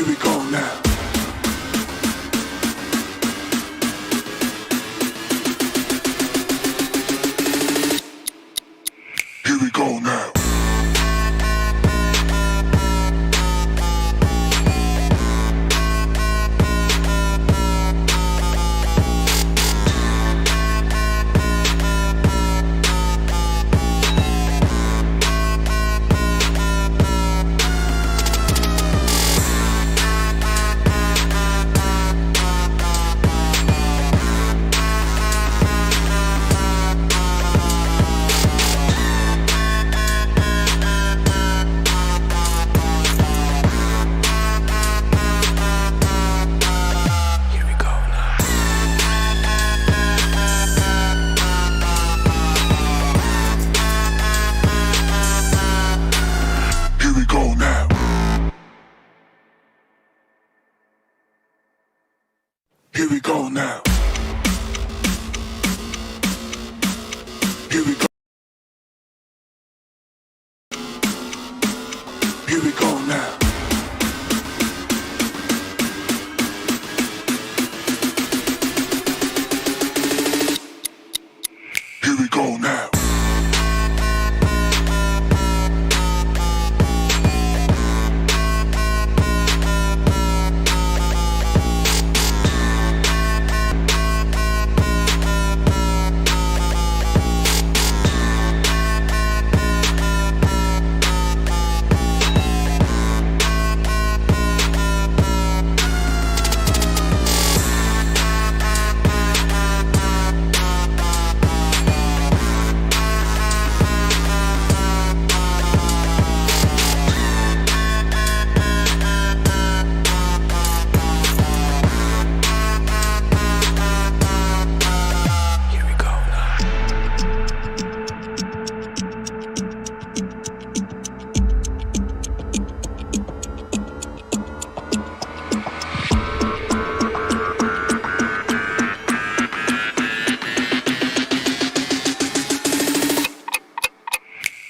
Here we go now. Here we go now. Here we go now. Here we go. Here we go now. Here we go now.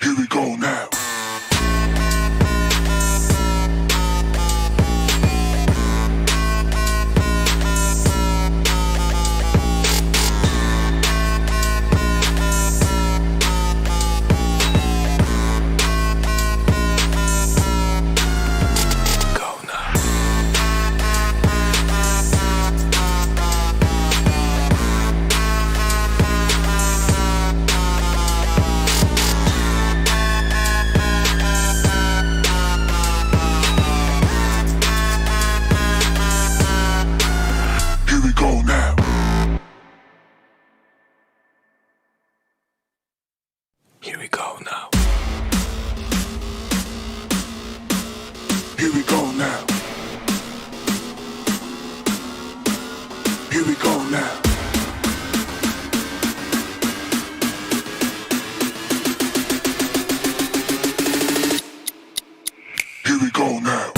Here we go now. Here we go now. Here we go now. Here we go now.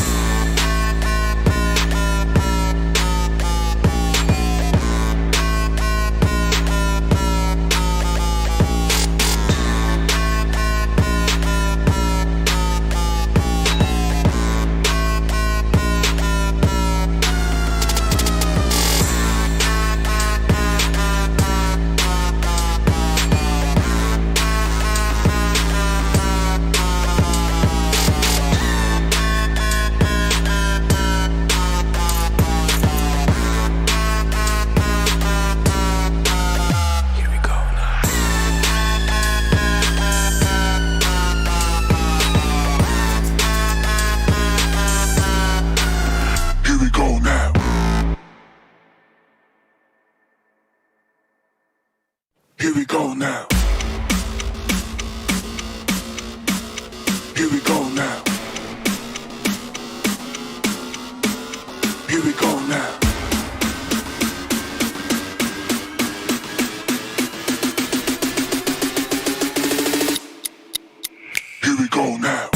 Here we go now. Here we go now. Here we go now. Here we go now. Here we go now.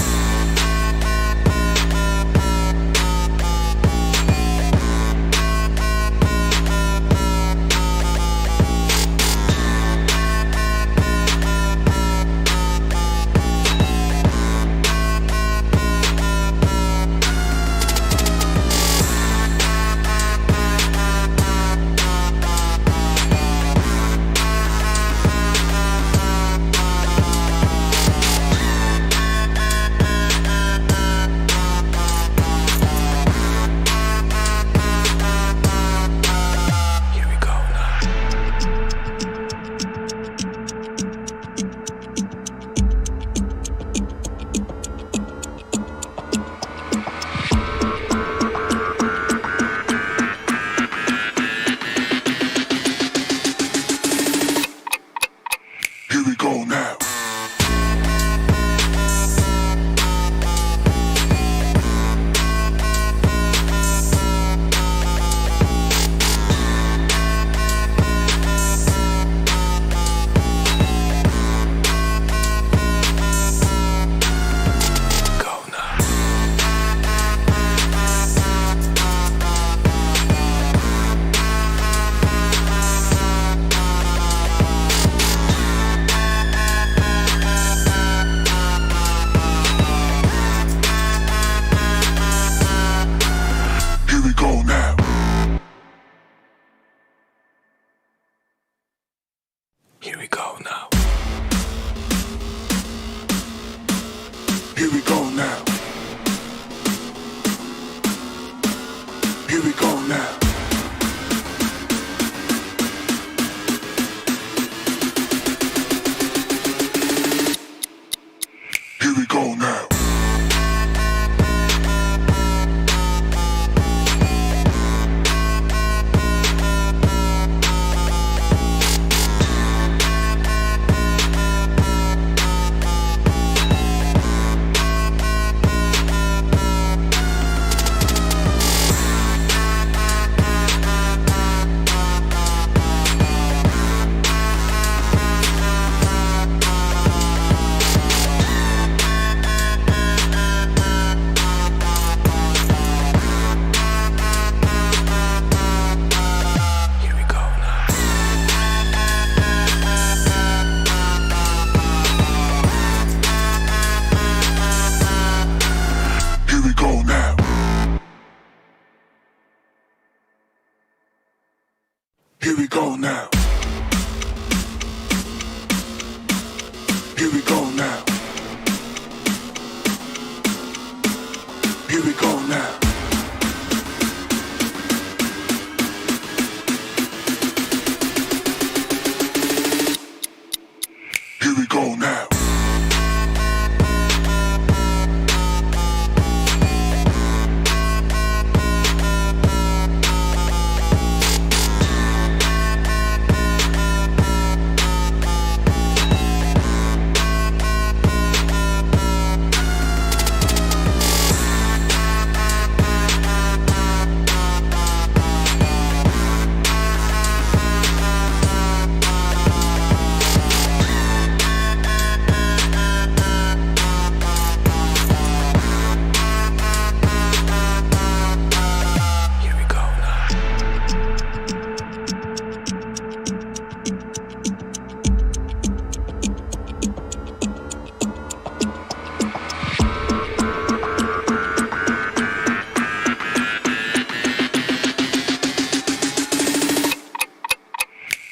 Here we go now. Here we go now. Here we go now. Here we go now. Here we go now. Here we go now.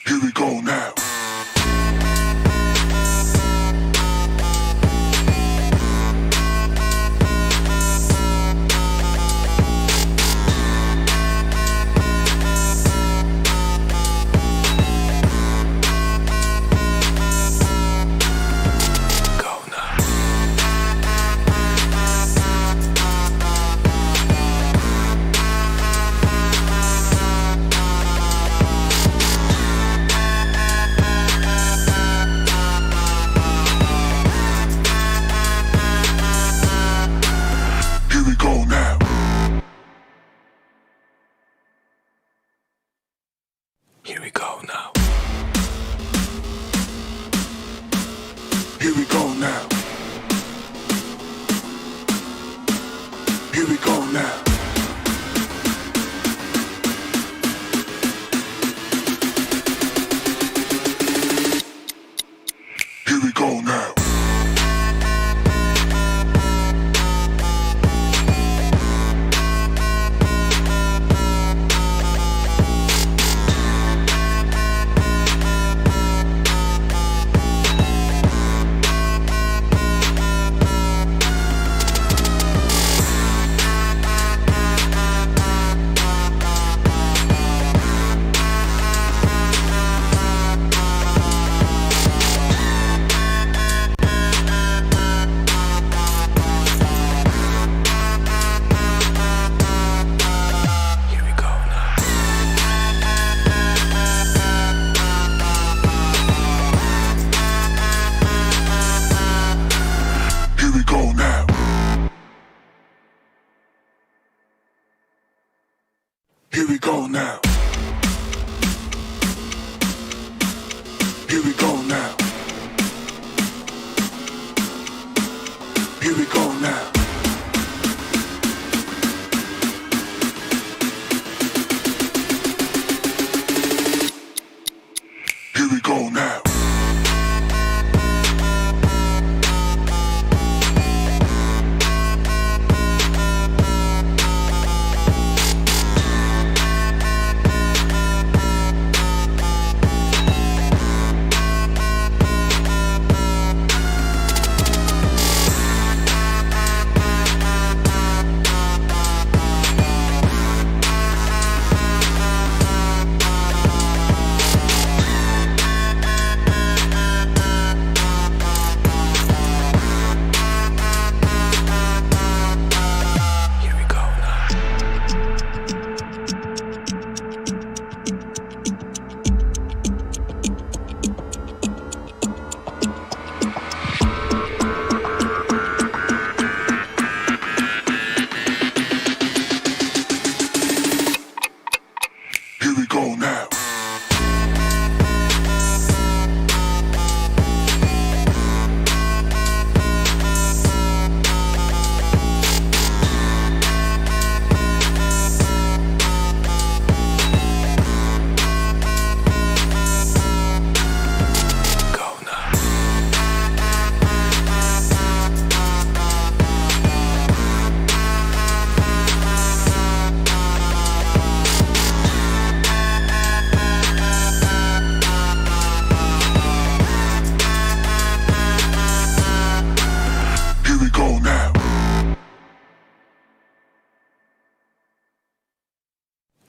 Here we go now. Here we go now. Here we go now. Here we go now. Here we go now. Here we go now. Here we go now. Here we go now. Here we go now.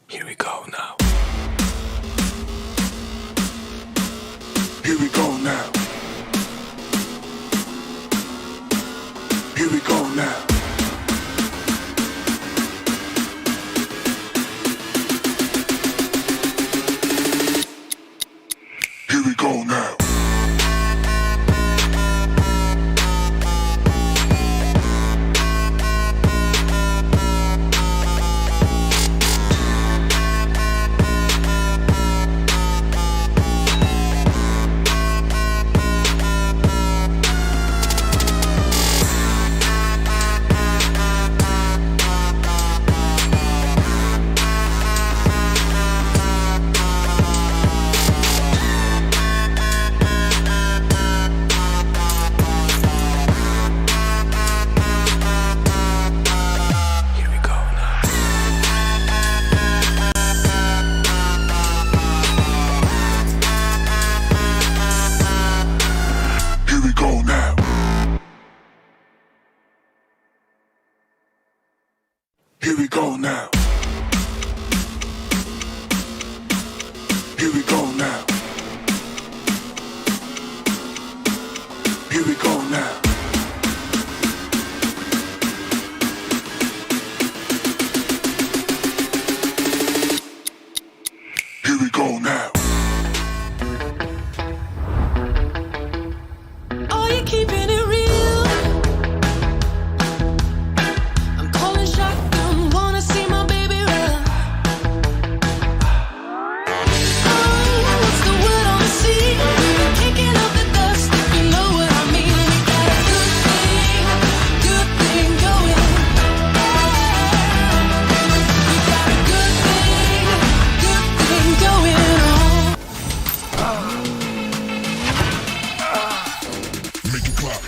Here we go now. Here we go now. Here we go now. Here we go now. Here we go now. Here we go now. Here we go now. Here we go now. Are you keeping it real? I'm calling shotgun, wanna see my baby run. Oh, what's the word on the sea? Kicking up the dust, if you know what I mean. We got a good thing going. We got a good thing going on. Make it clap.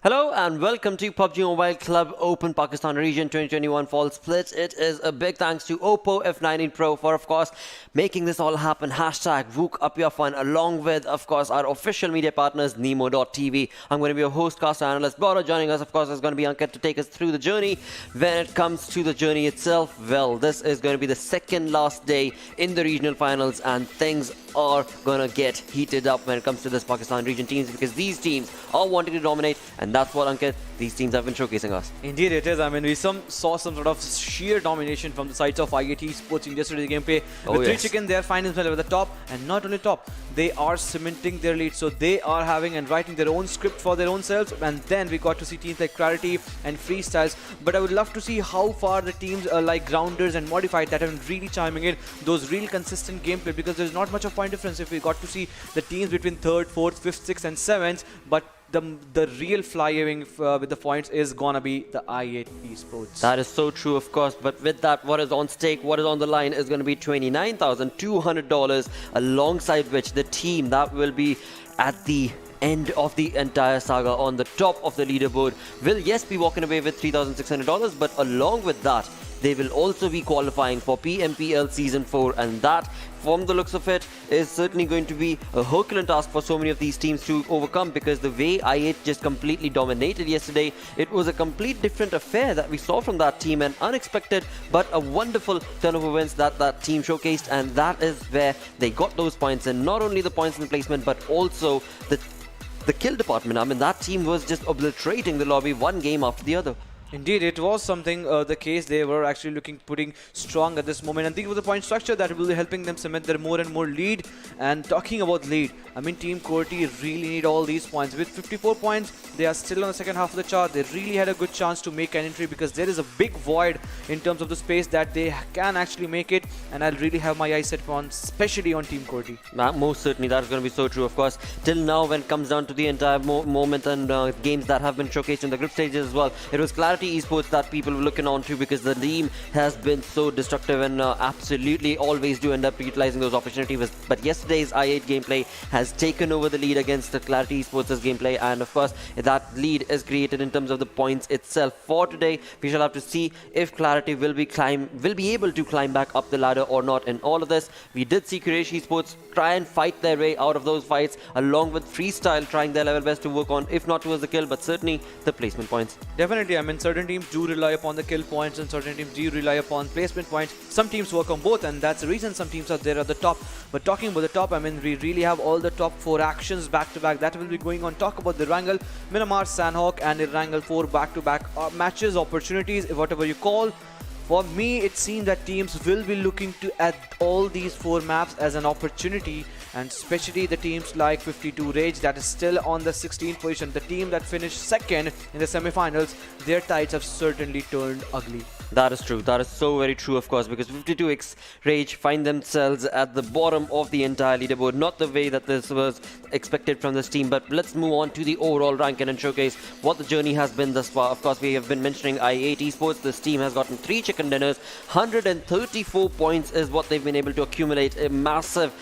Hello and welcome to PUBG Mobile Club Open Pakistan Region 2021 Fall Split. It is a big thanks to Oppo F19 Pro for, of course, making this all happen. Hashtag Vook Up Your Fun, along with, of course, our official media partners, Nemo.tv. I'm going to be your host, caster, analyst, Bora. Joining us, of course, is going to be Ankit to take us through the journey. When it comes to the journey itself, well, this is going to be the second last day in the regional finals, and things are going to get heated up when it comes to this Pakistan region teams, because these teams are wanting to dominate, and that's what, Ankit, these teams have been showcasing us. Indeed it is. I mean, we saw some sort of sheer domination from the sides of UAGxTUF in yesterday's gameplay. With three chicken, they are finals at the top, and not only top, they are cementing their lead. So they are having and writing their own script for their own selves, and then we got to see teams like QWERTY and Freestyles. But I would love to see how far the teams like Grounders and Modified that have been really chiming in those real consistent gameplay, because there's not much of point difference if we got to see the teams between 3rd, 4th, 5th, 6th and 7th, but the real flying with the points is gonna be the ZARAR Esports. That is so true, of course, but with that, what is on stake, what is on the line is going to be $29,200, alongside which the team that will be at the end of the entire saga on the top of the leaderboard will, yes, be walking away with $3,600, but along with that, they will also be qualifying for PMPL Season 4, and that, from the looks of it, is certainly going to be a Herculean task for so many of these teams to overcome, because the way i8 just completely dominated yesterday, it was a complete different affair that we saw from that team, and unexpected but a wonderful turn of events that that team showcased, and that is where they got those points, and not only the points in the placement but also the kill department. I mean, that team was just obliterating the lobby one game after the other. Indeed, it was something the case. They were actually putting strong at this moment, and think of the point structure that will be helping them cement their more and more lead. And talking about lead, I mean, Team QWERTY really need all these points. With 54 points, they are still on the second half of the chart. They really had a good chance to make an entry because there is a big void in terms of the space that they can actually make it. And I'll really have my eyes set on, especially on Team QWERTY. Most certainly, that's going to be so true, of course. Till now, when it comes down to the entire moment and games that have been showcased in the group stages as well, it was QWERTY Esports that people were looking on to because the team has been so destructive and absolutely always do end up utilizing those opportunities. But yesterday's I8 gameplay has taken over the lead against the QWERTY Esports' gameplay, and of course that lead is created in terms of the points itself. For today, we shall have to see if QWERTY will be able to climb back up the ladder or not. In all of this, we did see Quraysh Esports try and fight their way out of those fights, along with Freestyle trying their level best to work on, if not towards the kill, but certainly the placement points. Definitely, I mean, certain teams do rely upon the kill points and certain teams do rely upon placement points. Some teams work on both, and that's the reason some teams are there at the top. But talking about the top, I mean, we really have all the top 4 actions back to back that will be going on. Talk about the Erangel, Miramar, Sanhok, and Erangel 4 back to back matches, opportunities, whatever you call. For me, it seems that teams will be looking to add all these 4 maps as an opportunity, and especially the teams like 52 Rage that is still on the 16th position, the team that finished second in the semi-finals. Their tides have certainly turned ugly. That is true. That is so very true, of course, because 52X Rage find themselves at the bottom of the entire leaderboard. Not the way that this was expected from this team, but let's move on to the overall ranking and showcase what the journey has been thus far. Of course, we have been mentioning I8 Esports. This team has gotten 3 chicken dinners. 134 points is what they've been able to accumulate. A massive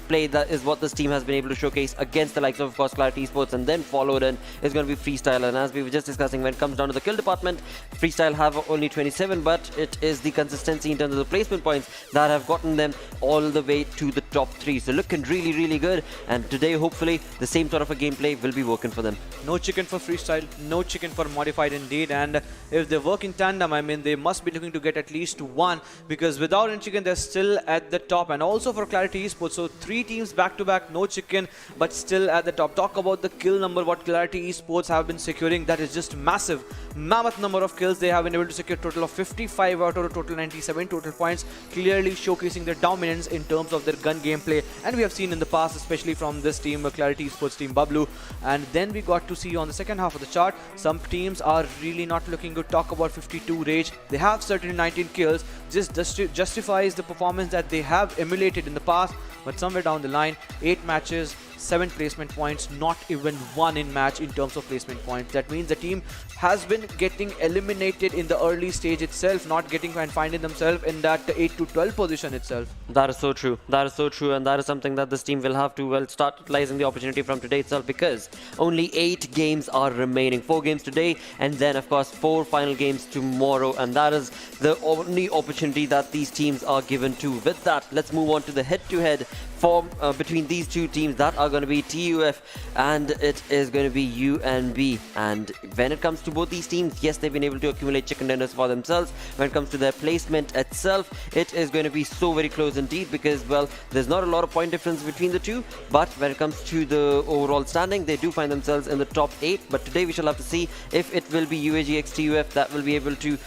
play that is what this team has been able to showcase against the likes of course, QWERTY Esports, and then followed in is going to be Freestyle. And as we were just discussing, when it comes down to the kill department, Freestyle have only 27, but it is the consistency in terms of the placement points that have gotten them all the way to the top 3. So looking really good, and today hopefully the same sort of a gameplay will be working for them. No chicken for Freestyle, no chicken for Modified indeed, and if they work in tandem, I mean, they must be looking to get at least 1, because without any chicken they're still at the top. And also for QWERTY Esports, so 3 teams back to back, no chicken, but still at the top. Talk about the kill number what QWERTY Esports have been securing. That is just massive, mammoth number of kills. They have been able to secure a total of 55 out of a total 97 total points, clearly showcasing their dominance in terms of their gun gameplay. And we have seen in the past, especially from this team, QWERTY Esports team Bablu. And then we got to see on the second half of the chart, some teams are really not looking good. Talk about 52 Rage. They have certainly 19 kills, just justifies the performance that they have emulated in the past. But somewhere down the line, 8 matches, 7 placement points, not even 1 in match in terms of placement points. That means the team has been getting eliminated in the early stage itself, not getting and finding themselves in that 8 to 12 position itself. That is so true. That is so true, and that is something that this team will have to start utilizing the opportunity from today itself, because only 8 games are remaining. 4 games today, and then of course 4 final games tomorrow, and that is the only opportunity that these teams are given to. With that, let's move on to the head-to-head form between these 2 teams that are going to be TUF and it is going to be UNB. And when it comes to both these teams, yes, they've been able to accumulate chicken dinners for themselves. When it comes to their placement itself, it is going to be so very close indeed, because well, there's not a lot of point difference between the 2, but when it comes to the overall standing, they do find themselves in the top 8. But today we shall have to see if it will be UAGxTUF that will be able to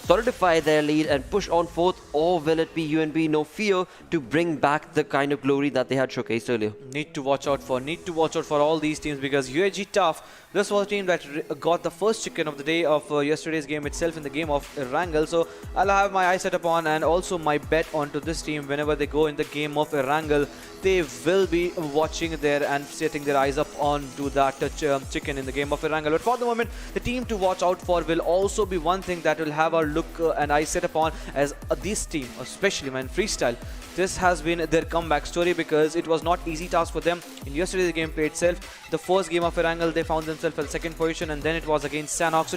solidify their lead and push on forth, or will it be UNB, no fear, to bring back the kind of glory that they had showcased earlier. Need to watch out for all these teams, because UAGxTUF, this was a team that got the first chicken of the day of yesterday's game itself in the game of Erangel. So I'll have my eye set upon and also my bet onto this team whenever they go in the game of Erangel. They will be watching there and setting their eyes up onto that chicken in the game of Erangel. But for the moment, the team to watch out for will also be one thing that will have our look and eye set upon as this team, especially man, Freestyle. This has been their comeback story, because it was not easy task for them in yesterday's gameplay itself. The first game of Erangel, they found themselves at second position, and then it was against Sanhok. So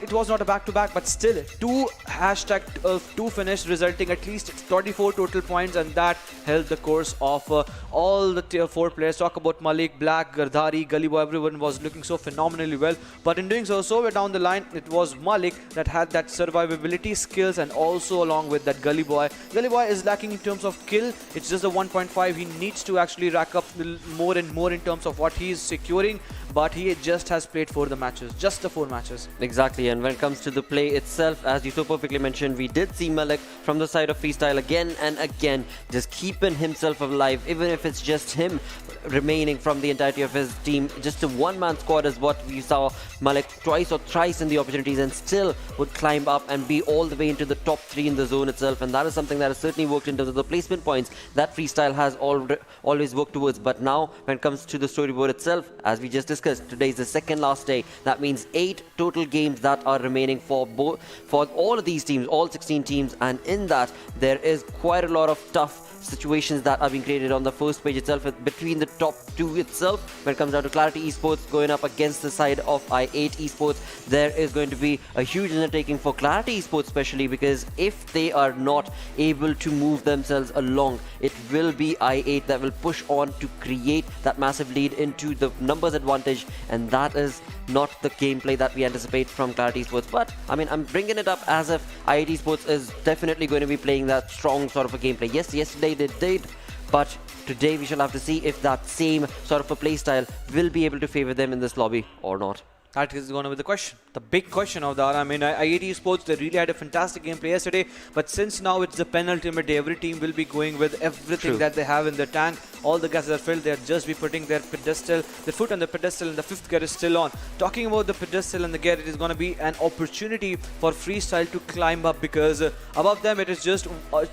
it was not a back-to-back, but still 2 finished, resulting at least 24 total points, and that held the course of all the tier 4 players. Talk about Malik, Black, Gardari, Gully Boy, everyone was looking so phenomenally well. But in doing so way down the line, it was Malik that had that survivability skills, and also along with that Gully Boy. Gully Boy is lacking in terms of kill. It's just a 1.5. He needs to actually rack up more and more in terms of what he is securing. but he just has played 4 the matches, just the 4 matches. Exactly, and when it comes to the play itself, as you so perfectly mentioned, we did see Malik from the side of Freestyle again and again, just keeping himself alive, even if it's just him remaining from the entirety of his team. Just a one-man squad is what we saw Malik twice or thrice in the opportunities, and still would climb up and be all the way into the top 3 in the zone itself, and that is something that has certainly worked in terms of the placement points that Freestyle has always worked towards. But now, when it comes to the storyboard itself, as we just discussed, today is the second last day. That means 8 total games that are remaining for all of these teams, all 16 teams, and in that there is quite a lot of tough situations that are being created on the first page itself between the top 2 itself. When it comes down to QWERTY Esports going up against the side of I8 there is going to be a huge undertaking for QWERTY Esports, especially because if they are not able to move themselves along, it will be I8 that will push on to create that massive lead into the numbers advantage, and that is not the gameplay that we anticipate from QWERTY Esports. But I mean, I'm bringing it up as if I8 Esports is definitely going to be playing that strong sort of a gameplay. Yes, yesterday they did, but today we shall have to see if that same sort of a play style will be able to favor them in this lobby or not. That is going to be the question, the big question of the hour. I mean, I8 Esports, they really had a fantastic gameplay yesterday, but since now it's the penultimate day, every team will be going with everything that they have in their tank. All the gases are filled, they'll just be putting their pedestal, their foot on the pedestal, and the 5th gear is still on. Talking about the pedestal and the gear, it is going to be an opportunity for Freestyle to climb up, because above them it is just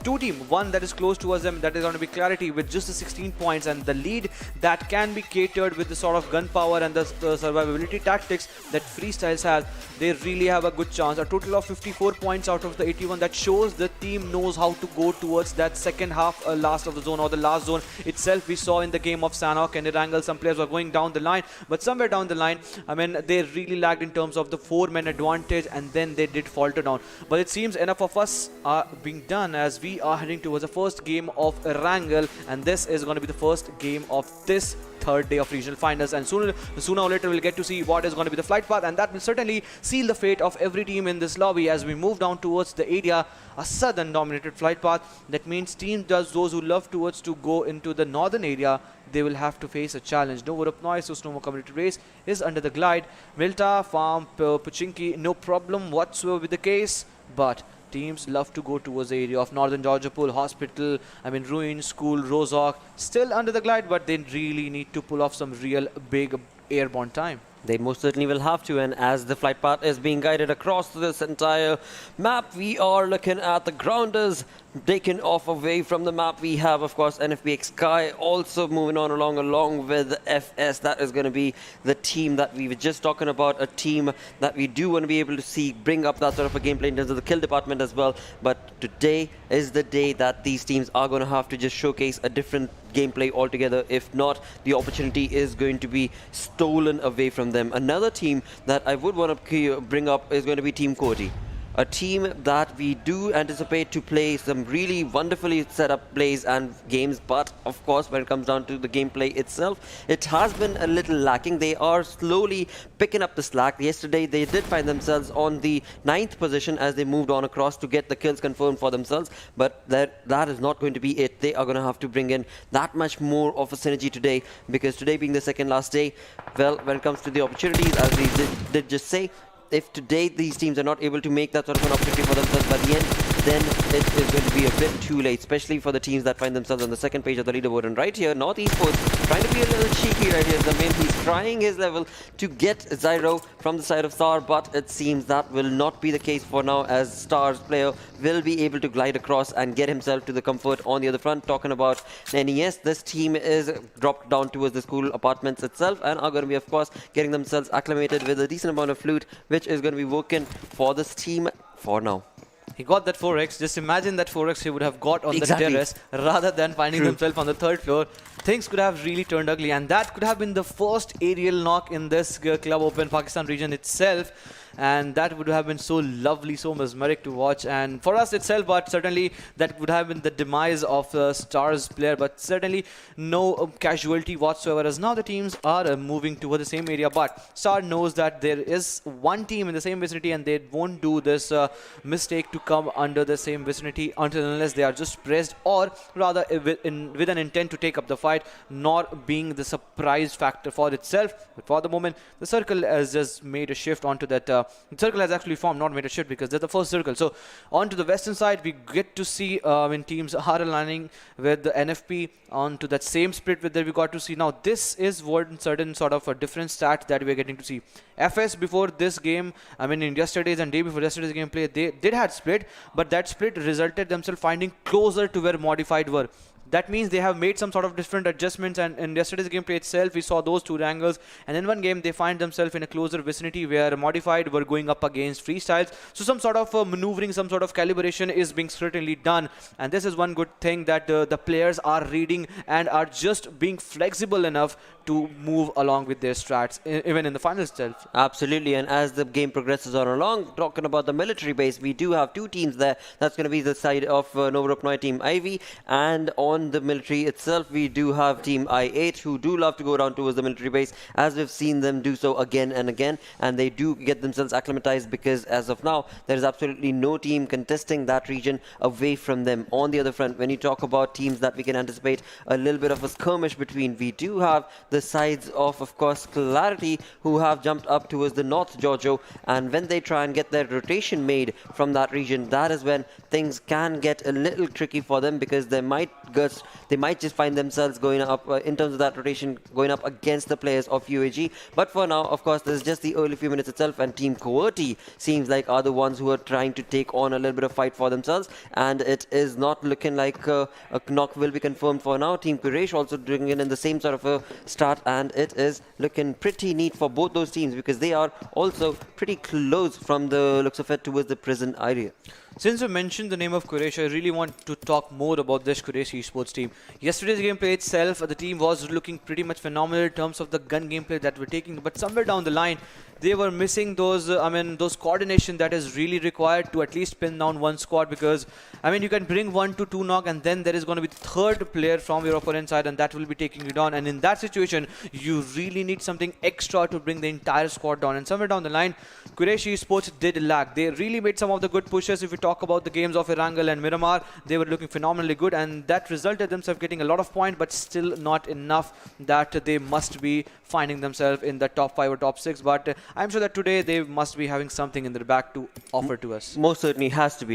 2 teams, one that is close towards them, that is going to be QWERTY with just the 16 points, and the lead that can be catered with the sort of gunpowder and the survivability tactics that Freestyles has. They really have a good chance. A total of 54 points out of the 81. That shows the team knows how to go towards that second half, last of the zone, or the last zone itself. We saw in the game of Sanhok and Erangel, some players were going down the line, but somewhere down the line, I mean, they really lagged in terms of the 4-man advantage, and then they did falter down. But it seems enough of us are being done, as we are heading towards the first game of Erangel, and this is going to be the first game of this 3rd day of regional finals, and sooner or later we'll get to see what is going to be the flight path, and that will certainly seal the fate of every team in this lobby as we move down towards the area, a southern dominated flight path. That means those who love towards to go into the northern area, they will have to face a challenge. No more up noise, so Snowmo community race is under the glide. Milta, Farm, Pachinki, no problem whatsoever with the case, but teams love to go towards the area of Northern Georgiapol, Hospital, I mean Ruin, School, Rozok, still under the glide, but they really need to pull off some real big airborne time. They most certainly will have to, and as the flight path is being guided across this entire map, we are looking at the grounders taken off away from the map. We have, of course, NFBX Sky also moving on along with FS. That is going to be the team that we were just talking about, a team that we do want to be able to see bring up that sort of a gameplay in terms of the kill department as well. But today is the day that these teams are going to have to just showcase a different gameplay altogether. If not, the opportunity is going to be stolen away from them. Another team that I would want to bring up is going to be Team QWERTY. A team that we do anticipate to play some really wonderfully set up plays and games, but of course when it comes down to the gameplay itself, it has been a little lacking. They are slowly picking up the slack. Yesterday they did find themselves on the 9th position as they moved on across to get the kills confirmed for themselves, but that is not going to be it. They are going to have to bring in that much more of a synergy today, because today being the second last day, well, when it comes to the opportunities, as we did just say, if today these teams are not able to make that sort of an opportunity for themselves by the end, then it is going to be a bit too late, especially for the teams that find themselves on the second page of the leaderboard. And right here, North Esports trying to be a little cheeky right here. Zamin, he's trying his level to get Zyro from the side of Star, but it seems that will not be the case for now, as Star's player will be able to glide across and get himself to the comfort on the other front. Talking about NES, this team is dropped down towards the school apartments itself and are going to be, of course, getting themselves acclimated with a decent amount of loot, which is going to be working for this team for now. He got that 4x. Just imagine that 4x he would have got on the terrace rather than finding himself on the 3rd floor. Things could have really turned ugly, and that could have been the first aerial knock in this Club Open Pakistan region itself. and that would have been so lovely, so mesmeric to watch. And for us itself, but certainly that would have been the demise of the Stars player, but certainly no casualty whatsoever, as now the teams are moving toward the same area. But Star knows that there is one team in the same vicinity, and they won't do this mistake to come under the same vicinity until unless they are just pressed, or rather with an intent to take up the fight, not being the surprise factor for itself. But for the moment, the circle has just made a shift onto that. The circle has actually formed, not made a shift, because they're the first circle. So onto the western side, we get to see when teams are aligning with the NFP onto that same split that we got to see. Now this is one certain sort of a different stat that we're getting to see. FS before this game, I mean in yesterday's and day before yesterday's gameplay, they did had split, but that split resulted themselves finding closer to where Modified were. That means they have made some sort of different adjustments, and in yesterday's gameplay itself, we saw those two Erangels, and in one game they find themselves in a closer vicinity where Modified were going up against Freestyles. So some sort of maneuvering, some sort of calibration is being certainly done, and this is one good thing, that the players are reading and are just being flexible enough to move along with their strats, even in the finals itself. Absolutely, and as the game progresses on along, talking about the military base, we do have two teams there. That's going to be the side of Nova Rupnoy Team Ivy, and on the military itself, we do have Team I8, who do love to go down towards the military base, as we've seen them do so again and again, and they do get themselves acclimatized, because as of now, there is absolutely no team contesting that region away from them. On the other front, when you talk about teams that we can anticipate a little bit of a skirmish between, we do have the sides of course, Clarity, who have jumped up towards the North Giorgio, and when they try and get their rotation made from that region, that is when things can get a little tricky for them, because they might just find themselves going up in terms of that rotation, going up against the players of UAG. But for now, of course, this is just the early few minutes itself, and Team QWERTY seems like are the ones who are trying to take on a little bit of fight for themselves, and it is not looking like a knock will be confirmed for now. Team Quraysh also doing it in the same sort of a start, and it is looking pretty neat for both those teams, because they are also pretty close from the looks of it towards the prison area. Since you mentioned the name of Quraysh, I really want to talk more about this Quraysh Esports team. Yesterday's gameplay itself, the team was looking pretty much phenomenal in terms of the gun gameplay that we're taking, but somewhere down the line, they were missing those, those coordination that is really required to at least pin down one squad, because, you can bring 1 to 2 knock, and then there is going to be the third player from your opponent's side, and that will be taking you down. And in that situation, you really need something extra to bring the entire squad down. And somewhere down the line, Quraysh Esports did lag. They really made some of the good pushes. If we talk about the games of Erangel and Miramar, they were looking phenomenally good, and that resulted themselves getting a lot of points, but still not enough that they must be finding themselves in the top 5 or top 6. But I'm sure that today they must be having something in their back to offer to us. Most certainly has to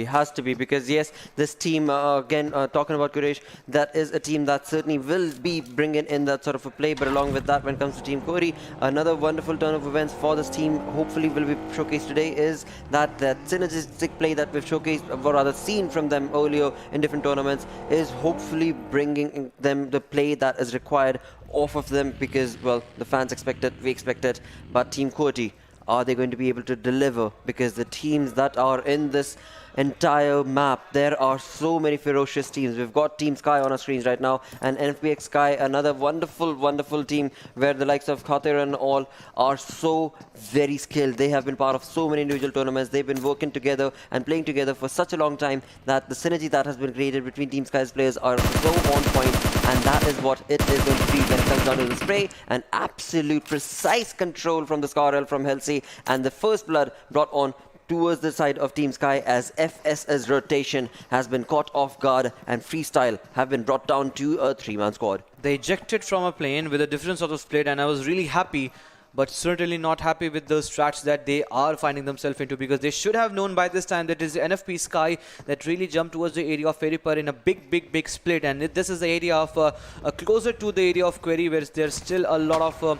be, because yes, this team, again, talking about Quraysh, that is a team that certainly will be bringing in that sort of a play. But along with that, when it comes to Team QWERTY, another wonderful turn of events for this team hopefully will be showcased today is that synergistic play that we've showcased, or rather seen from them earlier in different tournaments, is hopefully bringing them the play that is required off of them, because, well, the fans expect it, we expect it, but Team QWERTY, are they going to be able to deliver? Because the teams that are in this entire map, there are so many ferocious teams. We've got Team Sky on our screens right now, and NFBX Sky, another wonderful team where the likes of Khatir and all are so very skilled. They have been part of so many individual tournaments. They've been working together and playing together for such a long time that the synergy that has been created between Team Sky's players are so on point, and that is what it is going to be when it comes down to the spray. An absolute precise control from the Scarrel from Halsey, and the first blood brought on towards the side of Team Sky as FS's rotation has been caught off guard, and Freestyle have been brought down to a 3-man squad. They ejected from a plane with a different sort of split, and I was really happy, but certainly not happy with the strats that they are finding themselves into, because they should have known by this time that it is NFP Sky that really jumped towards the area of Feripur in a big split, and this is the area of closer to the area of QWERTY, where there's still a lot of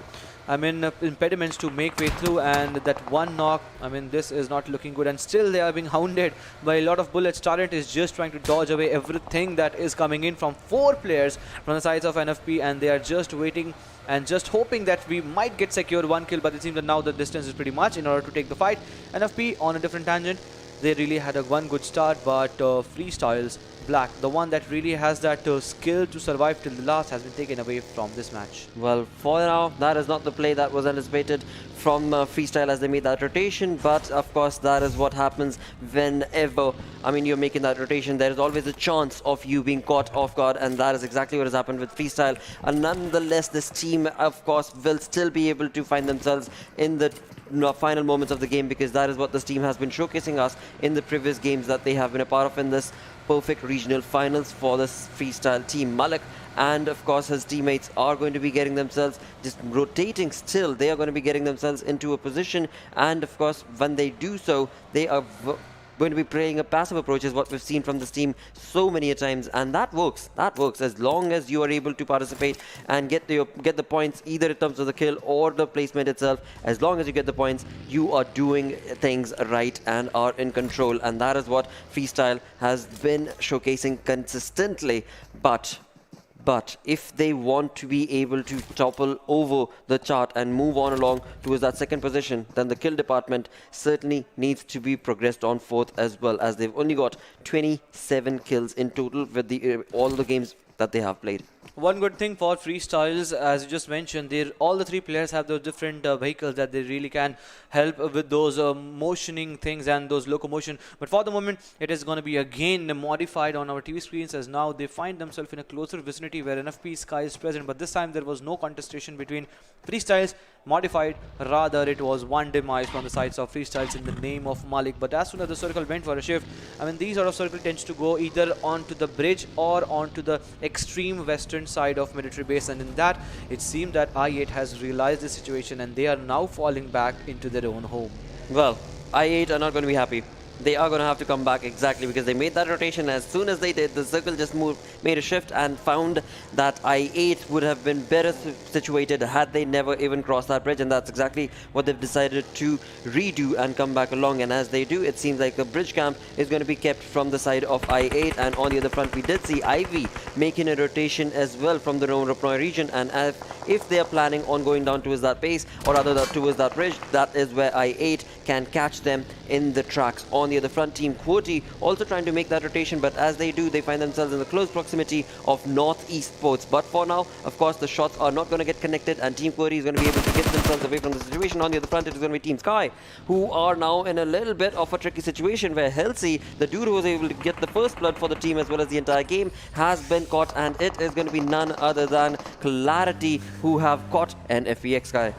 impediments to make way through, and that one knock, this is not looking good, and still they are being hounded by a lot of bullets. Torrent is just trying to dodge away everything that is coming in from 4 players from the sides of NFP, and they are just waiting and just hoping that we might get secured 1 kill, but it seems that now the distance is pretty much in order to take the fight. NFP on a different tangent. They really had a one good start, but Freestyles, Black, the one that really has that skill to survive till the last, has been taken away from this match. Well, for now, that is not the play that was anticipated from Freestyle as they made that rotation. But of course, that is what happens whenever, I mean, you're making that rotation. There is always a chance of you being caught off guard, and that is exactly what has happened with Freestyle. And nonetheless, this team, of course, will still be able to find themselves in the final moments of the game, because that is what this team has been showcasing us in the previous games that they have been a part of in this perfect regional finals for this Freestyle team. Malik and of course his teammates are going to be getting themselves just rotating still. They are going to be getting themselves into a position, and of course when they do so, they are going to be playing a passive approach, is what we've seen from this team so many a times, and that works. That works as long as you are able to participate and get the points, either in terms of the kill or the placement itself. As long as you get the points, you are doing things right and are in control, and that is what Freestyle has been showcasing consistently. But if they want to be able to topple over the chart and move on along towards that second position, then the kill department certainly needs to be progressed on fourth as well, as they've only got 27 kills in total with all the games that they have played. One good thing for Freestyles, as you just mentioned, all the three players have those different vehicles that they really can help with those motioning things and those locomotion. But for the moment, it is going to be again modified on our TV screens, as now they find themselves in a closer vicinity where NFP Sky is present. But this time there was no contestation between Freestyles modified, rather it was one demise from the sides of Freestyles in the name of Malik. But as soon as the circle went for a shift, I mean, these sort of circle tends to go either onto the bridge or onto the extreme western side of military base, and in that it seemed that I8 has realized the situation and they are now falling back into their own home. Well, I8 are not going to be happy. They are going to have to come back, exactly, because they made that rotation. As soon as they did, the circle just made a shift and found that I8 would have been better situated had they never even crossed that bridge, and that's exactly what they've decided to redo and come back along. And as they do, it seems like the bridge camp is going to be kept from the side of I8, and on the other front we did see Ivy making a rotation as well from the Rapnoy region, and if they are planning on going down towards that base, or rather towards that bridge, that is where I8 can catch them in the tracks. On the other front, team QWERTY also trying to make that rotation, but as they do, they find themselves in the close proximity of UNBxSports. But for now, of course, the shots are not going to get connected, and team QWERTY is going to be able to get themselves away from the situation. On the other front, it is going to be team Sky, who are now in a little bit of a tricky situation where Halsey, the dude who was able to get the first blood for the team as well as the entire game, has been caught, and it is going to be none other than Clarity who have caught NFP Sky.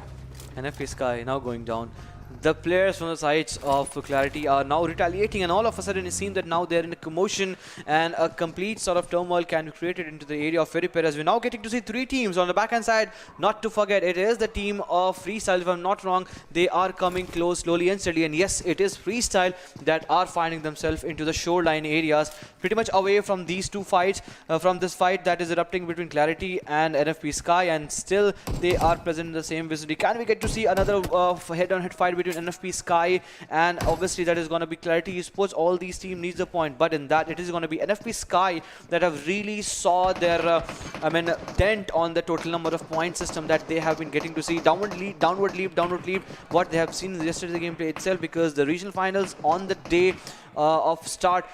NFP Sky now going down. The players from the sides of Clarity are now retaliating, and all of a sudden it seems that now they're in a commotion and a complete sort of turmoil can be created into the area of Ferry as we're now getting to see three teams on the backhand side. Not to forget, it is the team of Freestyle, if I'm not wrong. They are coming close slowly and steadily, and yes, it is Freestyle that are finding themselves into the shoreline areas, pretty much away from these two fights, from this fight that is erupting between Clarity and NFP Sky, and still they are present in the same vicinity. Can we get to see another head-on-head fight between NFP Sky, and obviously that is going to be Qwerty Esports? All these teams needs a point, but in that it is going to be NFP Sky that have really saw their dent on the total number of point system that they have been getting to see. Downward leap, what they have seen yesterday's gameplay itself, because the regional finals on the day of start,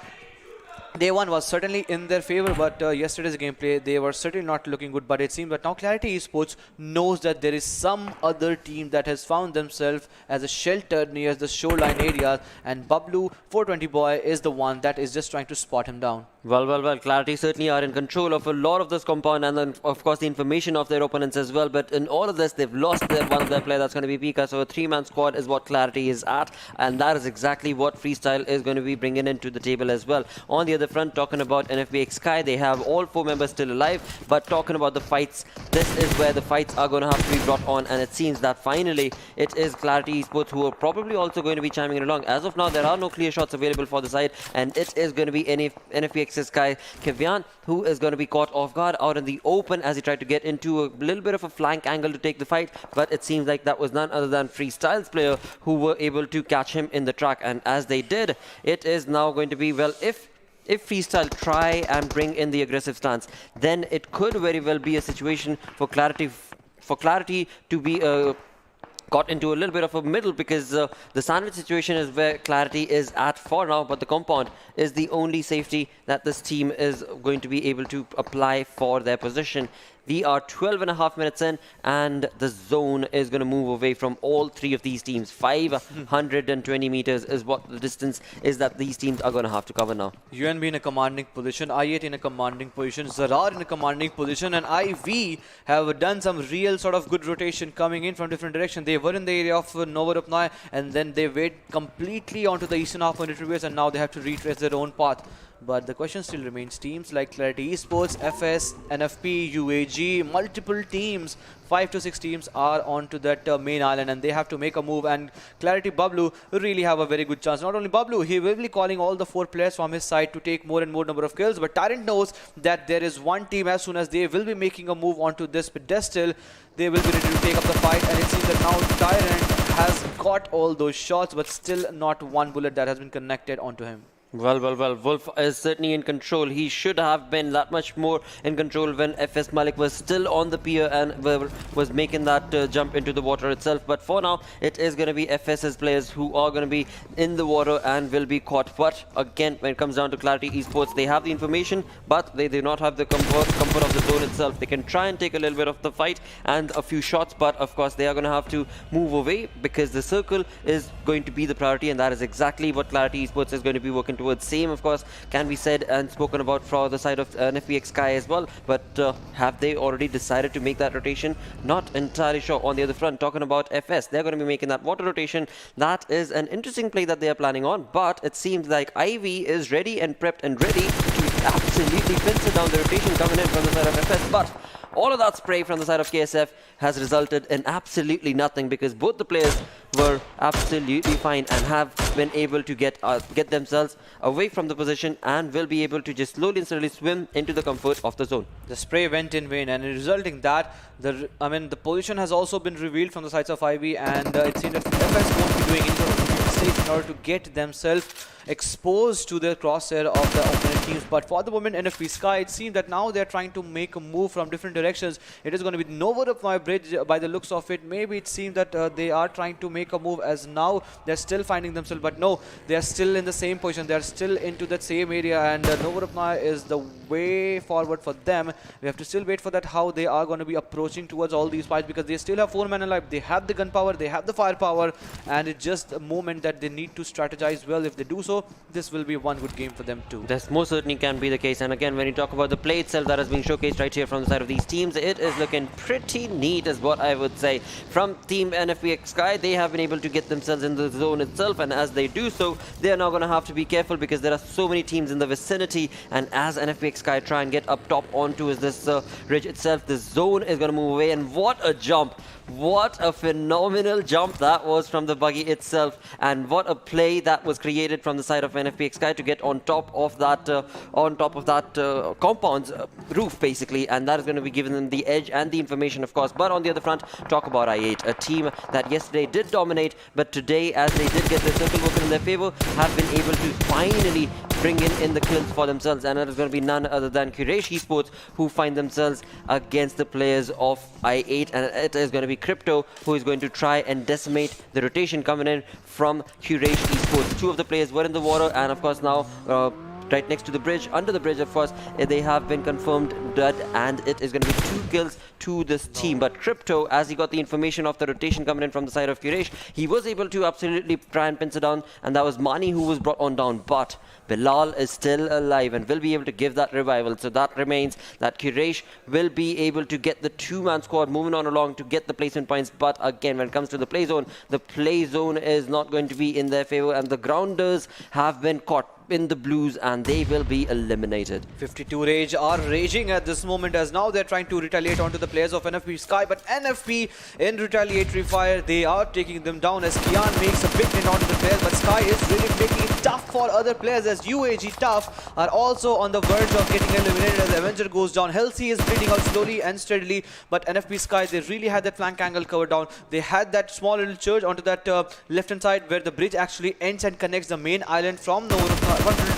Day 1 was certainly in their favor, but yesterday's gameplay, they were certainly not looking good. But it seems that now Qwerty Esports knows that there is some other team that has found themselves as a shelter near the shoreline areas, and Bablu 420 boy is the one that is just trying to spot him down. Well, Qwerty certainly are in control of a lot of this compound, and then of course the information of their opponents as well. But in all of this, they've lost one of their players. That's going to be Pika. So a 3-man squad is what Qwerty is at, and that is exactly what Freestyle is going to be bringing into the table as well. On the other front, talking about NFP Sky, they have all 4 members still alive. But talking about the fights, this is where the fights are going to have to be brought on, and it seems that finally it is Qwerty Esports who are probably also going to be chiming in along. As of now, there are no clear shots available for the side, and it is going to be NFP Sky Kevyan who is going to be caught off guard out in the open as he tried to get into a little bit of a flank angle to take the fight, but it seems like that was none other than Freestyle's player who were able to catch him in the track. And as they did, it is now going to be, well, if Freestyle try and bring in the aggressive stance, then it could very well be a situation for Qwerty to be got into a little bit of a middle because the sandwich situation is where Clarity is at for now, but the compound is the only safety that this team is going to be able to apply for their position. We are 12.5 minutes in, and the zone is going to move away from all three of these teams. 520 meters is what the distance is that these teams are going to have to cover now. UNB in a commanding position, I8 in a commanding position, ZARAR in a commanding position, and IV have done some real sort of good rotation coming in from different directions. They were in the area of Novorupnaya, and then they went completely onto the eastern half military base, and now they have to retrace their own path. But the question still remains. Teams like QWERTY Esports, FS, NFP, UAG, multiple teams, 5 to 6 teams are onto that main island, and they have to make a move. And Clarity Bablu really have a very good chance. Not only Bablu, he will be calling all the 4 players from his side to take more and more number of kills. But Tyrant knows that there is one team, as soon as they will be making a move onto this pedestal, they will be ready to take up the fight. And it seems that now Tyrant has got all those shots, but still not one bullet that has been connected onto him. Well, Wolf is certainly in control. He should have been that much more in control when FS Malik was still on the pier and was making that jump into the water itself. But for now, it is going to be FS's players who are going to be in the water and will be caught. But again, when it comes down to QWERTY Esports, they have the information, but they do not have the comfort of the zone itself. They can try and take a little bit of the fight and a few shots, but of course, they are going to have to move away because the circle is going to be the priority, and that is exactly what QWERTY Esports is going to be working towards. Same, of course, can be said and spoken about for the side of NFBxSky as well. But have they already decided to make that rotation? Not entirely sure. On the other front, talking about FS, they're going to be making that water rotation. That is an interesting play that they are planning on. But it seems like IV is ready and prepped and ready to absolutely pencil down the rotation coming in from the side of FS. But all of that spray from the side of KSF has resulted in absolutely nothing because both the players were absolutely fine and have been able to get themselves away from the position and will be able to just slowly and steadily swim into the comfort of the zone. The spray went in vain, and resulting that the position has also been revealed from the sides of IB, and it seems that FS won't be doing any sort of mistakes in order to get themselves exposed to the crosshair of the opponent teams. But for the moment, NFBxSky, it seems that now they're trying to make a move from different directions. It is going to be Novorupnaya bridge by the looks of it. Maybe it seems that they are trying to make a move, as now they're still finding themselves, but no, they are still in the same position. They're still into that same area, and Novorupnaya is the way forward for them. We have to still wait for that, how they are going to be approaching towards all these fights, because they still have 4 men alive. They have the gunpowder, they have the firepower, and it's just a moment that they need to strategize well. If they do so, this will be one good game for them too. This most certainly can be the case. And again, when you talk about the play itself that has been showcased right here from the side of these teams, it is looking pretty neat is what I would say. From Team NFBxSky, they have been able to get themselves in the zone itself, and as they do so, they are now going to have to be careful because there are so many teams in the vicinity, and as NFBxSky try and get up top onto this ridge itself, the zone is going to move away. And what a jump! What a phenomenal jump that was from the buggy itself, and what a play that was created from the side of NFBxSky to get on top of that compound's roof basically, and that is going to be giving them the edge and the information, of course. But on the other front, talk about I8, a team that yesterday did dominate, but today, as they did get the circle working in their favor, have been able to finally bring in the kills for themselves, and it is going to be none other than Quraysh Esports who find themselves against the players of I8, and it is going to be Crypto who is going to try and decimate the rotation coming in from Quraysh Esports. 2 of the players were in the water, and of course now right next to the bridge, under the bridge, of course, they have been confirmed dead, and it is going to be 2 kills to this team. But Crypto, as he got the information of the rotation coming in from the side of Quraysh, he was able to absolutely try and pinch it down, and that was Mani who was brought on down. But Bilal is still alive and will be able to give that revival. So that remains that Quraysh will be able to get the 2-man squad moving on along to get the placement points. But again, when it comes to the play zone is not going to be in their favor, and the grounders have been caught in the blues and they will be eliminated. 52 Rage are raging at this moment, as now they're trying to retaliate onto the players of NFBxSky, but NFB in retaliatory fire, they are taking them down as Kian makes a big hit onto the players, but Sky is really making it tough for other players as UAGxTUF are also on the verge of getting eliminated as Avenger goes down. Halsey is bleeding out slowly and steadily, but NFP Sky, they really had that flank angle covered down. They had that small little church onto that left hand side where the bridge actually ends and connects the main island from the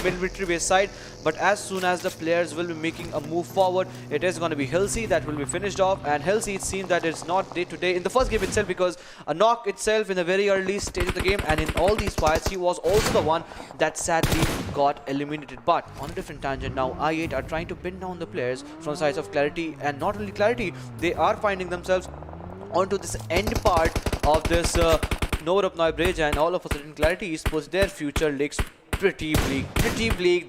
military base side. But as soon as the players will be making a move forward, it is going to be Halsey that will be finished off. And Halsey, it seems that it's not day to day in the first game itself, because a knock itself in the very early stage of the game, and in all these fights he was also the one that sadly got eliminated. But on a different tangent now, I8 are trying to pin down the players from sides of Clarity, and not only Clarity, they are finding themselves onto this end part of this Novorupnoy bridge, and all of a sudden Clarity Esports, their future looks pretty bleak.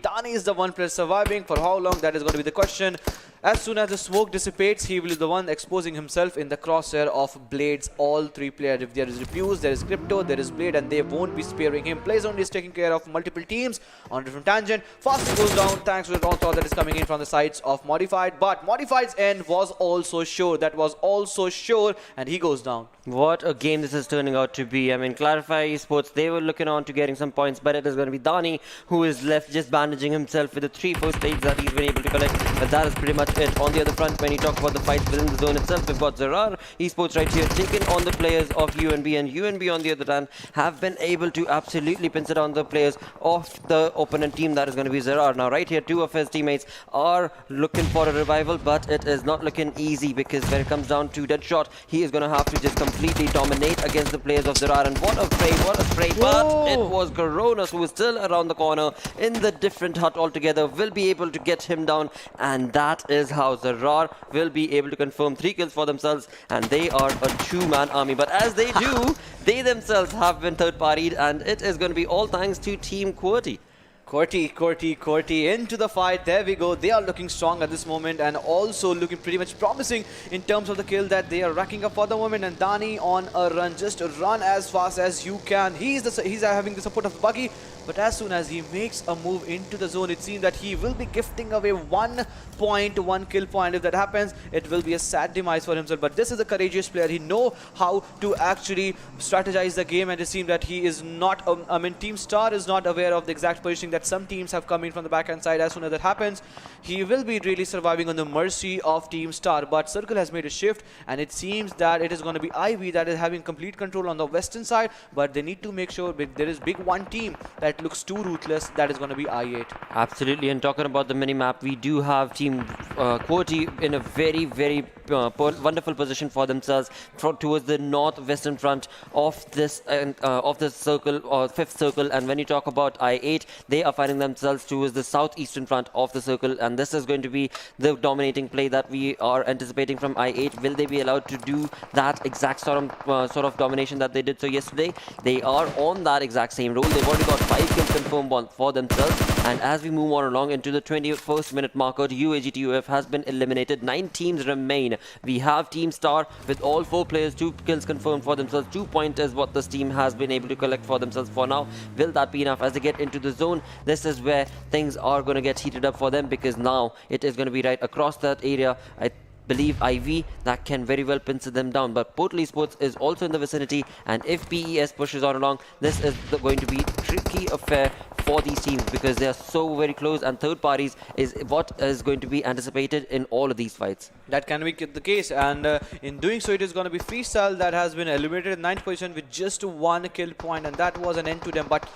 Dani is the one player surviving. For how long, that is going to be the question. As soon as the smoke dissipates, he will be the one exposing himself in the crosshair of Blade's all three players. If there is Refuse, there is Crypto, there is Blade, and they won't be sparing him. PlayZone is taking care of multiple teams on a different tangent. Fast goes down thanks to the onslaught that is coming in from the sides of Modified. But Modified's end was also sure. That was also sure, and he goes down. What a game this is turning out to be. I mean, Clarify Esports, they were looking on to getting some points, but it is going to be Dani who is left just bandaging himself with the 3 first stages that he's been able to collect. But that is pretty much it. On the other front, when you talk about the fights within the zone itself, we've got ZARAR Esports right here taking on the players of UNB, and UNB on the other hand have been able to absolutely pinch it on the players of the opponent team, that is going to be ZARAR. Now right here, 2 of his teammates are looking for a revival, but it is not looking easy, because when it comes down to Deadshot, he is going to have to just completely dominate against the players of ZARAR. And what a spray, but it was Coronas who is still around the corner in the different hut altogether, will be able to get him down, and that is how ZARAR will be able to confirm 3 kills for themselves, and they are a 2-man army. But as they do, they themselves have been third-partied, and it is going to be all thanks to Team QWERTY. QWERTY into the fight. There we go. They are looking strong at this moment, and also looking pretty much promising in terms of the kill that they are racking up for the moment. And Dani on a run, just run as fast as you can. He's having the support of Buggy, but as soon as he makes a move into the zone, it seems that he will be gifting away 1 point, 1 kill point. If that happens, it will be a sad demise for himself. But this is a courageous player. He knows how to actually strategize the game, and it seems that he is not, I mean, Team Star is not aware of the exact positioning that some teams have come in from the backhand side. As soon as that happens, he will be really surviving on the mercy of Team Star. But Circle has made a shift, and it seems that it is going to be IV that is having complete control on the western side, but they need to make sure there is big one team that looks too ruthless. That is going to be I8. Absolutely. And talking about the mini-map, we do have Team QWERTY in a very wonderful position for themselves towards the northwestern front of this circle, or 5th circle. And when you talk about I8, they are finding themselves towards the southeastern front of the circle, and this is going to be the dominating play that we are anticipating from I8. Will they be allowed to do that exact sort of domination that they did so yesterday? They are on that exact same roll. They've already got 5 kills confirmed for themselves, and as we move on along into the 21st minute marker, UAGxTUF has been eliminated. 9 teams remain. We have Team Star with all 4 players, 2 kills confirmed for themselves. 2 points is what this team has been able to collect for themselves for now. Will that be enough? As they get into the zone, this is where things are going to get heated up for them, because now it is going to be right across that area. I believe IV that can very well pinch them down, but Portal Esports is also in the vicinity, and if PES pushes on along, this is going to be a tricky affair for these teams, because they are so very close, and third parties is what is going to be anticipated in all of these fights. That can be the case, and in doing so, it is going to be Freestyle that has been eliminated in 9th position with just 1 kill point, and that was an end to them. But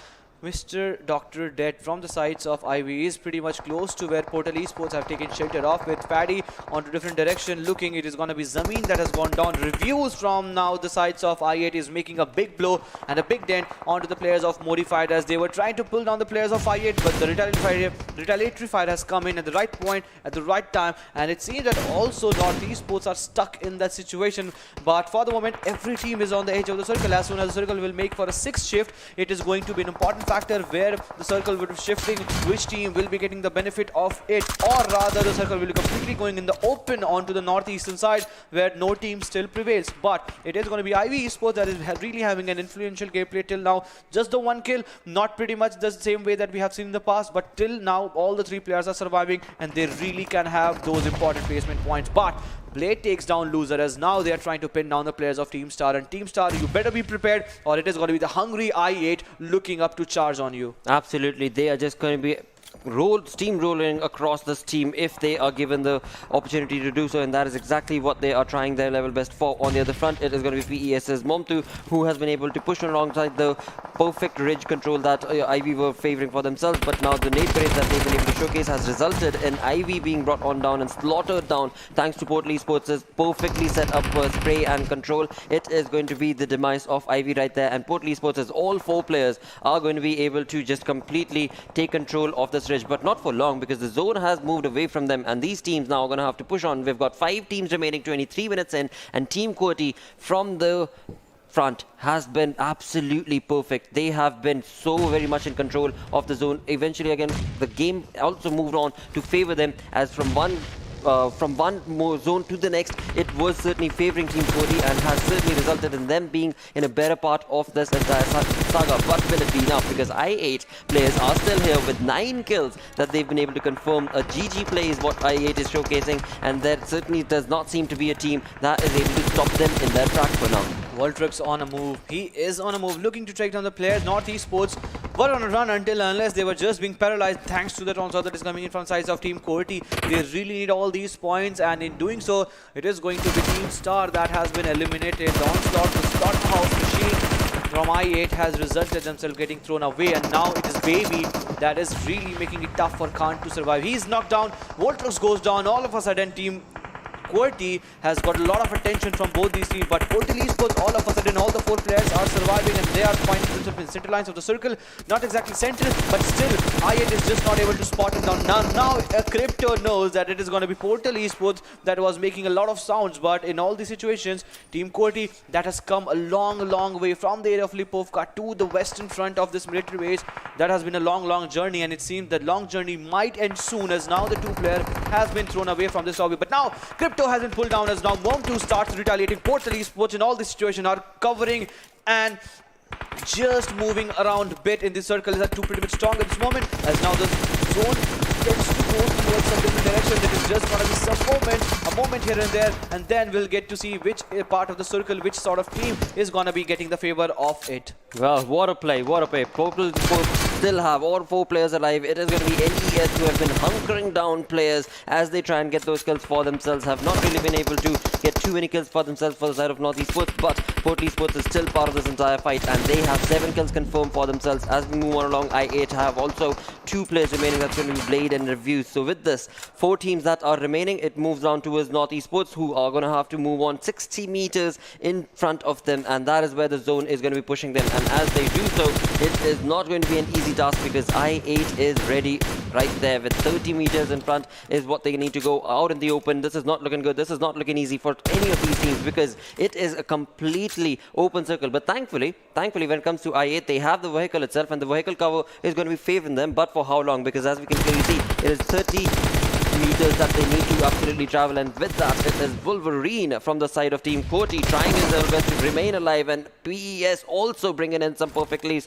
Mr. Dr. Dead from the sides of IV is pretty much close to where Portal Esports have taken shelter off, with Paddy onto different direction looking. It is going to be Zameen that has gone down. Reviews from now the sides of I8 is making a big blow and a big dent onto the players of Modified, as they were trying to pull down the players of I8, but the retaliatory fire has come in at the right point at the right time, and it seems that also North Esports are stuck in that situation. But for the moment, every team is on the edge of the circle. As soon as the circle will make for a 6th shift, it is going to be an important factor where the circle will be shifting, which team will be getting the benefit of it, or rather the circle will be completely going in the open onto the northeastern side where no team still prevails. But it is going to be IV Esports that is really having an influential gameplay till now. Just the 1 kill, not pretty much the same way that we have seen in the past, but till now all the 3 players are surviving, and they really can have those important placement points. But Blade takes down Loser, as now they are trying to pin down the players of Team Star. And Team Star, you better be prepared, or it is going to be the hungry I8 looking up to charge on you. Absolutely, they are just going to be steamrolling across this team if they are given the opportunity to do so, and that is exactly what they are trying their level best for. On the other front, it is going to be PES's Momtu, who has been able to push alongside the perfect ridge control that Ivy were favoring for themselves, but now the nade parade that they've been able to showcase has resulted in Ivy being brought on down and slaughtered down thanks to Portal Esports' perfectly set up spray and control. It is going to be the demise of Ivy right there, and Portal Esports' all 4 players are going to be able to just completely take control of this ridge, but not for long, because the zone has moved away from them, and these teams now are going to have to push on. We've got 5 teams remaining, 23 minutes in, and Team QWERTY from the front has been absolutely perfect. They have been so very much in control of the zone. Eventually, again, the game also moved on to favor them, as from one more zone to the next, it was certainly favoring Team QWERTY and has certainly resulted in them being in a better part of this entire saga. But will it be enough? Because I8 players are still here with 9 kills that they've been able to confirm. A GG play is what I8 is showcasing, and there certainly does not seem to be a team that is able to stop them in their track for now. Voltrix on a move. He is on a move, looking to take down the players. Northeast Sports were on a run unless they were just being paralyzed thanks to that onslaught that is coming in from sides of Team QWERTY. They really need all these points, and in doing so, it is going to be Team Star that has been eliminated. The onslaught, the slaughterhouse machine from I8 has resulted themselves getting thrown away, and now it is Baby that is really making it tough for Khan to survive. He's knocked down. Voltrix goes down. All of a sudden, Team QWERTY has got a lot of attention from both these teams, but Portal Esports, all of a sudden, all the 4 players are surviving, and they are finding themselves in center lines of the circle. Not exactly center, but still, I8 is just not able to spot him down. Now Crypto knows that it is going to be Portal Esports that was making a lot of sounds, but in all these situations, Team QWERTY that has come a long way from the area of Lipovka to the western front of this military base. That has been a long journey, and it seems that long journey might end soon, as now the 2 player has been thrown away from this lobby. But now Crypto has been pulled down, as now Momtu starts retaliating. Portal Esports in all this situation are covering and just moving around a bit in this circle. Is that 2 pretty much strong at this moment, as now the zone tends to go towards some different direction. It is just going to be some a moment here and there, and then we'll get to see which part of the circle, which sort of team is going to be getting the favor of it. Well, what a play, what a play. Portal still have all 4 players alive. It is going to be NES who have been hunkering down players as they try and get those kills for themselves. Have not really been able to get too many kills for themselves for the side of Northeast Sports, but Portal Esports is still part of this entire fight, and they have 7 kills confirmed for themselves. As we move on along, I8 have also 2 players remaining. That's going to be Blade and Review. So with this, 4 teams that are remaining, it moves on towards Northeast Sports, who are going to have to move on 60 meters in front of them, and that is where the zone is going to be pushing them. And as they do so, it is not going to be an easy task, because I8 is ready right there with 30 meters in front is what they need to go out in the open. This is not looking good. This is not looking easy for any of these teams, because it is a completely open circle. But thankfully, when it comes to I8, they have the vehicle itself, and the vehicle cover is going to be favoring them. But for how long? Because as we can clearly see, it is 30 meters that they need to absolutely travel, and with that, it is Wolverine from the side of Team QWERTY trying his level best to remain alive, and PES also bringing in some perfectly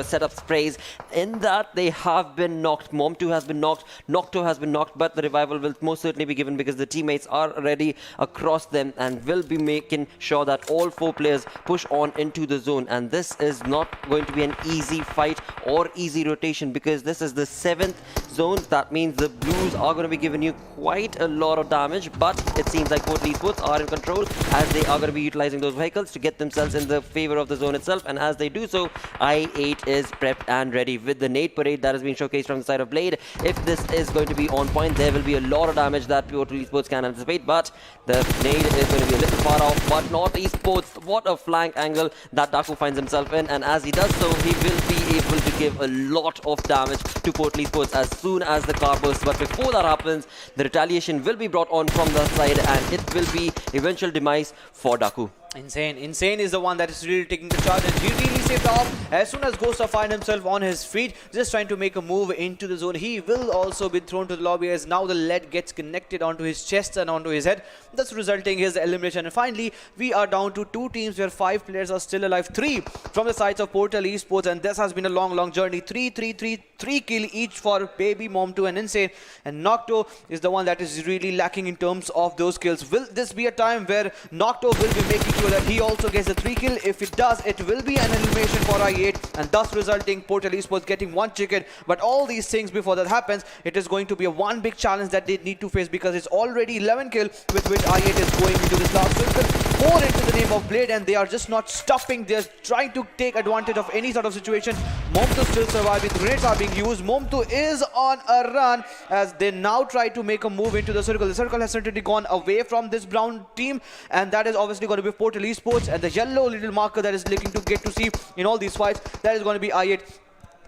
set up sprays. In that, they have been knocked. Momtu has been knocked, Nocto has been knocked, but the revival will most certainly be given, because the teammates are already across them and will be making sure that all 4 players push on into the zone. And this is not going to be an easy fight or easy rotation, because this is the 7th zone. That means the blues are going to be giving you quite a lot of damage, but it seems like Portal Esports are in control, as they are going to be utilizing those vehicles to get themselves in the favor of the zone itself. And as they do so, I8 is prepped and ready with the nade parade that has been showcased from the side of Blade. If this is going to be on point, there will be a lot of damage that Portal Esports can anticipate, but the nade is going to be a little far off. But Northeast Sports, what a flank angle that Daku finds himself in, and as he does so, he will be able to give a lot of damage to Portal Esports as soon as the car bursts. But before that happens, the retaliation will be brought on from the side, and it will be eventual demise for Daku. Insane is the one that is really taking the charge, and he really saved off as soon as Ghost finds himself on his feet, just trying to make a move into the zone. He will also be thrown to the lobby, as now the lead gets connected onto his chest and onto his head, thus resulting his elimination. And finally, we are down to 2 teams where 5 players are still alive. 3 from the sides of Portal Esports, and this has been a long journey. 3 3 kill each for Baby, Mom2 and Insane. And Nocto is the one that is really lacking in terms of those kills. Will this be a time where Nocto will be making sure that he also gets a 3 kill? If it does, it will be an elimination for I8 and thus resulting Portal Esports getting 1 chicken. But all these things before that happens, it is going to be a one big challenge that they need to face because it's already 11 kill with which I8 is going into this last circle. 4 into the name of Blade and they are just not stopping. They're trying to take advantage of any sort of situation. Mom2 still surviving. Grenades are being used. Mom2 is on a run as they now try to make a move into the circle. The circle has certainly gone away from this brown team and that is obviously going to be Portal Esports, and the yellow little marker that is looking to get to see in all these fights, that is going to be I8.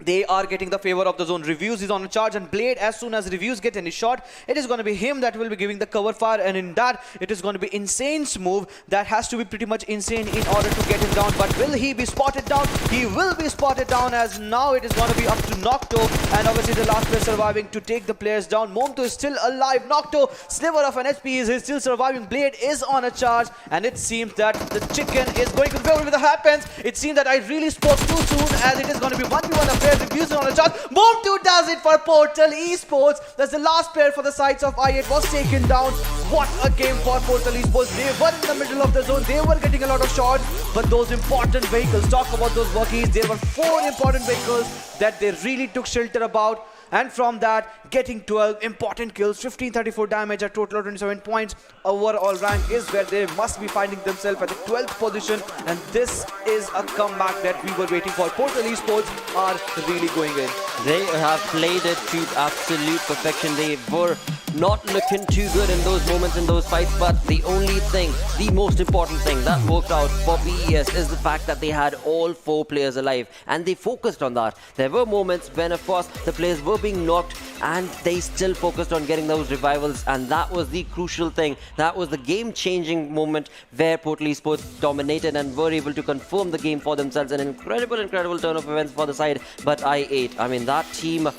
They are getting the favor of the zone. Reviews is on a charge and Blade, as soon as Reviews get any shot, it is going to be him that will be giving the cover fire, and in that it is going to be Insane's move that has to be pretty much insane in order to get him down. But will he be spotted down? He will be spotted down as now it is going to be up to Nocto and obviously the last player surviving to take the players down. Mom2 is still alive. Nocto, sliver of an HP, is still surviving. Blade is on a charge and it seems that the chicken is going to favor with the happens. It seems that I really spoke too soon as it is going to be 1v1 affair. Reviews on a charge. Mom2 does it for Portal Esports. That's the last player for the sides of I8 was taken down. What a game for Portal Esports. They were in the middle of the zone. They were getting a lot of shots, but those important vehicles, talk about those walkies. There were 4 important vehicles that they really took shelter about. And from that, getting 12 important kills, 1534 damage, a total of 27 points. Overall rank is where they must be finding themselves at the 12th position. And this is a comeback that we were waiting for. Portal Esports are really going in. They have played it to absolute perfection. They were not looking too good in those moments, in those fights, but the only thing, the most important thing that worked out for PES is the fact that they had all 4 players alive and they focused on that. There were moments when of course the players were being knocked and they still focused on getting those revivals, and that was the crucial thing. That was the game-changing moment where Portal Esports dominated and were able to confirm the game for themselves. An incredible turn of events for the side, but I8, I mean that team,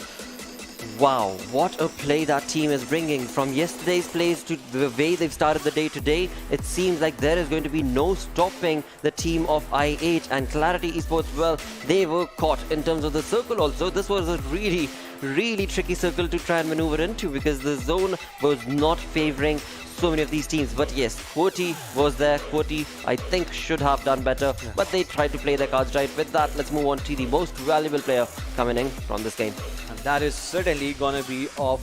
wow, what a play that team is bringing. From yesterday's plays to the way they've started the day today, it seems like there is going to be no stopping the team of I8 and Clarity Esports. Well, they were caught in terms of the circle also. This was a really tricky circle to try and maneuver into because the zone was not favoring so many of these teams. But yes, QWERTY was there. QWERTY, I think, should have done better, but they tried to play their cards right. With that, let's move on to the most valuable player coming in from this game. And that is certainly going to be of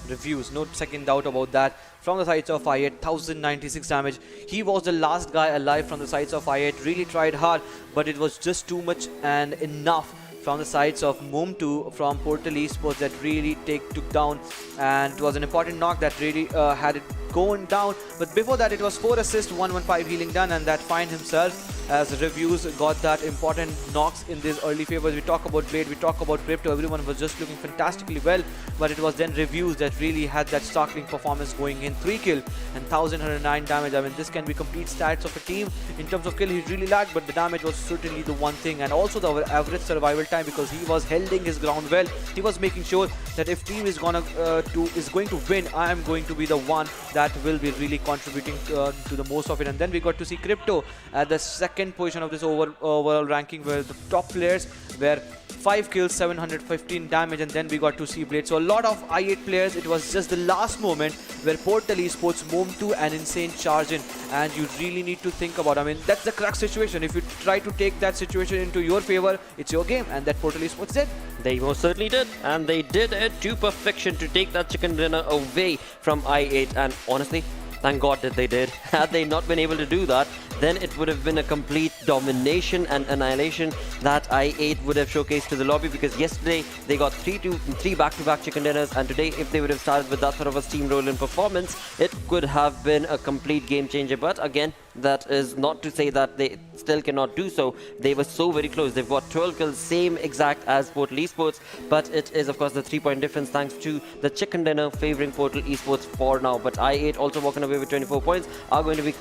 Reviews. No second doubt about that. From the sides of I8, 1096 damage. He was the last guy alive from the sides of I8. Really tried hard, but it was just too much and enough from the sides of Mom2 from Portal Esports that really took down, and it was an important knock that really had it going down. But before that, it was 4 assists, 115 healing done, and that find himself as Reviews got that important knocks in these early favors. We talk about Blade, we talk about Crypto, everyone was just looking fantastically well, but it was then Reviews that really had that startling performance going in. 3 kill and 1109 damage. I mean, this can be complete stats of a team. In terms of kill, he really lagged, but the damage was certainly the one thing, and also the average survival time, because he was holding his ground well. He was making sure that if team is going to win, I am going to be the one that will be really contributing to the most of it. And then we got to see Crypto at the second position of this overall ranking, where the top players were 5 kills, 715 damage, and then we got to see Blade. So a lot of I8 players. It was just the last moment where Portal Esports, Mom2 and Insane charge in, and you really need to think about, I mean, that's the crux situation. If you try to take that situation into your favor, it's your game, and that Portal Esports did. They most certainly did, and they did it to perfection to take that chicken dinner away from I8. And honestly, thank God that they did. Had they not been able to do that, then it would have been a complete domination and annihilation that I8 would have showcased to the lobby, because yesterday they got 3 back-to-back chicken dinners, and today if they would have started with that sort of a steamroll in performance, it could have been a complete game changer. But again, that is not to say that they still cannot do so. They were so very close. They've got 12 kills, same exact as Portal Esports, but it is of course the 3-point difference thanks to the chicken dinner favoring Portal Esports for now. But I8 also walking away with 24 points are going to be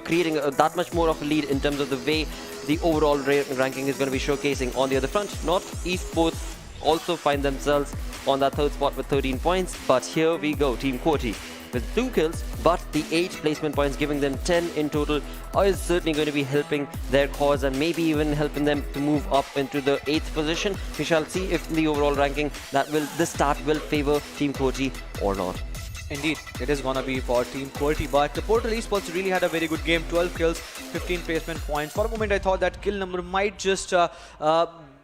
creating that much more of a lead in terms of the way the overall ranking is going to be showcasing. On the other front, North Esports also find themselves on that 3rd spot with 13 points. But here we go, Team QWERTY. with 2 kills, but the 8 placement points, giving them 10 in total, is certainly going to be helping their cause and maybe even helping them to move up into the 8th position. We shall see if in the overall ranking this start will favor Team QWERTY or not. Indeed, it is gonna be for Team QWERTY, but the Portal Esports really had a very good game. 12 kills, 15 placement points. For a moment, I thought that kill number might just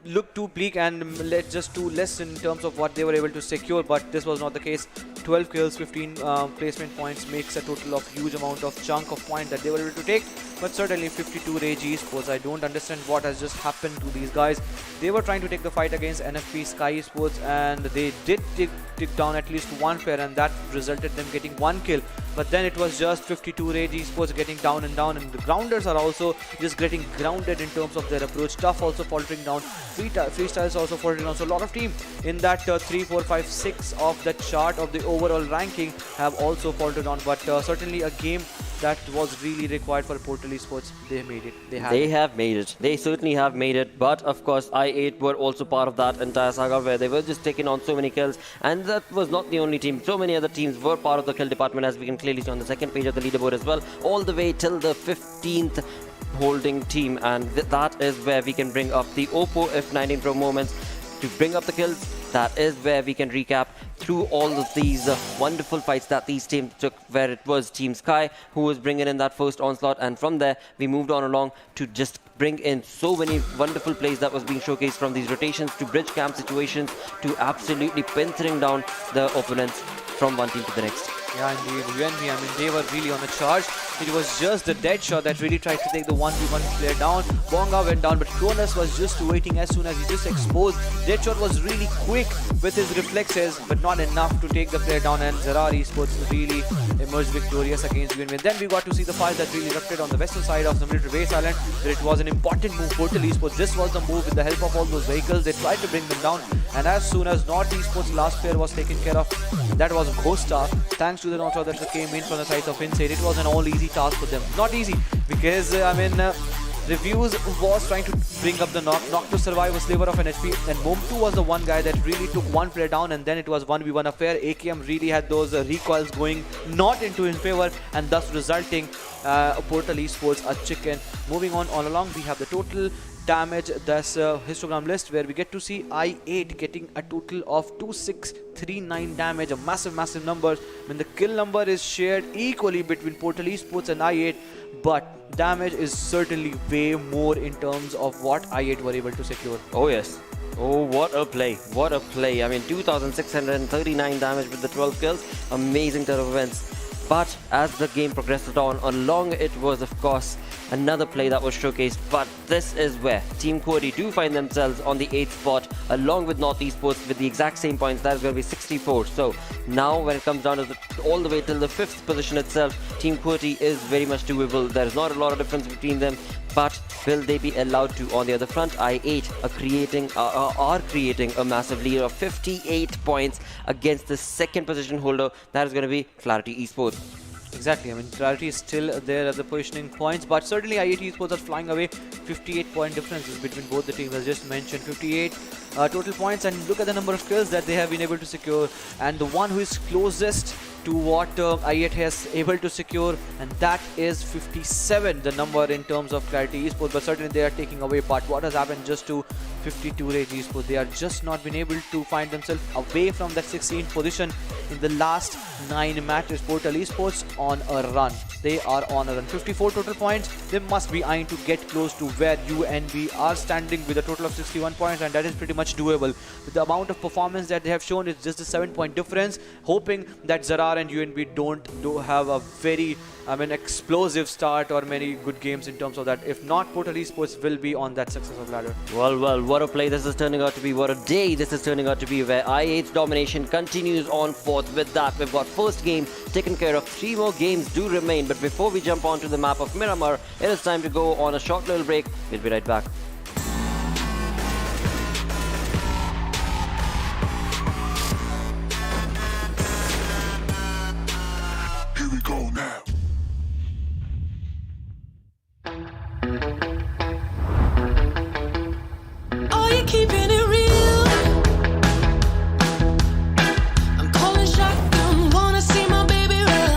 look too bleak and just too less in terms of what they were able to secure, but this was not the case. 12 kills, 15 placement points makes a total of huge amount of chunk of point that they were able to take. But certainly 52 Rage Esports, I don't understand what has just happened to these guys. They were trying to take the fight against NFP Sky Esports and they did take down at least one player, and that resulted them getting 1 kill. But then it was just 52 Rage Esports getting down, and the grounders are also just getting grounded in terms of their approach. Tough also faltering down, Freestyle is also faltering down. So a lot of team in that 3, 4, 5, 6 of the chart of the overall ranking have also faltered on. But certainly a game that was really required for Portal Esports. They made it. They have made it. They certainly have made it. But of course, i8 were also part of that entire saga where they were just taking on so many kills. And that was not the only team. So many other teams were part of the kill department, as we can clearly see on the second page of the leaderboard as well. All the way till the 15th holding team. And that is where we can bring up the Oppo F19 Pro moments to bring up the kills. That is where we can recap through all of these wonderful fights that these teams took, where it was Team Sky who was bringing in that first onslaught, and from there we moved on along to just bring in so many wonderful plays that was being showcased, from these rotations to bridge camp situations to absolutely pinching down the opponents from one team to the next. Yeah, indeed. UNB, I mean, they were really on a charge. It was just the dead shot that really tried to take the 1v1 player down. Bonga went down, but Cronus was just waiting as soon as he just exposed. Dead shot was really quick with his reflexes, but not enough to take the player down, and ZARAR Esports really emerged victorious against UNB. Then we got to see the fight that really erupted on the western side of the military base island, where it was an important move for Portal Esports. This was the move with the help of all those vehicles. They tried to bring them down, and as soon as North Esports' last player was taken care of, that was Ghosta. Thanks to the knockout that came in from the sides of Inside, it was an all easy task for them. Not easy, because Reviews was trying to bring up the knock to survive a sliver of an HP, and Mom2 was the one guy that really took one player down, and then it was 1v1 affair. AKM really had those recoils going not into his favor, and thus resulting Portal Esports a chicken. Moving on all along, we have the total damage, that's histogram list, where we get to see i8 getting a total of 2639 damage, a massive number. When the kill number is shared equally between Portal Esports and i8, but damage is certainly way more in terms of what i8 were able to secure. Oh yes. Oh, what a play. What a play. I mean, 2639 damage with the 12 kills. Amazing turn of events. But as the game progressed on along, it was of course another play that was showcased. But this is where Team QWERTY do find themselves on the 8th spot along with North Esports with the exact same points. That is going to be 64. So now when it comes down to all the way till the 5th position itself, Team QWERTY is very much doable. There is not a lot of difference between them. But will they be allowed to? On the other front, i8 are creating a massive lead of 58 points against the second position holder. That is going to be Clarity Esports. Exactly, I mean, Clarity is still there at the positioning points, but certainly i8 Esports are flying away. 58 point differences between both the teams, as just mentioned. 58 total points, and look at the number of kills that they have been able to secure. And the one who is closest to what i8 has able to secure, and that is 57, the number in terms of Clarity Esports. But certainly they are taking away. But what has happened just to 52 Rage Esports? They are just not been able to find themselves away from that 16th position in the last 9 matches. Portal Esports on a run. They are on a run. 54 total points. They must be eyeing to get close to where UNB are standing with a total of 61 points, and that is pretty much doable. With the amount of performance that they have shown, it's just a 7-point difference. Hoping that ZARAR and UNB don't have a very explosive start or many good games in terms of that. If not, Portal Esports will be on that success of ladder. Well, what a play this is turning out to be. What a day this is turning out to be, where i8's domination continues on forth. With that, we've got first game taken care of. 3 more games do remain. But before we jump onto the map of Miramar, it is time to go on a short little break. We'll be right back. Here we go now. Are you keeping it real? I'm calling shotgun, wanna see my baby run.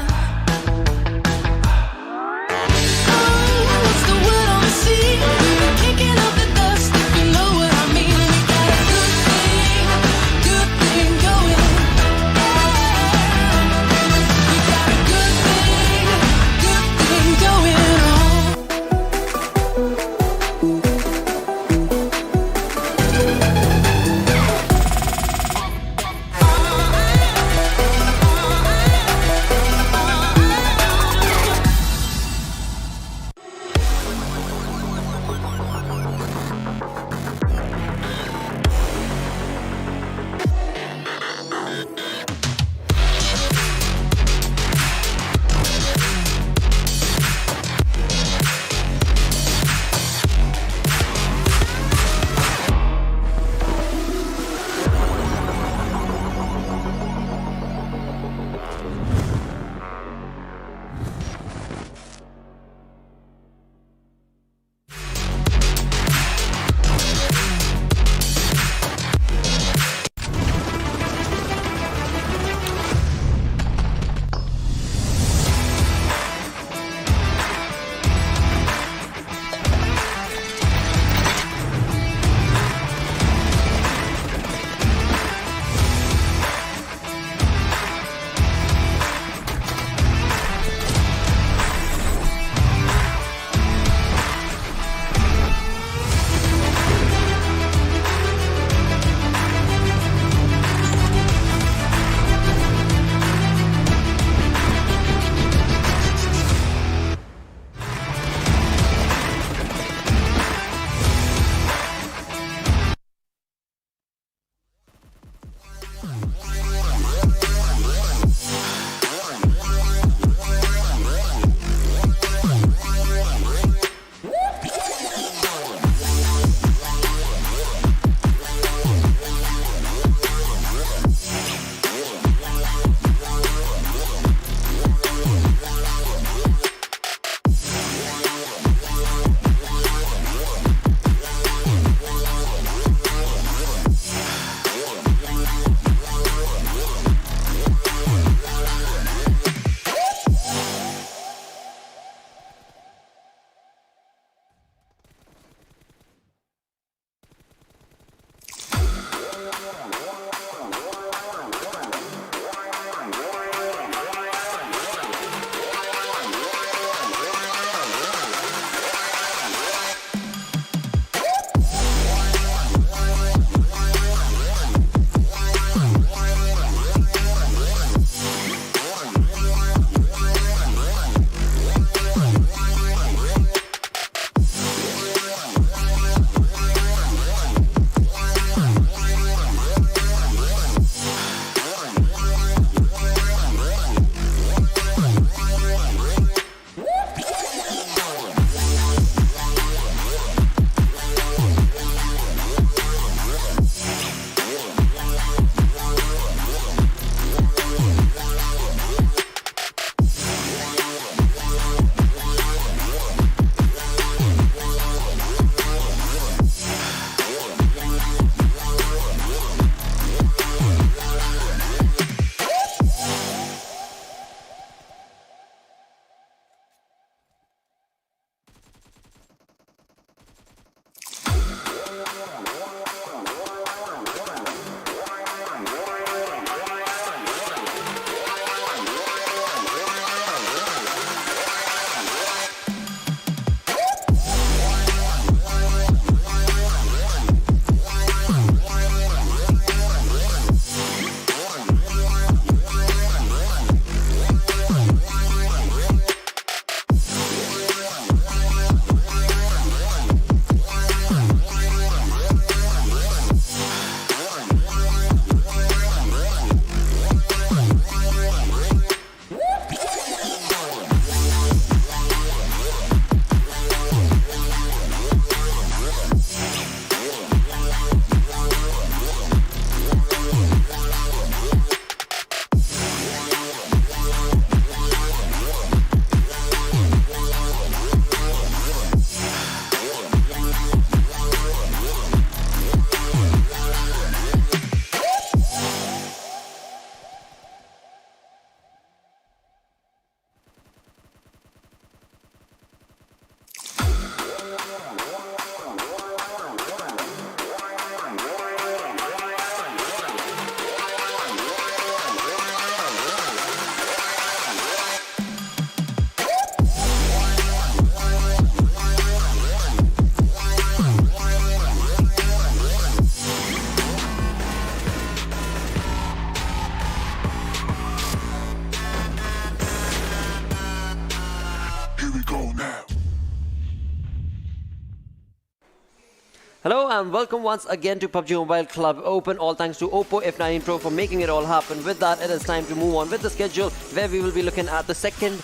Hello and welcome once again to PUBG Mobile Club Open. All thanks to Oppo F9 Pro for making it all happen. With that, it is time to move on with the schedule where we will be looking at the second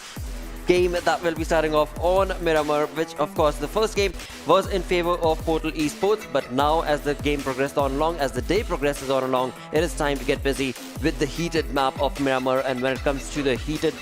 game that will be starting off on Miramar, which of course the first game was in favor of Portal Esports, but now as the game progressed on along, as the day progresses on along, it is time to get busy with the heated map of Miramar. And when it comes to the heated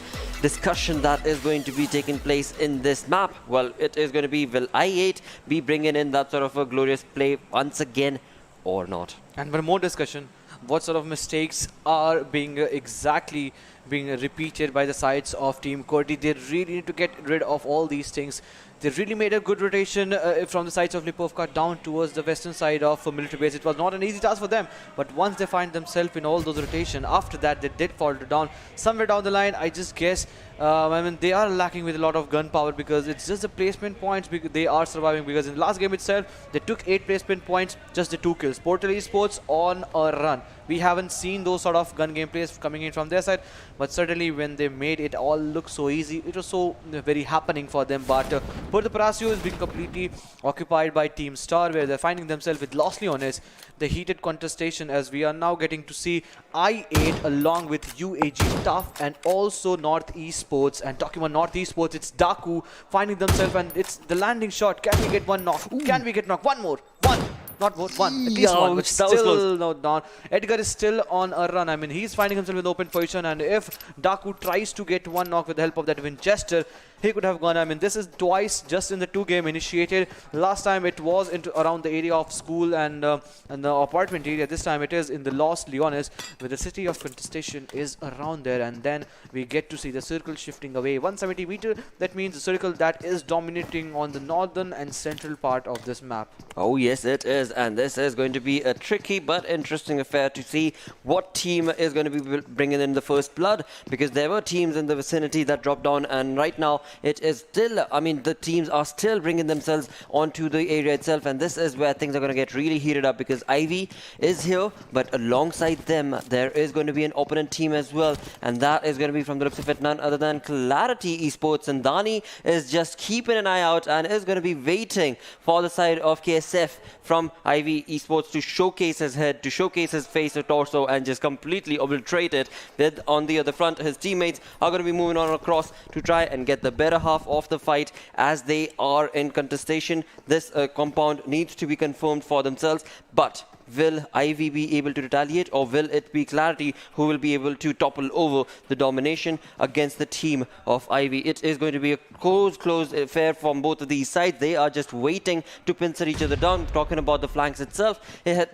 discussion that is going to be taking place in this map, well, it is going to be, will I8 be bringing in that sort of a glorious play once again or not? And for more discussion, what sort of mistakes are being exactly being repeated by the sides of Team QWERTY? They really need to get rid of all these things. They really made a good rotation from the sides of Lipovka down towards the western side of military base. It was not an easy task for them, but once they find themselves in all those rotation, after that they did fall down somewhere down the line. I just guess I mean they are lacking with a lot of gunpowder, because it's just the placement points they are surviving, because in the last game itself they took 8 placement points, just the 2 kills. Portal Esports on a run. We haven't seen those sort of gun gameplays coming in from their side, but certainly when they made it all look so easy, it was so very happening for them. But Puerto Parasio is being completely occupied by Team Star, where they're finding themselves with Los Leones. The heated contestation, as we are now getting to see I8 along with UAGxTUF and also North Esports. And talking about North Esports, it's Daku finding themselves, and it's the landing shot. Can we get one knock? Ooh. Can we get knock? One more. One. Not more, one, at least one, but still not down. Edgar is still on a run. I mean, he's finding himself in open position, and if Daku tries to get one knock with the help of that Winchester, he could have gone. I mean, this is twice just in the 2 game initiated. Last time it was into around the area of school and the apartment area. This time it is in the Los Leones, where the city of contestation is around there. And then we get to see the circle shifting away 170 meter. That means the circle that is dominating on the northern and central part of this map. Oh yes, it is, and this is going to be a tricky but interesting affair to see what team is going to be bringing in the first blood, because there were teams in the vicinity that dropped down, and right now it is still, I mean, the teams are still bringing themselves onto the area itself, and this is where things are going to get really heated up, because Ivy is here, but alongside them there is going to be an opponent team as well, and that is going to be, from the looks of it, none other than Clarity Esports. And Dani is just keeping an eye out and is going to be waiting for the side of KSF from Ivy Esports to showcase his head, to showcase his face or torso, and just completely obliterate it. With on the other front, his teammates are going to be moving on across to try and get the better half of the fight as they are in contestation. This compound needs to be confirmed for themselves, but will Ivy be able to retaliate, or will it be Clarity who will be able to topple over the domination against the team of Ivy? It is going to be a close affair from both of these sides. They are just waiting to pincer each other down. Talking about the flanks itself,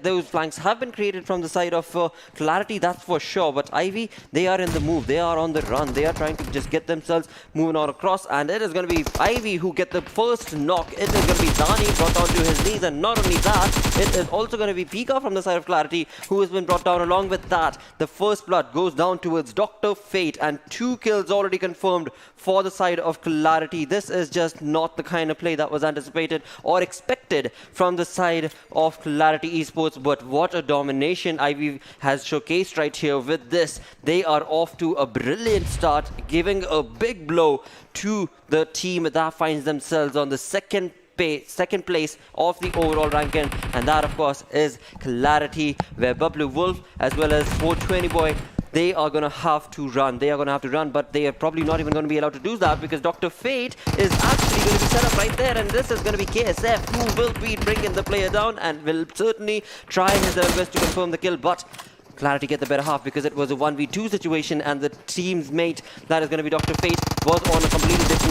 those flanks have been created from the side of Clarity, that's for sure, but Ivy, they are in the move, they are on the run, they are trying to just get themselves moving on across, and it is going to be Ivy who get the first knock. It is going to be Dani brought down to his knees, and not only that, it is also going to be from the side of Clarity, who has been brought down. Along with that, the first blood goes down towards Dr. Fate, and 2 kills already confirmed for the side of Clarity. This is just not the kind of play that was anticipated or expected from the side of Clarity Esports, but what a domination Ivy has showcased right here. With this, they are off to a brilliant start, giving a big blow to the team that finds themselves on the second place of the overall ranking, and that of course is Clarity, where Bablu Wolf as well as 420 Boy, they are going to have to run. They are going to have to run, but they are probably not even going to be allowed to do that, because Dr. Fate is actually going to be set up right there, and this is going to be KSF who will be bringing the player down and will certainly try his level best to confirm the kill, but Clarity get the better half, because it was a 1v2 situation, and the team's mate, that is going to be Dr. Fate, was on a completely different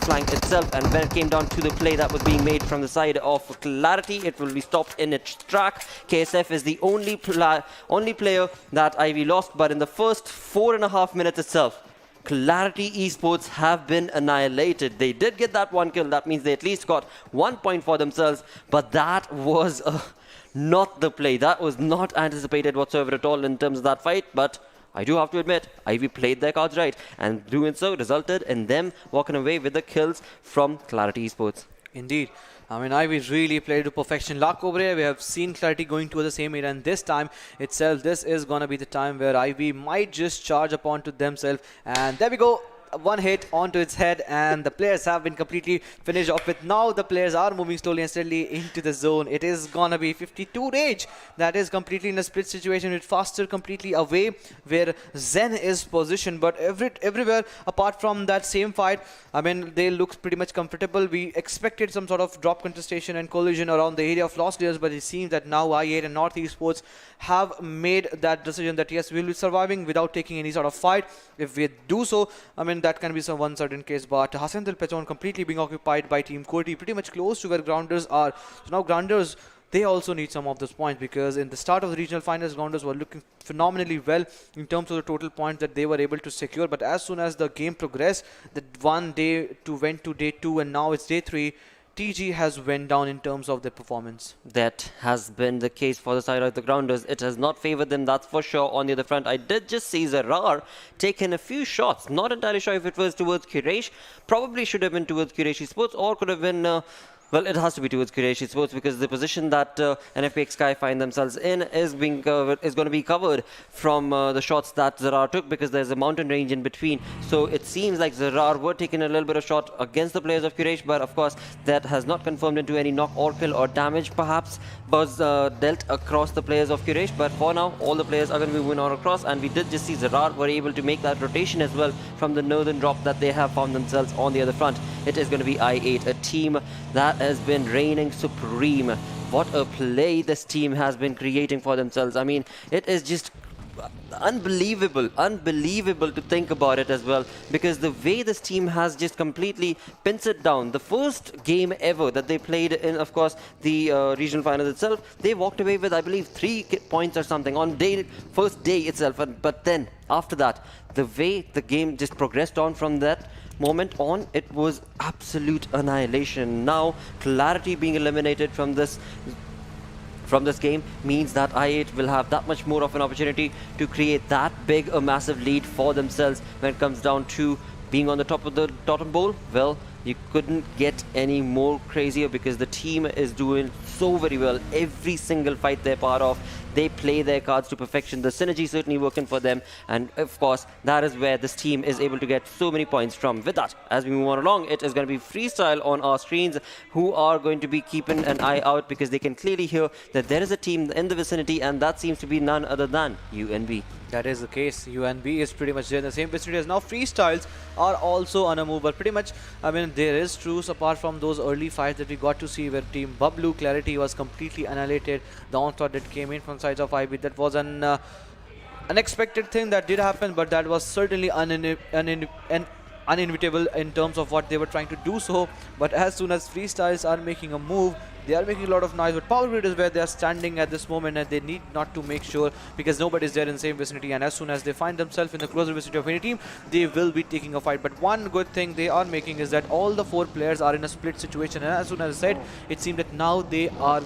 flank itself. And when it came down to the play that was being made from the side of Clarity, it will be stopped in its track. KSF is the only player that Ivy lost, but in the first 4.5 minutes itself, Clarity Esports have been annihilated. They did get that 1 kill. That means they at least got 1 point for themselves, but that was not the play. That was not anticipated whatsoever at all in terms of that fight, but I do have to admit, Ivy played their cards right, and doing so resulted in them walking away with the kills from Clarity Esports. Indeed. I mean, Ivy really played to perfection. Luck over here. We have seen Clarity going to the same area, and this time itself, this is going to be the time where Ivy might just charge upon to themselves. And there we go. one hit onto its head, and the players have been completely finished off with. Now the players are moving slowly and steadily into the zone. It is gonna be 52 Rage. That is completely in a split situation with Faster completely away where Zen is positioned. But everywhere apart from that same fight, I mean, they look pretty much comfortable. We expected some sort of drop contestation and collision around the area of Lost Layers, but it seems that now i8 and North Esports have made that decision that yes, we'll be surviving without taking any sort of fight. If we do so, I mean, that can be some one certain case. But Hassan Del Pechon completely being occupied by Team QWERTY, pretty much close to where Grounders are. So now Grounders, they also need some of those points, because in the start of the regional finals, Grounders were looking phenomenally well in terms of the total points that they were able to secure. But as soon as the game progressed, the one day went to day 2, and now it's day 3, TG has went down in terms of their performance. That has been the case for the side of the Grounders. It has not favored them, that's for sure. On the other front, I did just see ZARAR taking a few shots. Not entirely sure if it was towards Quraysh. Probably should have been towards Quraysh Esports, or could have been... well, it has to be towards Quraysh Esports, because the position that NFPX Sky find themselves in is going to be covered from the shots that ZARAR took, because there's a mountain range in between. So it seems like ZARAR were taking a little bit of shot against the players of Quraysh, but of course that has not confirmed into any knock or kill or damage perhaps was dealt across the players of Quraysh. But for now, all the players are going to be moving on across, and we did just see ZARAR were able to make that rotation as well from the northern drop that they have found themselves on the other front. It is going to be i8, a team that has been reigning supreme. What a play this team has been creating for themselves. I mean, it is just unbelievable to think about it as well, because the way this team has just completely pinned it down. The first game ever that they played in, of course, the regional finals itself, they walked away with, I believe, 3 points or something on first day itself. But then after that, the way the game just progressed on from that moment on, it was absolute annihilation. Now Clarity being eliminated from this game means that i8 will have that much more of an opportunity to create that big a massive lead for themselves when it comes down to being on the top of the totem bowl. Well, you couldn't get any more crazier, because the team is doing so very well. Every single fight they're part of, they play their cards to perfection. The synergy certainly working for them, and of course that is where this team is able to get so many points from. With that, as we move on along, it is going to be freestyle on our screens, who are going to be keeping an eye out, because they can clearly hear that there is a team in the vicinity, and that seems to be none other than UNB. That is the case. UNB is pretty much there in the same vicinity as now. Freestyles are also on a move, but pretty much, I mean, there is truce apart from those early fights that we got to see where Team Bablu Clarity was completely annihilated. The onslaught that came in from sides of IB, that was an unexpected thing that did happen, but that was certainly uninevitable in terms of what they were trying to do so. But as soon as Freestyles are making a move, they are making a lot of noise. But Power Grid is where they are standing at this moment, and they need not to make sure, because nobody is there in the same vicinity, and as soon as they find themselves in the closer vicinity of any team, they will be taking a fight. But one good thing they are making is that all the 4 players are in a split situation, and as soon as I said, it seemed that now they are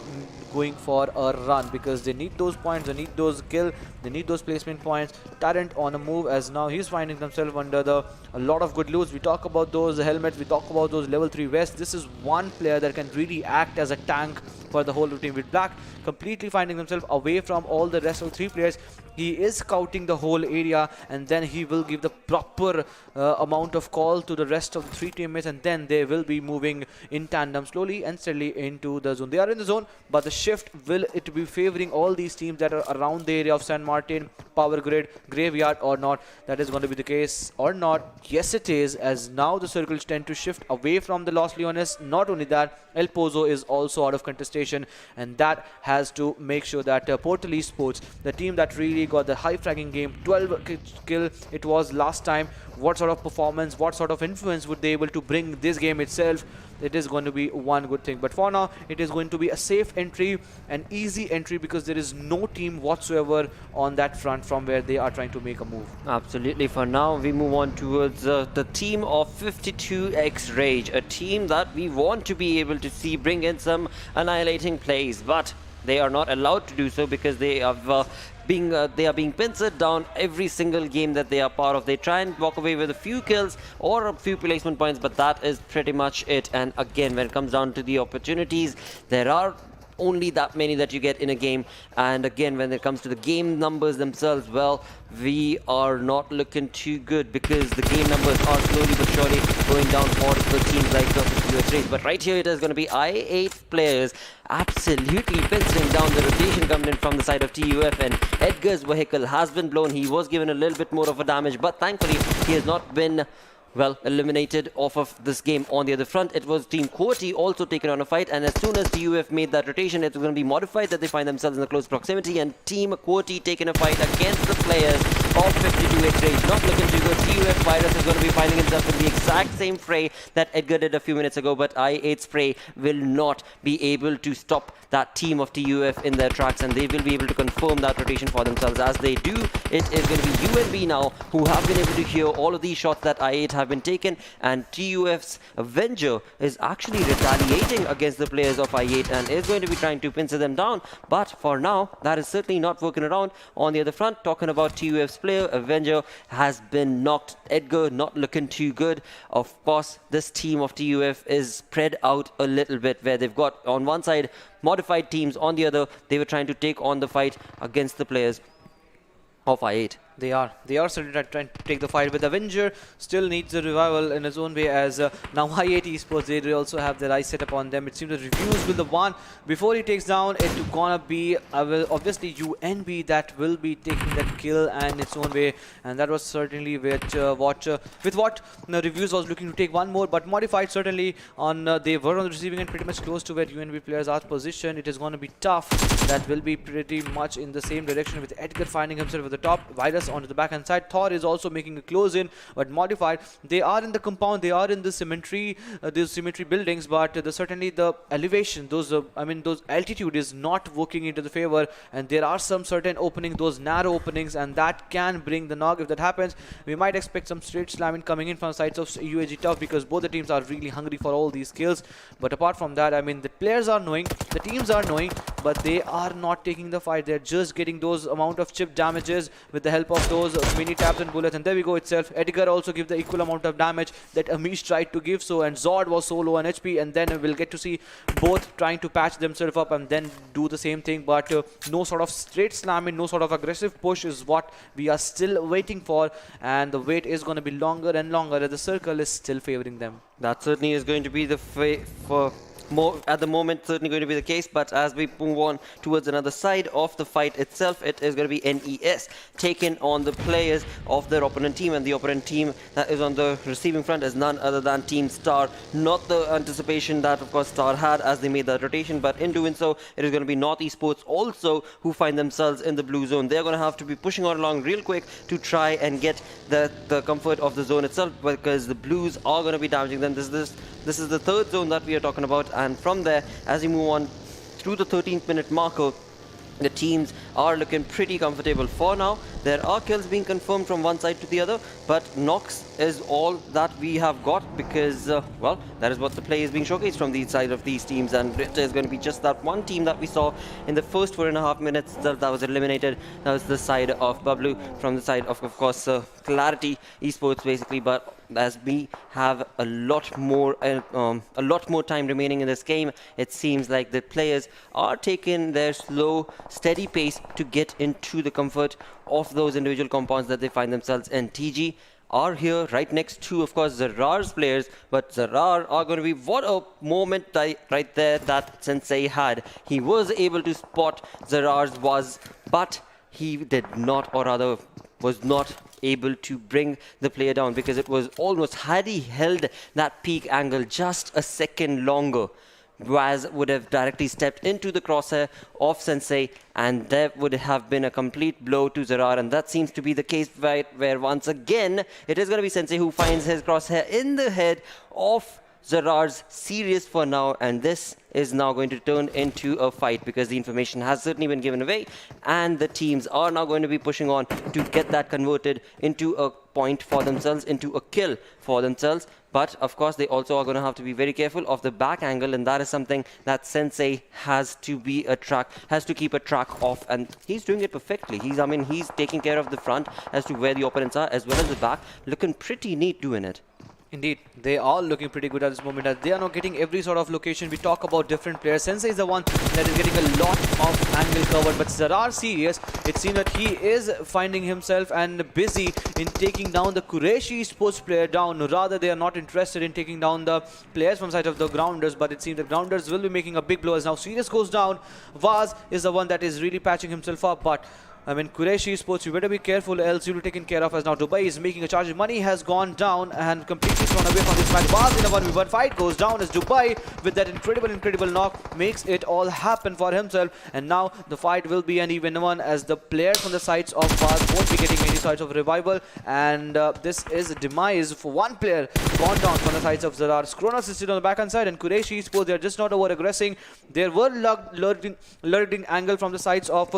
going for a run, because they need those points, they need those kill, they need those placement points. Tyrant on a move, as now he's finding himself under a lot of good loots. We talk about those helmets, we talk about those level 3 vests. This is one player that can really act as a tank for the whole team. With Black completely finding himself away from all the rest of the 3 players, he is scouting the whole area, and then he will give the proper amount of call to the rest of the 3 teammates, and then they will be moving in tandem slowly and steadily into the zone. They are in the zone, but the shift will it be favoring all these teams that are around the area of San Martin, Power Grid, Graveyard, or not? That is going to be the case or not? Yes, it is, as now the circles tend to shift away from the Los Leones. Not only that, El Pozo is also out of contestation, and that has to make sure that Portal Esports, the team that really got the high fragging game, 12 kill it was last time, what sort of performance, what sort of influence would they able to bring this game itself? It is going to be one good thing. But for now, it is going to be a safe entry, an easy entry, because there is no team whatsoever on that front from where they are trying to make a move. Absolutely. For now, we move on towards the team of 52X Rage, a team that we want to be able to see bring in some annihilating plays, but they are not allowed to do so, because they have they are being pincered down every single game that they are part of. They try and walk away with a few kills or a few placement points, but that is pretty much it. And again, when it comes down to the opportunities, there are only that many that you get in a game. And again, when it comes to the game numbers themselves, well, we are not looking too good because the game numbers are slowly but surely going down for the teams like the US race. But right here it is going to be I8 players absolutely penciling down the rotation coming in from the side of TUF, and Edgar's vehicle has been blown. He was given a little bit more of a damage, but thankfully he has not been well eliminated off of this game. On the other front, it was Team QWERTY also taken on a fight, and as soon as TUF made that rotation, it was going to be modified that they find themselves in the close proximity, and Team QWERTY taking a fight against the players of 52X Rage. Not looking too good. TUF Virus is going to be finding himself in the exact same fray that Edgar did a few minutes ago, but I8 Spray will not be able to stop that team of TUF in their tracks, and they will be able to confirm that rotation for themselves. As they do, it is going to be UNB now who have been able to hear all of these shots that I8 have been taken, and TUF's Avenger is actually retaliating against the players of I8 and is going to be trying to pincer them down, but for now that is certainly not working around. On the other front, talking about TUF's player, Avenger has been knocked. Edgar not looking too good. Of course, this team of TUF is spread out a little bit, where they've got on one side modified teams, on the other they were trying to take on the fight against the players of I8. They are certainly trying to take the fight, with Avenger still needs a revival in his own way, as now I8 Esports, they also have their eyes set upon them. It seems that Reviews will the one before he takes down. It's gonna be obviously UNB that will be taking that kill and its own way, and that was certainly with what Reviews was looking to take one more, but modified certainly on they were on the receiving end pretty much close to where UNB players are positioned. It is going to be tough. That will be pretty much in the same direction, with Edgar finding himself at the top, Virus onto the backhand side. Thor is also making a close in, but modified. They are in the compound, they are in the cemetery, these cemetery buildings, but certainly the elevation, those altitude is not working into the favor, and there are some certain openings, those narrow openings, and that can bring the knock. If that happens, we might expect some straight slamming coming in from the sides of UAGxTUF, because both the teams are really hungry for all these kills. But apart from that, I mean, the players are knowing, the teams are knowing, but they are not taking the fight. They're just getting those amount of chip damages with the help of those mini tabs and bullets, and there we go itself. Edgar also give the equal amount of damage that Amish tried to give, so, and Zord was so low on HP, and then we'll get to see both trying to patch themselves up and then do the same thing, but no sort of straight slamming, no sort of aggressive push is what we are still waiting for, and the wait is going to be longer and longer as the circle is still favoring them. That certainly is going to be the at the moment certainly going to be the case, but as we move on towards another side of the fight itself, it is going to be NES taking on the players of their opponent team, and the opponent team that is on the receiving front is none other than Team Star. Not the anticipation that of course Star had as they made that rotation, but in doing so it is going to be North Esports also who find themselves in the blue zone. They're going to have to be pushing on along real quick to try and get the comfort of the zone itself, because the blues are going to be damaging them. This is the third zone that we are talking about, and from there, as we move on through the 13th minute marker, the teams are looking pretty comfortable for now. There are kills being confirmed from one side to the other, but knocks is all that we have got, because well, that is what the play is being showcased from the side of these teams, and it is going to be just that one team that we saw in the first 4.5 minutes that was eliminated. That was the side of Bablu, from the side of course Clarity Esports basically. But as we have a lot more time remaining in this game, it seems like the players are taking their slow, steady pace to get into the comfort of those individual compounds that they find themselves in. TG are here right next to, of course, ZARAR's players, but ZARAR are going to be, what a moment right there that Sensei had. He was able to spot ZARAR's buzz, but he did not, or rather was not able to bring the player down, because it was almost, had he held that peak angle just a second longer, Waz would have directly stepped into the crosshair of Sensei, and there would have been a complete blow to ZARAR, and that seems to be the case where once again it is going to be Sensei who finds his crosshair in the head of ZARAR's Sirius for now, and this is now going to turn into a fight, because the information has certainly been given away, and the teams are now going to be pushing on to get that converted into a point for themselves, into a kill for themselves. But of course they also are going to have to be very careful of the back angle, and that is something that Sensei has to keep a track of, and he's doing it perfectly. He's taking care of the front as to where the opponents are, as well as the back, looking pretty neat doing it. Indeed, they are looking pretty good at this moment as they are not getting every sort of location. We talk about different players. Sensei is the one that is getting a lot of angle covered, but ZARAR serious. It seems that he is finding himself and busy in taking down the Quraysh Esports player down. Rather, they are not interested in taking down the players from side of the grounders, but it seems the grounders will be making a big blow as now Serious goes down. Vaz is the one that is really patching himself up, but I mean, Quraysh Esports, you better be careful else you'll be taken care of as now Dubai is making a charge. Money has gone down and completely thrown away from this match. Vaz in a 1v1 fight goes down as Dubai with that incredible knock makes it all happen for himself. And now the fight will be an even one as the players from the sides of Vaz won't be getting any sorts of revival. And this is a demise for one player gone down from the sides of ZARAR. Skronos is still on the backhand side and Quraysh Esports, they're just not over-aggressing. There were lurking angle from the sides of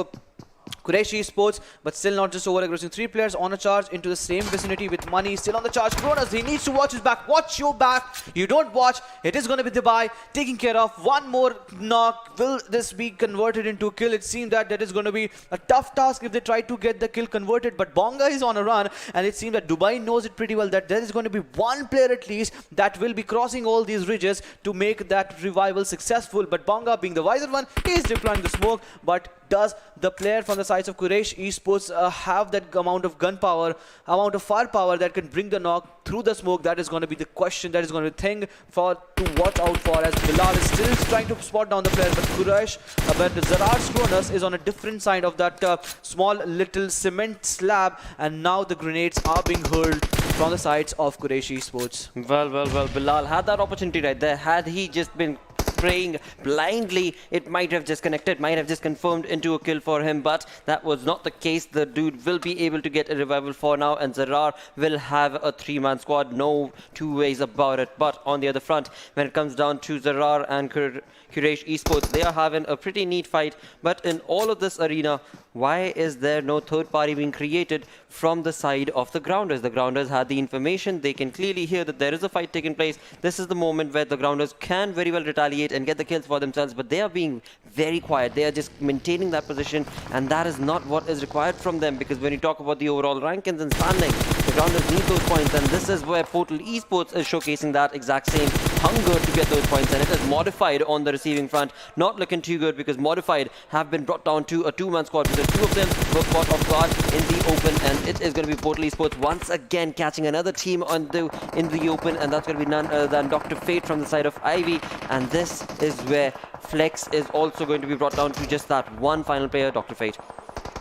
Quraysh Esports, but still not just over-aggressing. 3 players on a charge into the same vicinity with Money still on the charge. Kronos, he needs to watch his back. Watch your back. You don't watch. It is going to be Dubai taking care of one more knock. Will this be converted into a kill? It seems that that is going to be a tough task if they try to get the kill converted, but Bonga is on a run, and it seems that Dubai knows it pretty well that there is going to be one player at least that will be crossing all these ridges to make that revival successful. But Bonga, being the wiser one, is deploying the smoke, but does the player from the sides of Quraysh Esports have that amount of gunpower, amount of firepower that can bring the knock through the smoke? That is going to be the question, that is going to be the thing to watch out for, as Bilal is still trying to spot down the player, but ZARAR Skronos is on a different side of that small little cement slab, and now the grenades are being hurled from the sides of Quraysh Esports. Well, Bilal had that opportunity right there. Had he just been praying blindly, it might have just connected, might have just confirmed into a kill for him, but that was not the case. The dude will be able to get a revival for now, and ZARAR will have a 3-man squad, no two ways about it. But on the other front, when it comes down to ZARAR and Quraysh Esports, they are having a pretty neat fight, but in all of this arena, why is there no third party being created from the side of the grounders? The grounders had the information, they can clearly hear that there is a fight taking place. This is the moment where the grounders can very well retaliate and get the kills for themselves, but they are being very quiet. They are just maintaining that position, and that is not what is required from them, because when you talk about the overall rankings and standing, the grounders need those points, and this is where Portal Esports is showcasing that exact same hunger to get those points, and it is Modified on the receiving front. Not looking too good, because Modified have been brought down to a 2-man squad, because 2 of them were caught off guard in the open, and it is going to be Portal Esports once again catching another team in the open, and that's going to be none other than Dr. Fate from the side of Ivy, and this is where Flex is also going to be brought down to just that one final player, Dr. Fate.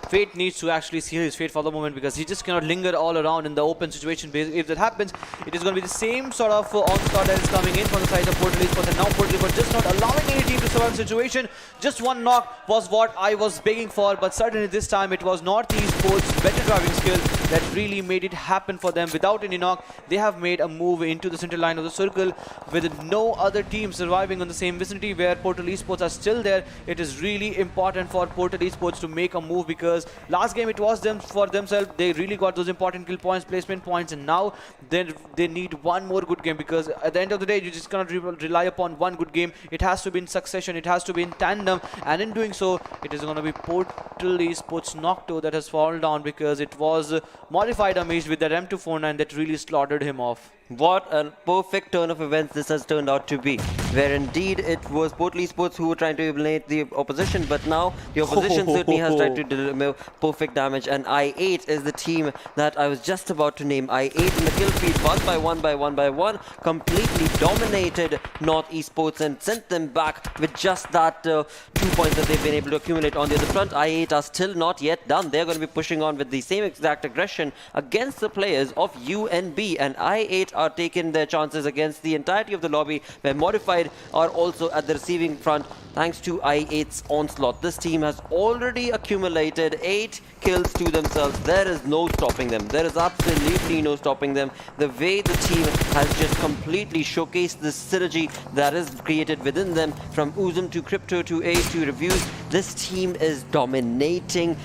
Fate needs to actually seal his fate for the moment, because he just cannot linger all around in the open situation. If that happens, it is going to be the same sort of onslaught that is coming in from the side of Portal Esports, and now Portal Esports just not allowing any team to survive the situation. Just one knock was what I was begging for, but certainly this time it was North Esports' better driving skill that really made it happen for them. Without any knock, they have made a move into the center line of the circle with no other team surviving on the same vicinity where Portal Esports are still there. It is really important for Portal Esports to make a move, because last game it was them for themselves. They really got those important kill points, placement points, and now they need one more good game, because at the end of the day, you just cannot rely upon one good game. It has to be in succession, it has to be in tandem, and in doing so, it is going to be Portal Esports Nocto that has fallen down, because it was Modified Amish with that M249 that really slaughtered him off. What a perfect turn of events this has turned out to be, where indeed it was Portal Esports who were trying to eliminate the opposition, but now the opposition certainly has tried to deliver perfect damage, and I8 is the team that I was just about to name. I8 in the kill feed, one by one, completely dominated North Esports and sent them back with just that 2 points that they've been able to accumulate. On the other front, I8 are still not yet done. They're going to be pushing on with the same exact aggression against the players of UNB, and I8 are taking their chances against the entirety of the lobby, where Modified are also at the receiving front thanks to I8's onslaught. This team has already accumulated 8 kills to themselves. There is no stopping them. There is absolutely no stopping them. The way the team has just completely showcased the synergy that is created within them, from Uzum to Crypto to Ace to Reviews, this team is dominating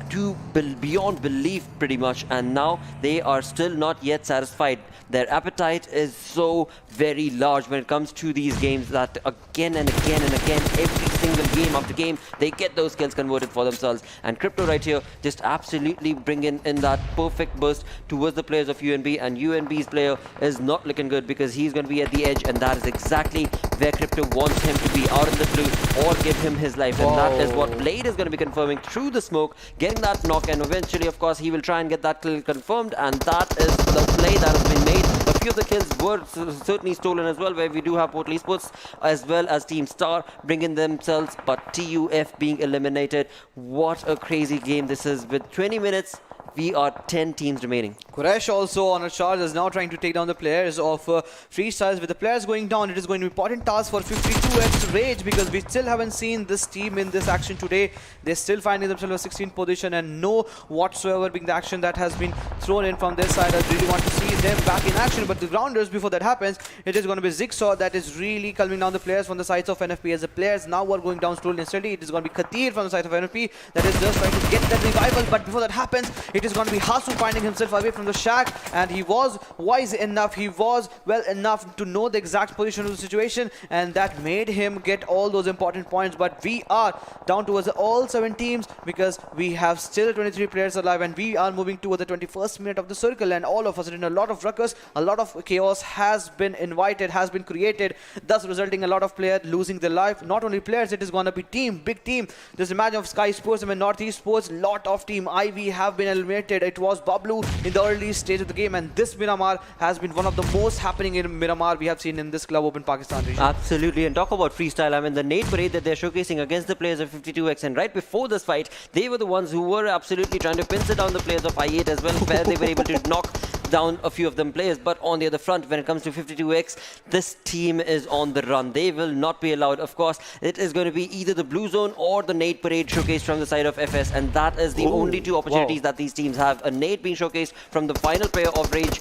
beyond belief pretty much, and now they are still not yet satisfied. Their appetite is so very large when it comes to these games that again and again and again, every single game after game, they get those kills converted for themselves. And Crypto right here just absolutely bringing in that perfect burst towards the players of UNB, and UNB's player is not looking good because he's going to be at the edge, and that is exactly where Crypto wants him to be, out in the blue or give him his life. And that is what Blade is going to be confirming through the smoke, getting that knock, and eventually of course he will try and get that kill confirmed, and that is the play that has been made. A few of the kills were certainly stolen as well, where we do have Portal Esports as well as Team Star bringing themselves, but TUF being eliminated. What a crazy game this is. With 20 minutes, we are 10 teams remaining. Quraysh also on a charge is now trying to take down the players of Freestyles. With the players going down, it is going to be important task for 52x Rage, because we still haven't seen this team in this action today. They're still finding themselves in 16th position, and no whatsoever being the action that has been thrown in from their side. I really want to see them back in action, but the grounders, before that happens, it is going to be Zigsaw that is really calming down the players from the sides of NFP. As the players now are going down slowly and steadily, it is going to be Katir from the side of NFP that is just trying to get that revival, but before that happens, it is going to be Hasu finding himself away from the shack, and he was wise enough, he was well enough to know the exact position of the situation, and that made him get all those important points. But we are down towards all 7 teams, because we have still 23 players alive, and we are moving towards the 21st minute of the circle, and all of us are in a lot of ruckus. A lot of chaos has been invited, has been created, thus resulting a lot of players losing their life. Not only players, it is going to be team, big team. Just imagine of Sky Sports and Northeast Sports, lot of team IV have been eliminated. It was Bablu in the early stage of the game, and this Miramar has been one of the most happening in Miramar we have seen in this club open Pakistan region. Absolutely. And talk about freestyle, I mean the nade parade that they're showcasing against the players of 52x, and right before this fight they were the ones who were absolutely trying to pincer down the players of I8 as well, where they were able to knock down a few of them players. But on the other front, when it comes to 52x, this team is on the run. They will not be allowed. Of course, it is going to be either the blue zone or the nade parade showcased from the side of FS, and that is the only two opportunities that these teams have. A nade being showcased from the final player of Rage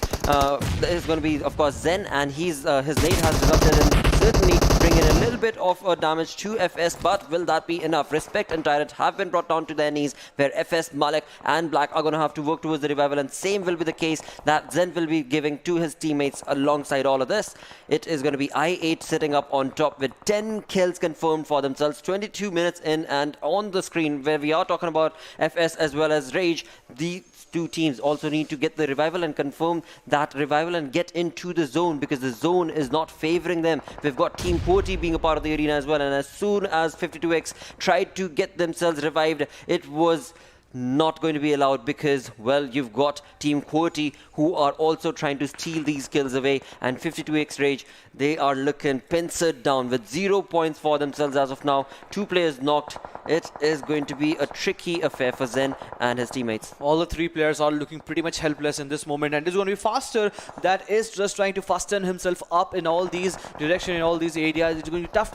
is going to be, of course, Zen, and his nade has resulted in certainly bringing a little bit of damage to FS, but will that be enough? Respect and Tyrant have been brought down to their knees, where FS, Malik and Black are going to have to work towards the revival, and same will be the case that Zen will be giving to his teammates alongside all of this. It is going to be I8 sitting up on top with 10 kills confirmed for themselves, 22 minutes in, and on the screen where we are talking about FS as well as Rage, the two teams also need to get the revival and confirm that revival and get into the zone, because the zone is not favoring them. We've got Team QWERTY being a part of the arena as well, and as soon as 52x tried to get themselves revived, it was not going to be allowed, because, well, you've got Team QWERTY who are also trying to steal these kills away, and 52x Rage, they are looking pincered down with 0 points for themselves as of now. 2 players knocked. It is going to be a tricky affair for Zen and his teammates. All the 3 players are looking pretty much helpless in this moment, and it's going to be Faster that is just trying to fasten himself up in all these directions, in all these areas. It's going to be tough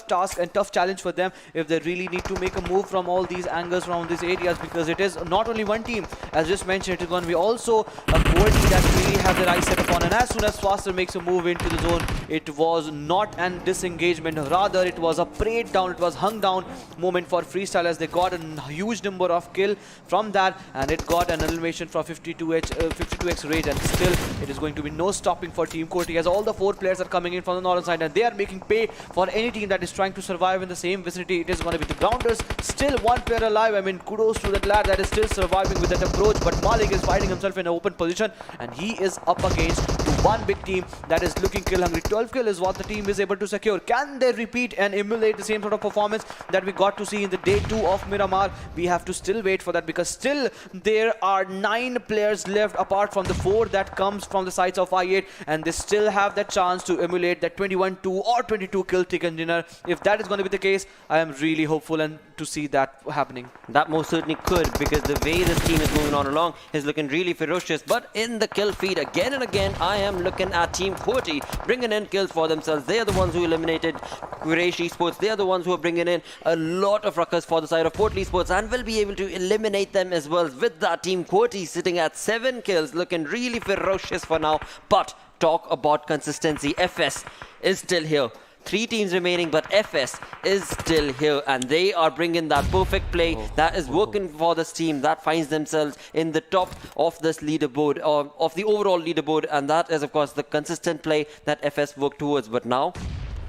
task and tough challenge for them if they really need to make a move from all these angles, from these areas, because it is not only one team. As just mentioned, it is going to be also a QWERTY that really have their eyes set upon, and as soon as Faster makes a move into the zone, it was not an disengagement, rather it was a prayed down, it was hung down moment for Freestyle, as they got a huge number of kill from that, and it got an elimination from 52x Rage, and still it is going to be no stopping for Team QWERTY, as all the 4 players are coming in from the northern side, and they are making pay for any team that is trying to survive in the same vicinity. It is going to be the Grounders, still 1 player alive. I mean, kudos to that lad that is still surviving with that approach, but Malik is finding himself in an open position, and he is up against one big team that is looking kill hungry. 12 kill is what the team is able to secure. Can they repeat and emulate the same sort of performance that we got to see in the day 2 of Miramar? We have to still wait for that, because still there are 9 players left apart from the 4 that comes from the sides of I8, and they still have that chance to emulate that 21-2 or 22 kill chicken dinner. If that is going to be the case, I am really hopeful and to see that happening. That most certainly could, because the way this team is moving on along is looking really ferocious. But in the kill feed, again and again, I am looking at Team QWERTY bringing in kills for themselves. They are the ones who eliminated Quraysh Esports. They are the ones who are bringing in a lot of ruckus for the side of Portal Esports, and will be able to eliminate them as well. With that, Team QWERTY sitting at 7 kills, looking really ferocious for now. But talk about consistency. FS is still here. 3 teams remaining, but FS is still here, and they are bringing that perfect play that is working for this team that finds themselves in the top of this leaderboard, of the overall leaderboard, and that is, of course, the consistent play that FS work towards. But now,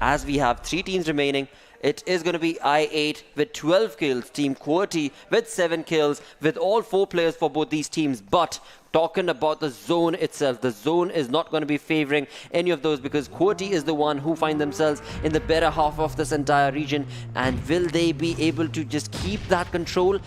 as we have 3 teams remaining, it is going to be I8 with 12 kills, Team QWERTY with 7 kills, with all 4 players for both these teams. But talking about the zone itself, the zone is not going to be favoring any of those, because QWERTY is the one who find themselves in the better half of this entire region. And will they be able to just keep that control?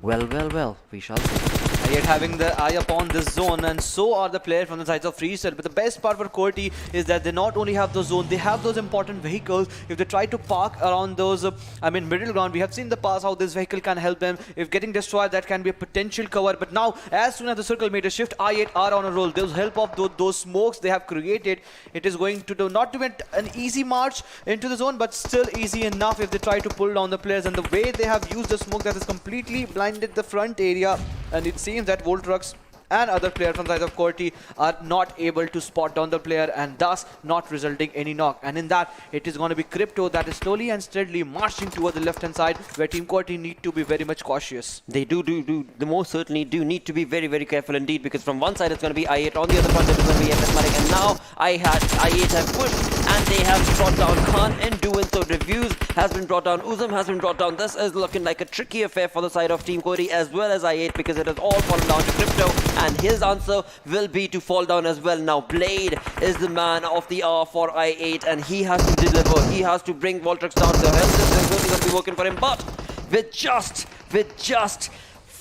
Well, we shall see. Yet having the eye upon this zone, and so are the players from the sides of Freestyle. But the best part for QWERTY is that they not only have the zone, they have those important vehicles. If they try to park around those, middle ground, we have seen in the past how this vehicle can help them. If getting destroyed, that can be a potential cover. But now, as soon as the circle made a shift, I8 are on a roll. Those help of those smokes they have created, it is going to do not even an easy march into the zone, but still easy enough if they try to pull down the players. And the way they have used the smoke that has completely blinded the front area, and it seems that Voltrux and other players from the side of QWERTY are not able to spot down the player, and thus not resulting any knock. And in that, it is going to be Crypto that is slowly and steadily marching towards the left hand side, where Team QWERTY need to be very much cautious. They they most certainly do need to be very careful indeed, because from one side it's going to be I8, on the other front it's going to be FS Malik, and now I8 have pushed and they have brought down Khan. In doing so, Reviews has been brought down, Uzum has been brought down. This is looking like a tricky affair for the side of Team QWERTY as well as I8, because it has all fallen down to Crypto, and his answer will be to fall down as well. Now Blade is the man of the hour for I8, and he has to deliver. He has to bring Voltrux down. The health is going to be working for him, but with just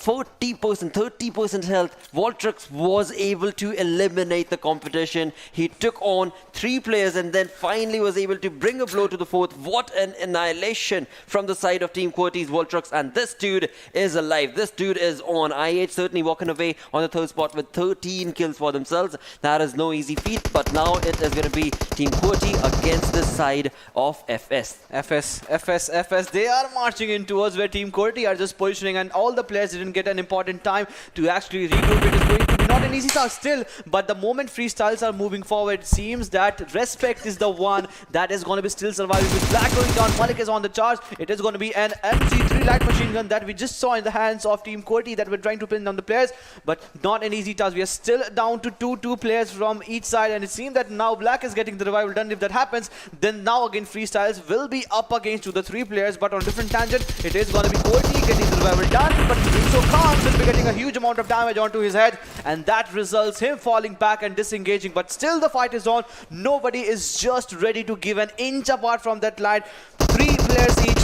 40%, 30% health, Voltrux was able to eliminate the competition. He took on 3 players and then finally was able to bring a blow to the 4th. What an annihilation from the side of Team QWERTY's Voltrux. And this dude is alive. This dude is on. I8 certainly walking away on the 3rd spot with 13 kills for themselves. That is no easy feat, but now it is going to be Team QWERTY against the side of FS. FS. They are marching in towards where Team QWERTY are just positioning, and all the players didn't get an important time to actually regroup. It is going to be not an easy task still, but the moment Freestyles are moving forward, it seems that Respect is the one that is going to be still surviving. With Black going down, Malik is on the charge. It is going to be an MG3 light machine gun that we just saw in the hands of Team QWERTY that were trying to pin down the players, but not an easy task. We are still down to 2 players from each side, and it seems that now Black is getting the revival done. If that happens, then now again Freestyles will be up against 3 players, but on a different tangent. It is going to be QWERTY getting the revival done, but so Khan will be getting a huge amount of damage onto his head, and that results him falling back and disengaging. But still the fight is on. Nobody is just ready to give an inch apart from that line. 3 players each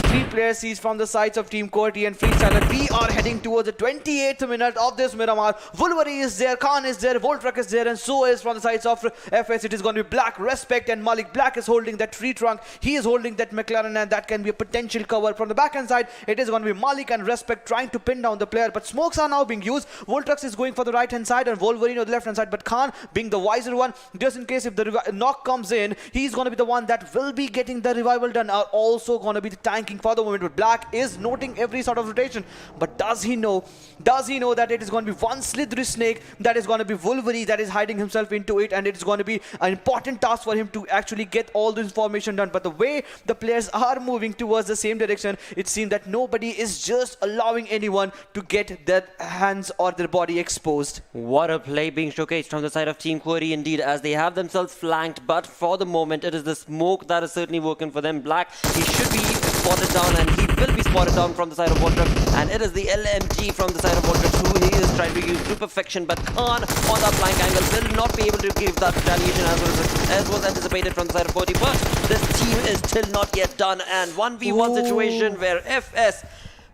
from the sides of Team QWERTY and Freestyle, and we are heading towards the 28th minute of this Miramar. Wolverine is there, Khan is there, Voltrux is there, and so is from the sides of FS. It is going to be Black, Respect, and Malik. Black is holding that tree trunk, he is holding that McLaren, and that can be a potential cover. From the backhand side, it is going to be Malik and Respect trying to pin down the player, but smokes are now being used. Voltrux is going for the right hand side and Wolverine on the left hand side, but Khan being the wiser one, just in case if the knock comes in, he's going to be the one that will be getting the revival done, are also going to be the tanking for the moment. But Black is noting every sort of rotation, but does he know that it is going to be one slithery snake that is going to be Wolverine that is hiding himself into it, and it is going to be an important task for him to actually get all the information done. But the way the players are moving towards the same direction, it seems that nobody is just allowing anyone to get their hands or their body exposed. What a play being showcased from the side of Team QWERTY indeed, as they have themselves flanked, but for the moment it is the smoke that is certainly working for them. Black, he should be spotted down, and he will be spotted down from the side of Voltrux, and it is the LMG from the side of Voltrux who he is trying to use to perfection, but Khan on that flank angle will not be able to give that retaliation as was anticipated from the side of QWERTY. But this team is still not yet done, and 1v1 situation where FS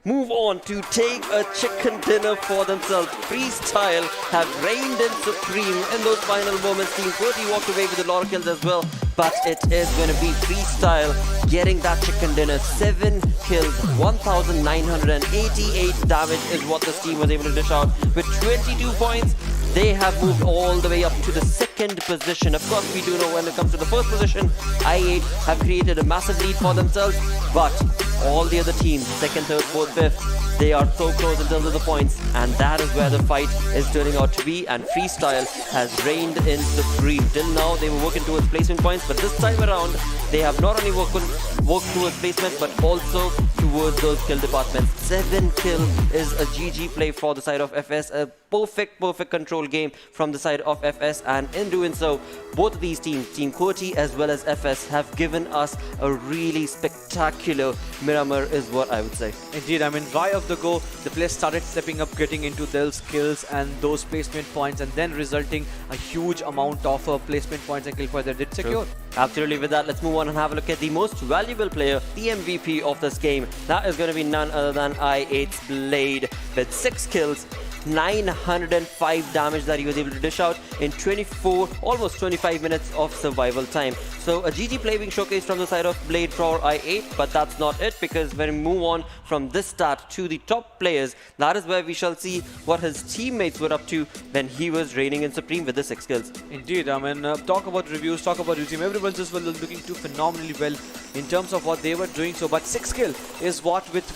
move on to take a chicken dinner for themselves. Freestyle have reigned in supreme in those final moments. Team QWERTY walked away with a lot of kills as well, but it is going to be Freestyle getting that chicken dinner. 7 kills, 1,988 damage is what this team was able to dish out with 22 points. They have moved all the way up to the second position. Of course, we do know when it comes to the first position, I8 have created a massive lead for themselves, but all the other teams, second, third, fourth, fifth, they are so close in terms of the points, and that is where the fight is turning out to be. And Freestyle has reigned in supreme. Till now, they were working towards placement points, but this time around, they have not only worked towards placement, but also towards those kill departments. 7 kill is a GG play for the side of FS, a perfect control game from the side of FS, and in doing so, both of these teams, Team QWERTY as well as FS, have given us a really spectacular Miramar is what I would say. Indeed, I mean, right off the go, the players started stepping up, getting into those kills and those placement points, and then resulting a huge amount of placement points and kill points that did secure. Absolutely. With that, let's move on and have a look at the most valuable player, the MVP of this game. That is going to be none other than I8's Blade with 6 kills, 905 damage that he was able to dish out in 24, almost 25 minutes of survival time. So a GG play being showcased from the side of Blade for I8, but that's not it, because when we move on from this stat to the top players, that is where we shall see what his teammates were up to when he was reigning in supreme with the 6 kills. Indeed, I mean, talk about reviews, talk about resume, everyone's just looking to phenomenally well in terms of what they were doing. So, but 6 kill is what with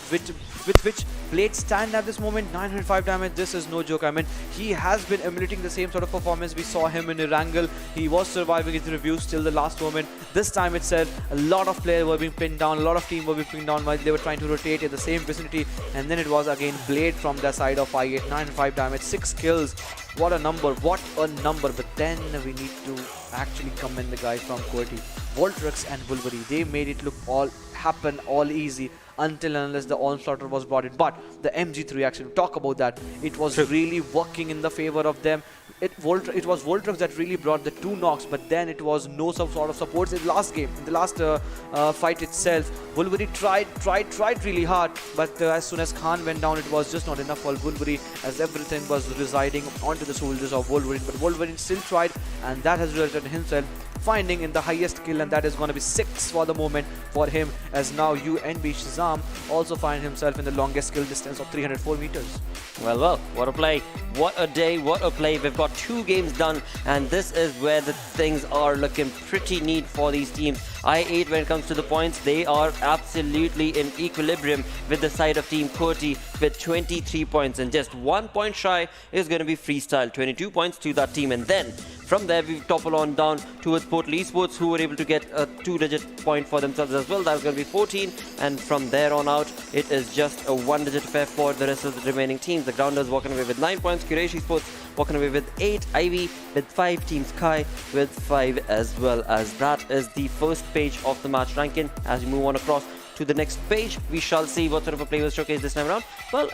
which Blade stand at this moment. 905 damage, this is no joke. I mean, he has been emulating the same sort of performance we saw him in Erangel. He was surviving his reviews till the last moment. This time itself, a lot of players were being pinned down, a lot of teams were being pinned down while they were trying to rotate in the same vicinity, and then it was again Blade from the side of I8, 905 damage, 6 kills. What a number, what a number. But then we need to actually commend the guys from QWERTY. Voltrix and Wolverine, they made it look all happen all easy until and unless the onslaughter was brought in. But the MG3 actually, talk about that, it was really working in the favor of them. It was Voltrix that really brought the 2 knocks, but then it was no some sort of supports in the last game, in the last fight itself. Wolverine tried really hard, but as soon as Khan went down, it was just not enough for Wolverine, as everything was residing onto the shoulders of Wolverine. But Wolverine still tried, and that has resulted in himself finding in the highest kill, and that is going to be 6 for the moment for him, as now UNBxNF also find himself in the longest kill distance of 304 meters. Well, what a play, what a day, what a play. We've got 2 games done, and this is where the things are looking pretty neat for these teams. I8, when it comes to the points, they are absolutely in equilibrium with the side of Team QWERTY with 23 points, and just 1 point shy is going to be Freestyle, 22 points to that team. And then from there, we topple on down towards PMCO Esports, who were able to get a 2-digit point for themselves as well. That's going to be 14. And from there on out, it is just a 1-digit affair for the rest of the remaining teams. The Grounders walking away with 9 points. Quraysh Esports walking away with 8. Ivy with 5. Team Sky with 5 as well. As that is the first page of the match ranking. As we move on across to the next page, we shall see what sort of a play was showcased this time around. Well,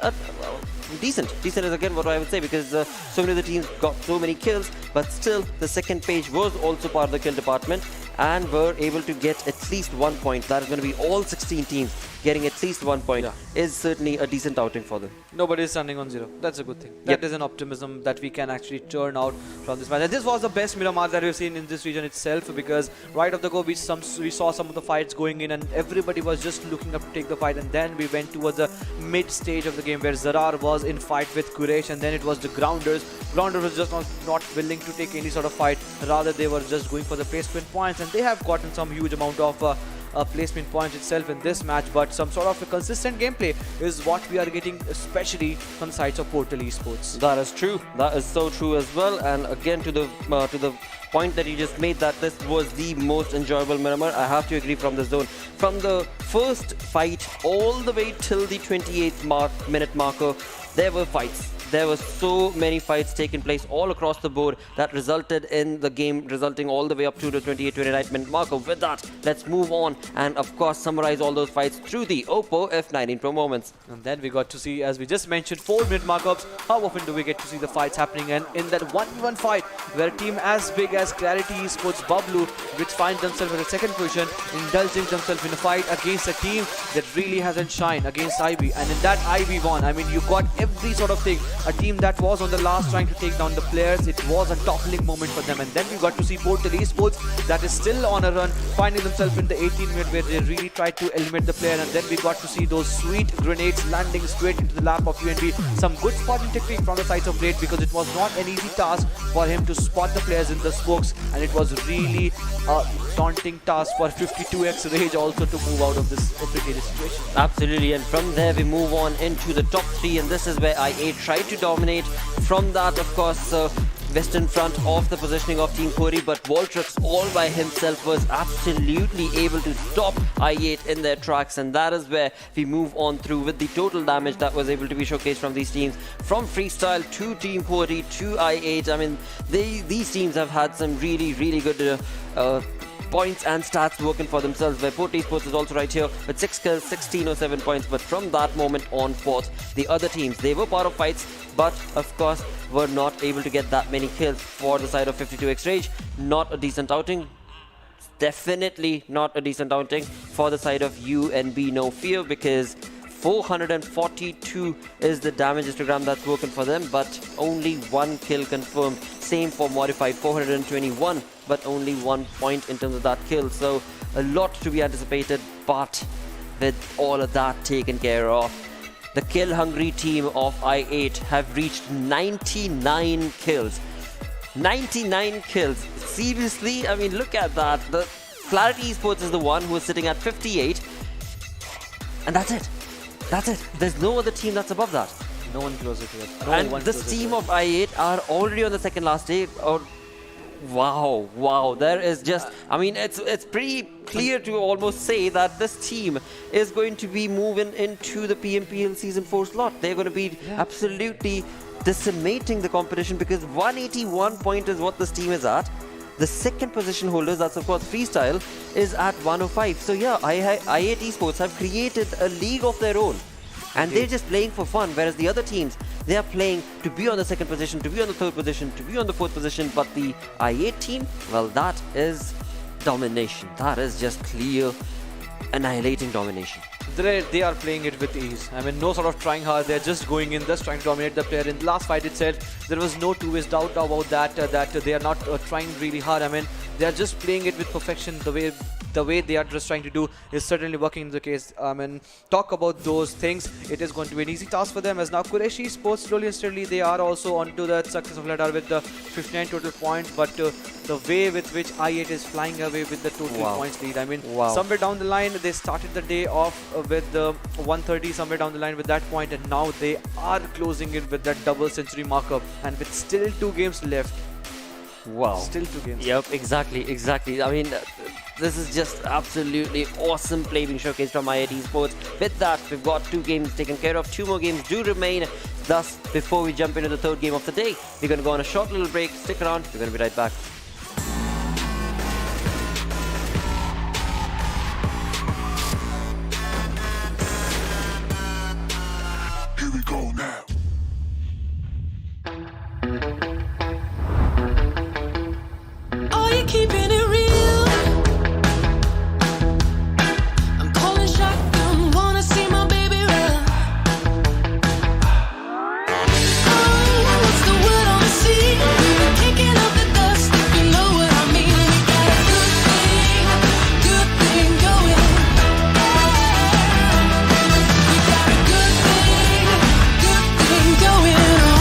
decent is again what I would say, because so many of the teams got so many kills, but still the second page was also part of the kill department and were able to get at least 1 point. That is going to be all 16 teams getting at least 1 point. Is certainly a decent outing for them. Nobody is standing on 0. That's a good thing. That is an optimism that we can actually turn out from this match. And this was the best Miramar that we've seen in this region itself, because right off the go we saw some of the fights going in, and everybody was just looking up to take the fight. And then we went towards the mid stage of the game where ZARAR was in fight with Quraysh, and then it was the Grounders. Grounders was just not willing to take any sort of fight. Rather, they were just going for the placement points, and they have gotten some huge amount of placement points itself in this match. But some sort of a consistent gameplay is what we are getting, especially from the sides of PMCO Esports. That is true. That is so true as well. And again, to the point that you just made, that this was the most enjoyable Miramar, I have to agree from the zone. From the first fight all the way till the 28th minute marker, there were fights. There were so many fights taking place all across the board that resulted in the game resulting all the way up to the 28-29 minute marker. With that, let's move on and of course summarize all those fights through the Oppo F19 Pro moments. And then we got to see, as we just mentioned, 4-minute markups. How often do we get to see the fights happening? And in that 1v1 fight, where a team as big as QWERTY Esports Bablu, which find themselves in the second position, indulging themselves in a fight against a team that really hasn't shined, against IB. And in that IB1, I mean, you got every sort of thing a team that was on the last trying to take down the players. It was a toppling moment for them, and then we got to see QWERTY Esports that is still on a run, finding themselves in the 18-minute where they really tried to eliminate the player, and then we got to see those sweet grenades landing straight into the lap of UNB. Some good spotting technique from the sides of Blade, because it was not an easy task for him to spot the players in the smokes, and it was really a daunting task for 52x Rage also to move out of this precarious situation. Absolutely, and from there we move on into the top 3, and this is where IA tried to dominate. From that, of course, Western front of the positioning of Team QWERTY, but Voltrix all by himself was absolutely able to stop I8 in their tracks, and that is where we move on through with the total damage that was able to be showcased from these teams. From Freestyle to Team QWERTY to I8, I mean, these teams have had some really good points and stats working for themselves, where QWERTY Esports is also right here with 6 kills, 1607 points. But from that moment on forth, the other teams, they were part of fights, but of course were not able to get that many kills. For the side of 52x Rage, not a decent outing. Definitely not a decent outing for the side of UNB No Fear, because 442 is the damage histogram that's working for them, but only 1 kill confirmed. Same for Modified, 421, but only 1 point in terms of that kill. So a lot to be anticipated, but with all of that taken care of, the kill-hungry team of I8 have reached 99 kills. 99 kills. Seriously, I mean, look at that. The Clarity Esports is the one who is sitting at 58, and that's it. That's it. There's no other team that's above that. No one closer to it. And this team of I8 are already on the second last day. Or wow. There is just, I mean, it's pretty clear to almost say that this team is going to be moving into the PMPL Season 4 slot. They're going to be absolutely decimating the competition, because 181 point is what this team is at. The second position holders, that's of course Freestyle, is at 105. So yeah, I8 Esports have created a league of their own, and they're just playing for fun, whereas the other teams, they are playing to be on the second position, to be on the third position, to be on the fourth position. But the I8 team, well, that is domination. That is just clear, annihilating domination. They are playing it with ease. I mean, no sort of trying hard. They're just going in, just trying to dominate the player. In the last fight itself, there was no two-ways doubt about that, that they are not trying really hard. I mean, they are just playing it with perfection. The way they are just trying to do is certainly working in the case. I mean, talk about those things. It is going to be an easy task for them, as now Quraysh Esports slowly and steadily, they are also onto the success of ladder with the 59 total points. But the way with which I8 is flying away with the total points lead. I mean, somewhere down the line, they started the day off with the 130, somewhere down the line with that point, and now they are closing it with that double century markup, and with still 2 games left. Wow. Still 2 games. Yep, exactly. I mean, this is just absolutely awesome play being showcased from I8 Esports. With that, we've got 2 games taken care of. 2 more games do remain. Thus, before we jump into the third game of the day, we're going to go on a short little break. Stick around. We're going to be right back. Here we go now. Are you keeping it real? I'm calling shotgun, wanna see my baby run. Oh, what's the word on the sea? We're kicking up the dust, if you know what I mean. We got a good thing going. We got a good thing going on.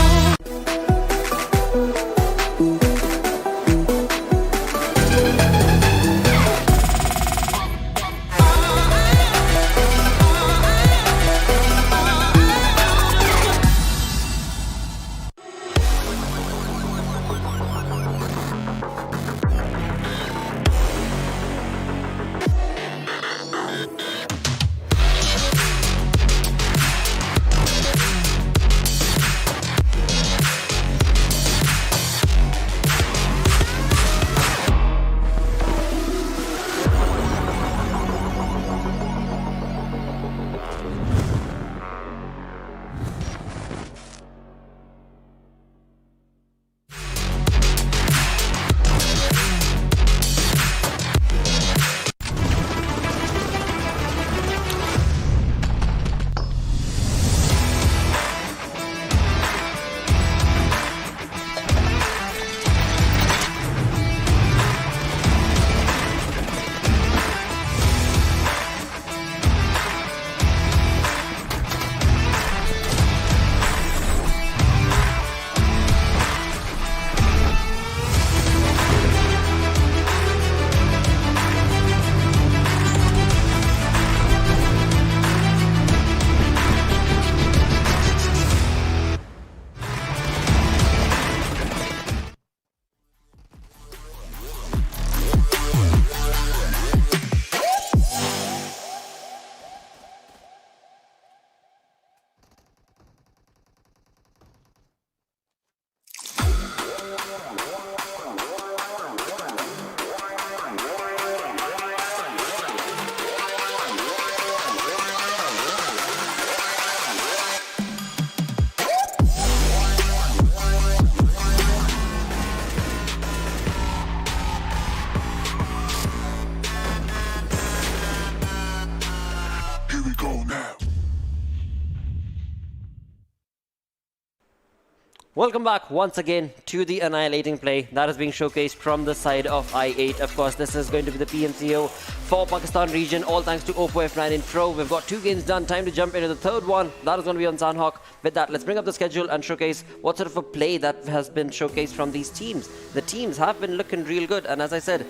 Welcome back once again to the annihilating play that is being showcased from the side of I8. Of course, this is going to be the PMCO for Pakistan region, all thanks to Oppo F9 Pro. We've got 2 games done. Time to jump into the third one. That is going to be on Sanhok. With that, let's bring up the schedule and showcase what sort of a play that has been showcased from these teams. The teams have been looking real good, and as I said,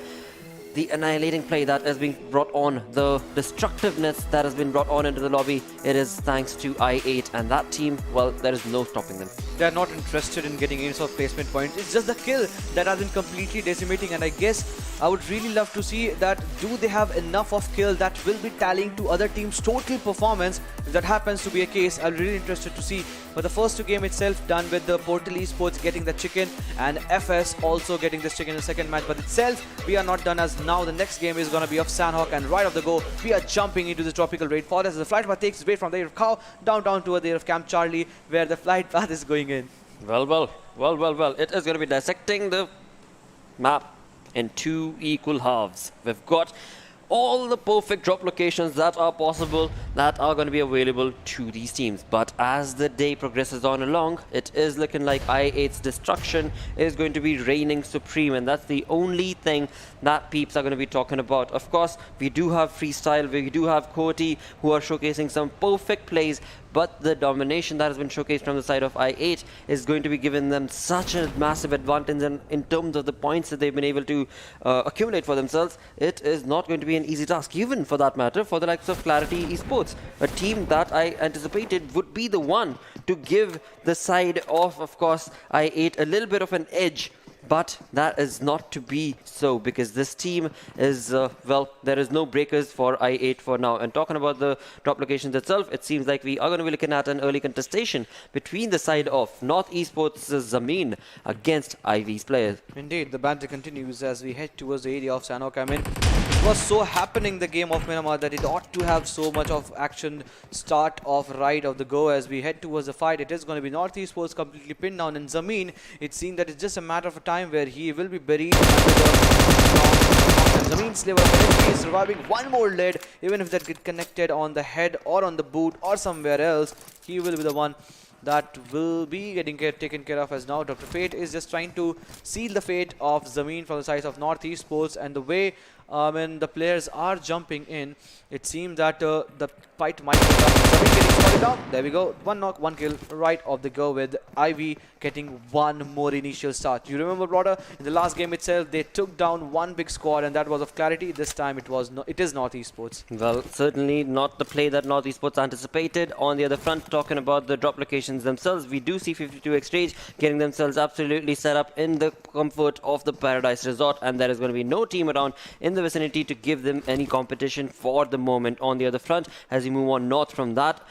the annihilating play that is being brought on, the destructiveness that has been brought on into the lobby, it is thanks to I8, and that team, well, there is no stopping them. They're not interested in getting any sort of placement point. It's just the kill that has been completely decimating, and I guess I would really love to see that do they have enough of kill that will be tallying to other teams' total performance. If that happens to be a case, I'm really interested to see. But the first 2 game itself done with the Portal Esports getting the chicken and FS also getting this chicken in the second match. But itself, we are not done, as now the next game is going to be of Sanhok, and right off the go, we are jumping into the tropical rainforest as the flight path takes its way from the area of Cow down to the area of Camp Charlie, where the flight path is going in. Well. It is going to be dissecting the map in 2 equal halves. We've got all the perfect drop locations that are possible that are going to be available to these teams. But as the day progresses on along, it is looking like I8's destruction is going to be reigning supreme, and that's the only thing that peeps are going to be talking about. Of course, we do have Freestyle, we do have QWERTY, who are showcasing some perfect plays, but the domination that has been showcased from the side of I8 is going to be giving them such a massive advantage in terms of the points that they've been able to accumulate for themselves. It is not going to be an easy task, even for that matter, for the likes of QWERTY Esports, a team that I anticipated would be the one to give the side of course, I8 a little bit of an edge. But that is not to be so, because this team is, well, there is no breakers for I8 for now. And talking about the drop locations itself, it seems like we are going to be looking at an early contestation between the side of North Esports' Zameen against IV's players. Indeed, the banter continues as we head towards the area of Sanhok. I mean, it was so happening the game of Miramar that it ought to have so much of action start off right of the go as we head towards the fight. It is going to be North Esports completely pinned down, and Zameen, it seems that it's just a matter of time where he will be buried under the Zameen Slaver. He is surviving one more lead, even if that get connected on the head or on the boot or somewhere else, he will be the one that will be getting taken care of. As now Dr. Fate is just trying to seal the fate of Zameen from the side of North Esports, and the way when the players are jumping in, it seems that the fight might be done. Zameen getting spotted down. There we go. 1 knock, 1 kill right off the go, with Ivy getting 1 more initial start. You remember, brother, in the last game itself, they took down 1 big squad, and that was of QWERTY. This time it is North Esports. Well, certainly not the play that North Esports anticipated. On the other front, talking about the drop locations themselves, we do see 52xTrade getting themselves absolutely set up in the comfort of the Paradise Resort, and there is going to be no team around in the vicinity to give them any competition for the moment. On the other front, as we move on north from that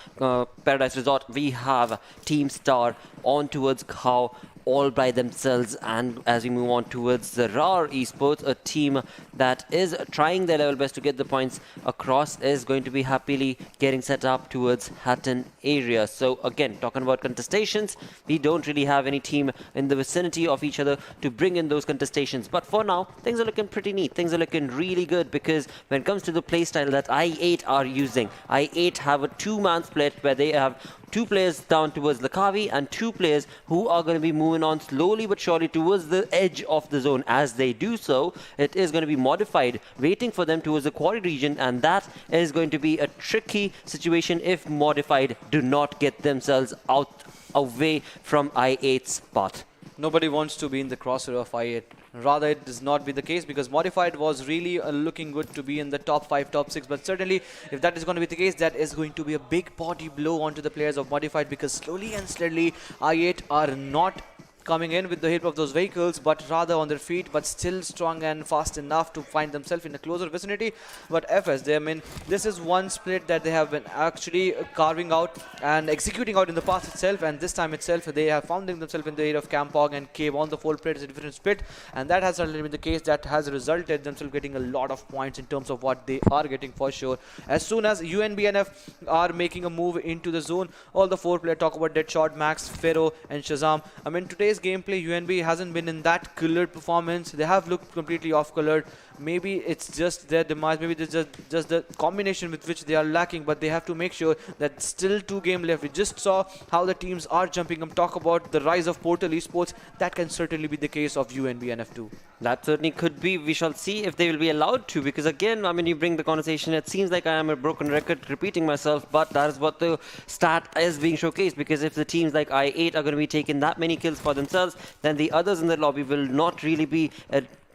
Paradise Resort, we have Team Star on towards Khao all by themselves, and as we move on towards ZARAR Esports, a team that is trying their level best to get the points across, is going to be happily getting set up towards Hatton area. So again, talking about contestations, we don't really have any team in the vicinity of each other to bring in those contestations, but for now things are looking pretty neat. Things are looking really good, because when it comes to the playstyle that I8 are using, I8 have a 2-man split where they have 2 players down towards Lakavi and 2 players who are going to be moving on slowly but surely towards the edge of the zone. As they do so, it is going to be modified, waiting for them towards the quarry region, and that is going to be a tricky situation if modified do not get themselves out away from I8's path. Nobody wants to be in the crosshair of I8. Rather, it does not be the case, because Modified was really looking good to be in the top 5, top 6. But certainly, if that is going to be the case, that is going to be a big body blow onto the players of Modified, because slowly and steadily, I8 are not coming in with the help of those vehicles, but rather on their feet, but still strong and fast enough to find themselves in a closer vicinity. But FS, I mean, this is one split that they have been actually carving out and executing out in the past itself, and this time itself they have found themselves in the area of Campog and Cave. On the full plate is a different split, and that has certainly been the case that has resulted themselves getting a lot of points in terms of what they are getting for sure. As soon as UNBxNF are making a move into the zone, all the 4 players, talk about Deadshot, Max, Pharaoh and Shazam. I mean, today's today's gameplay, UNB hasn't been in that colored performance. They have looked completely off-colored. Maybe it's just their demise, maybe it's just the combination with which they are lacking, but they have to make sure that still 2 games left. We just saw how the teams are jumping up. Talk about the rise of Portal Esports. That can certainly be the case of UNBNF too. That certainly could be. We shall see if they will be allowed to, because again, I mean, you bring the conversation, it seems like I am a broken record repeating myself, but that is what the stat is being showcased, because if the teams like I8 are going to be taking that many kills for themselves, then the others in the lobby will not really be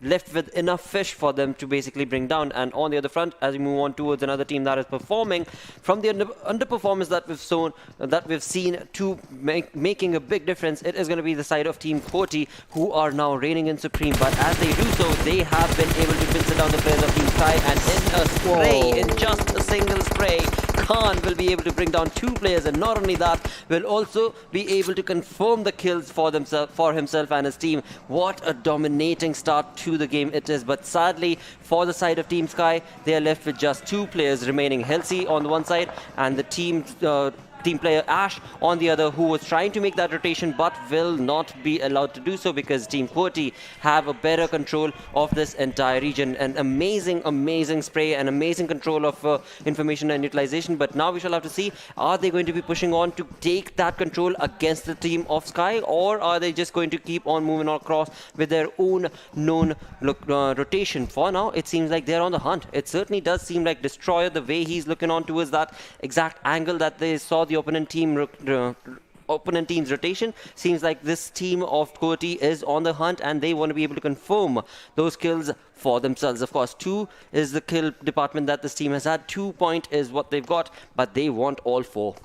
left with enough fish for them to basically bring down. And on the other front, as we move on towards another team that is performing from the underperformance that we've seen to making a big difference, it is going to be the side of Team QWERTY, who are now reigning in supreme. But as they do so, they have been able to pincer down the players of Team Sky, and in a spray, in just a single spray, Khan will be able to bring down 2 players, and not only that, will also be able to confirm the kills for himself and his team. What a dominating start to the game it is. But sadly, for the side of Team Sky, they are left with just 2 players remaining. Halsey on the one side, and the team player Ash on the other, who was trying to make that rotation but will not be allowed to do so, because Team QWERTY have a better control of this entire region. An amazing spray and amazing control of information and utilization. But now we shall have to see, are they going to be pushing on to take that control against the team of Sky, or are they just going to keep on moving across with their own known rotation? For now, it seems like they're on the hunt. It certainly does seem like Destroyer, the way he's looking on towards that exact angle that they saw the opponent team's rotation, seems like this team of QWERTY is on the hunt, and they want to be able to confirm those kills for themselves. Of course, 2 is the kill department that this team has had. 2 point is what they've got, but they want all 4.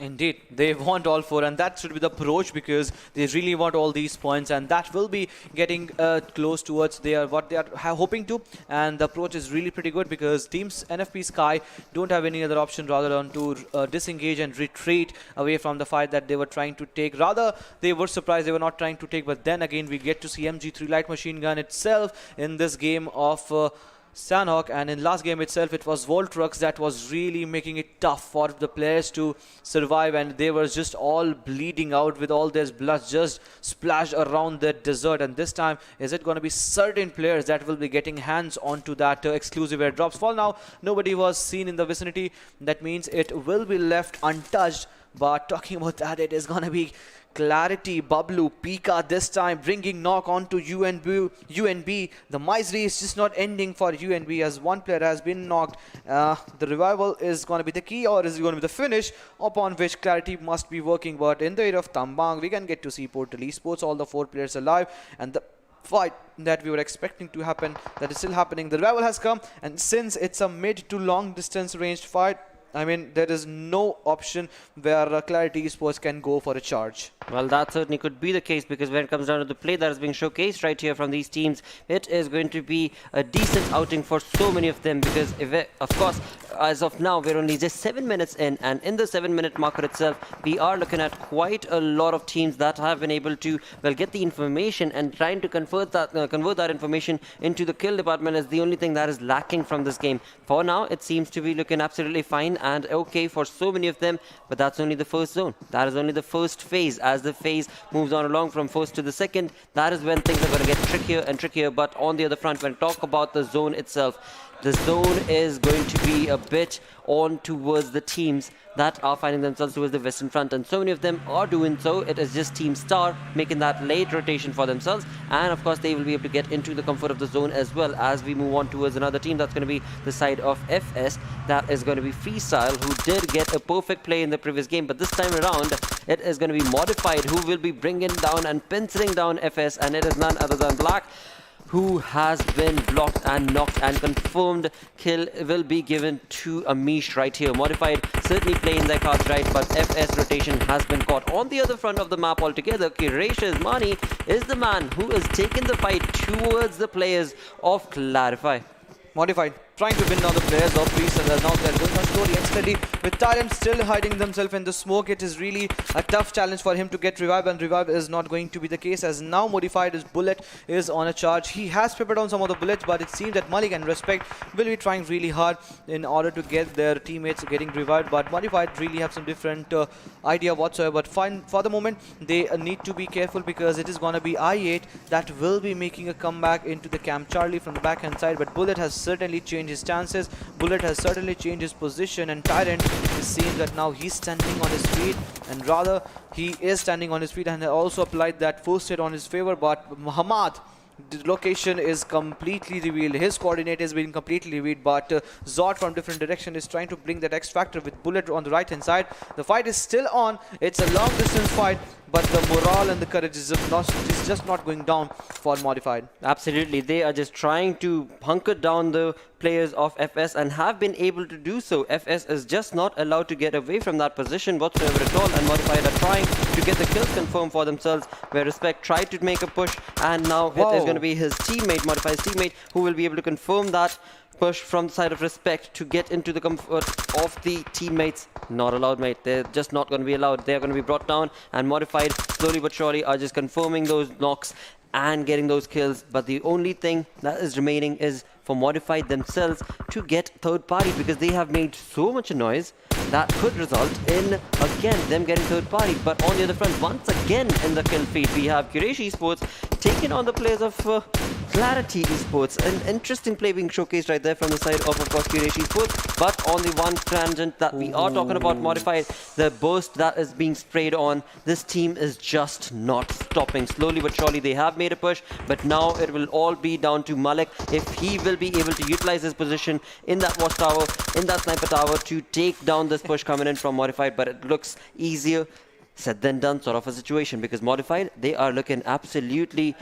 Indeed, they want all 4, and that should be the approach, because they really want all these points, and that will be getting close towards what they are hoping to. And the approach is really pretty good, because teams NFP Sky don't have any other option rather than to disengage and retreat away from the fight that they were trying to take. Rather, they were surprised they were not trying to take, but then again we get to see MG3 light machine gun itself in this game of Sanhok, and in last game itself it was Voltrux that was really making it tough for the players to survive, and they were just all bleeding out with all their blood just splashed around the desert. And this time, is it going to be certain players that will be getting hands onto that exclusive airdrops? For now, nobody was seen in the vicinity. That means it will be left untouched. But talking about that, it is going to be Clarity, Bablu, Pika this time bringing knock onto UNB. The misery is just not ending for UNB, as one player has been knocked. The revival is going to be the key, or is it going to be the finish upon which Clarity must be working? But in the area of Tambang, we can get to see Portal Esports, all the 4 players alive, and the fight that we were expecting to happen, that is still happening. The revival has come, and since it's a mid to long distance ranged fight, I mean, there is no option where Clarity Esports can go for a charge. Well, that certainly could be the case, because when it comes down to the play that is being showcased right here from these teams, it is going to be a decent outing for so many of them, because of course, as of now, we're only just 7 minutes in, and in the 7-minute marker itself, we are looking at quite a lot of teams that have been able to, well, get the information, and trying to convert that information into the kill department is the only thing that is lacking from this game. For now, it seems to be looking absolutely fine and okay for so many of them, but that's only the first zone. That is only the first phase. As the phase moves on along from first to the second, that is when things are going to get trickier and trickier. But on the other front, when we talk about the zone itself, the zone is going to be a bit on towards the teams that are finding themselves towards the western front, and so many of them are doing so. It is just Team Star making that late rotation for themselves, and of course they will be able to get into the comfort of the zone as well. As we move on towards another team, that's going to be the side of FS, that is going to be Freestyle, who did get a perfect play in the previous game, but this time around it is going to be Modified who will be bringing down and penciling down FS, and it is none other than Black, who has been blocked and knocked, and confirmed kill will be given to Amish right here. Modified certainly playing their cards right, but FS rotation has been caught. On the other front of the map altogether, Quraysh Mani is the man who is taking the fight towards the players of Clarify. Modified trying to win down the players of Freestyle. Now they're going on slowly and steady with Tyrant still hiding themselves in the smoke. It is really a tough challenge for him to get revive, and revive is not going to be the case as now Modified his bullet is on a charge. He has prepared on some of the bullets, but it seems that Malik and Respect will be trying really hard in order to get their teammates getting revived, but Modified really have some different idea whatsoever. But fine, for the moment they need to be careful because it is gonna be I8 that will be making a comeback into the Camp Charlie from the backhand side. But Bullet has certainly changed his stances, Bullet has certainly changed his position, and Tyrant, it seems that now he's standing on his feet, and rather he is standing on his feet and also applied that first hit on his favor. But Muhammad, the location is completely revealed, his coordinate has been completely revealed, but Zod from different direction is trying to bring that X factor with Bullet on the right hand side. The fight is still on, it's a long distance fight, but the morale and the courage is just not going down for Modified. Absolutely, they are just trying to hunker down the players of FS and have been able to do so. FS is just not allowed to get away from that position whatsoever at all, and Modified are trying to get the kills confirmed for themselves, where Respect tried to make a push, and now it is going to be his teammate, Modified's teammate, who will be able to confirm that push from the side of Respect to get into the comfort of the teammates. Not allowed, mate. They're just not going to be allowed. They're going to be brought down, and Modified slowly but surely are just confirming those knocks and getting those kills. But the only thing that is remaining is for Modified themselves to get third party, because they have made so much noise that could result in, again, them getting third party. But on the other front, once again in the kill feed, we have Quraysh Esports taking on the players of QWERTY Esports. An interesting play being showcased right there from the side of course, Quraysh Esports. But on the one tangent that we are talking about, Modified, the burst that is being sprayed on, this team is just not stopping. Slowly but surely, they have made a push, but now it will all be down to Malik if he will be able to utilize his position in that watch tower, in that sniper tower, to take down this push coming in from Modified. But it looks easier said than done sort of a situation, because Modified, they are looking absolutely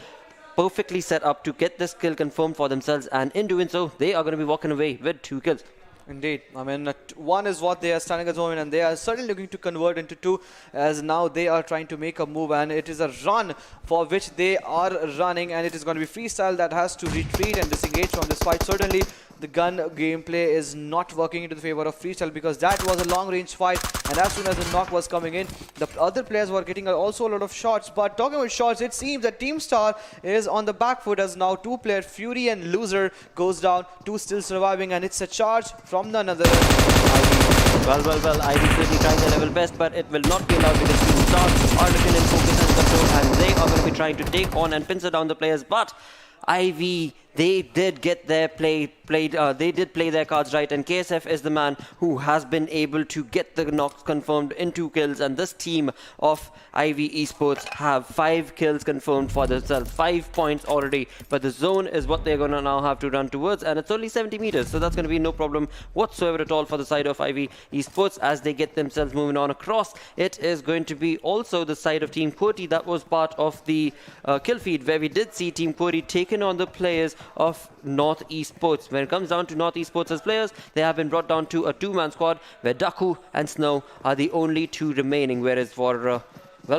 perfectly set up to get this kill confirmed for themselves, and in doing so, they are going to be walking away with 2 kills. Indeed. I mean, one is what they are standing at the moment, and they are certainly looking to convert into 2, as now they are trying to make a move, and it is a run for which they are running, and it is going to be Freestyle that has to retreat and disengage from this fight. Certainly, the gun gameplay is not working into the favor of Freestyle, because that was a long range fight, and as soon as the knock was coming in, the other players were getting also a lot of shots. But talking about shots, it seems that Team Star is on the back foot, as now 2 players, Fury and Loser, goes down, 2 still surviving, and it's a charge from none other than Ivy. Well, Ivy really trying their level best, but it will not be allowed, because Team Star are looking in focus and control, and they are going to be trying to take on and pincer down the players. But Ivy, they did get their they did play their cards right, and KSF is the man who has been able to get the knocks confirmed in 2 kills, and this team of Ivy Esports have 5 kills confirmed for themselves, 5 points already. But the zone is what they're going to now have to run towards, and it's only 70 meters, so that's going to be no problem whatsoever at all for the side of Ivy Esports as they get themselves moving on across. It is going to be also the side of Team QWERTY that was part of the kill feed, where we did see Team QWERTY taking on the players of North Esports. When it comes down to North Esports as players, they have been brought down to a 2-man squad, where Daku and Snow are the only 2 remaining, whereas for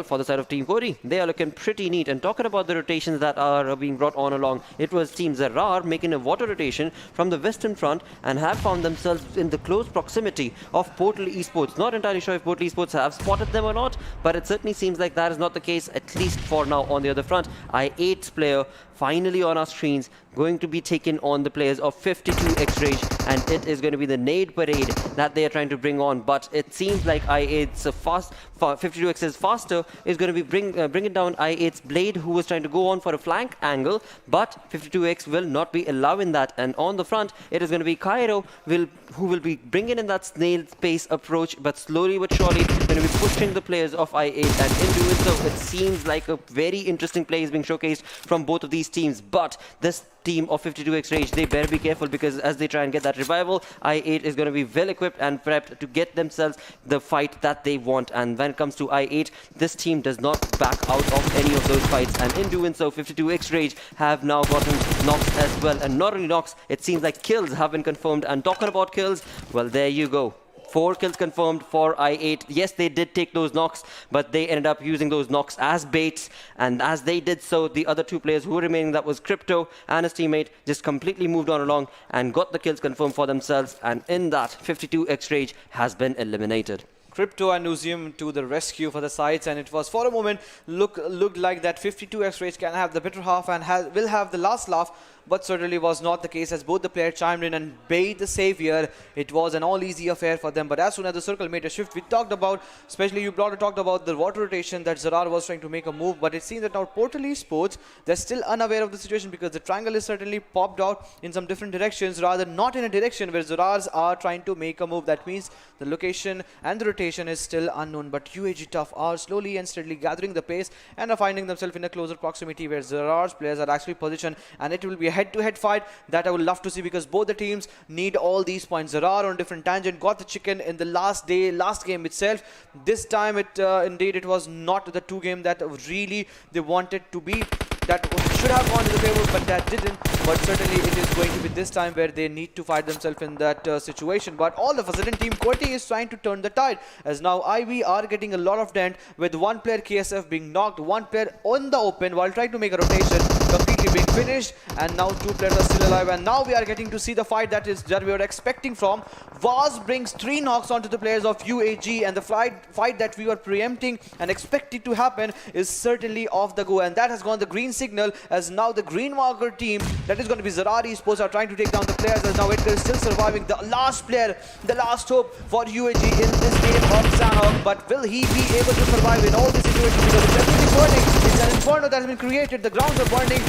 for the side of Team QWERTY, they are looking pretty neat. And talking about the rotations that are being brought on along, it was Team ZARAR making a water rotation from the western front and have found themselves in the close proximity of Portal Esports. Not entirely sure if Portal Esports have spotted them or not, but it certainly seems like that is not the case, at least for now. On the other front, I8's player finally on our screens, going to be taking on the players of 52X Rage, and it is going to be the nade parade that they are trying to bring on. But it seems like I8's 52X is faster, is going to be bringing down I8's Blade, who was trying to go on for a flank angle, but 52X will not be allowing that. And on the front, it is going to be Cairo who will be bringing in that snail space approach, but slowly but surely going to be pushing the players of I8, and in doing so, it seems like a very interesting play is being showcased from both of these teams. But this team of 52X Rage, they better be careful, because as they try and get that revival, I8 is going to be well equipped and prepped to get themselves the fight that they want. And when it comes to I8, this team does not back out of any of those fights, and in doing so, 52X Rage have now gotten knocks as well. And not only knocks, it seems like kills have been confirmed. And talking about kills, well, there you go. 4 kills confirmed for I8. Yes, they did take those knocks, but they ended up using those knocks as baits. And as they did so, the other 2 players who were remaining, that was Crypto and his teammate, just completely moved on along and got the kills confirmed for themselves. And in that, 52x Rage has been eliminated. Crypto and Museum to the rescue for the sides, and it was for a moment looked like that 52x Rage can have the better half and will have the last laugh, but certainly was not the case as both the players chimed in and bait the savior. It was an all easy affair for them, but as soon as the circle made a shift, we talked about, especially you talked about the water rotation that ZARAR was trying to make a move, but it seems that now Portal Esports, they're still unaware of the situation because the triangle is certainly popped out in some different directions, rather not in a direction where ZARARs are trying to make a move. That means the location and the rotation is still unknown, but UAGxTUF are slowly and steadily gathering the pace and are finding themselves in a closer proximity where ZARAR's players are actually positioned, and it will be a head-to-head fight that I would love to see because both the teams need all these points. ZARAR on a different tangent got the chicken in the last game itself. This time indeed it was not the 2 game that really they wanted to be. That should have gone in the favor, but that didn't. But certainly it is going to be this time where they need to fight themselves in that situation. But all of a sudden, Team QWERTY is trying to turn the tide, as now IB are getting a lot of dent with 1 player KSF being knocked, 1 player on the open while trying to make a rotation, completely being finished, and now 2 players are still alive. And now we are getting to see the fight that we were expecting from. Vaz brings 3 knocks onto the players of UAG, and the fight that we were preempting and expecting to happen is certainly off the go, and that has gone the green signal, as now the green marker team, that is going to be ZARAR Esports, are trying to take down the players, as now Edgar is still surviving, the last player, the last hope for UAG in this game of Sanhok. But will he be able to survive in all these situations, because it's everything burning, it's an inferno that has been created, the grounds are burning,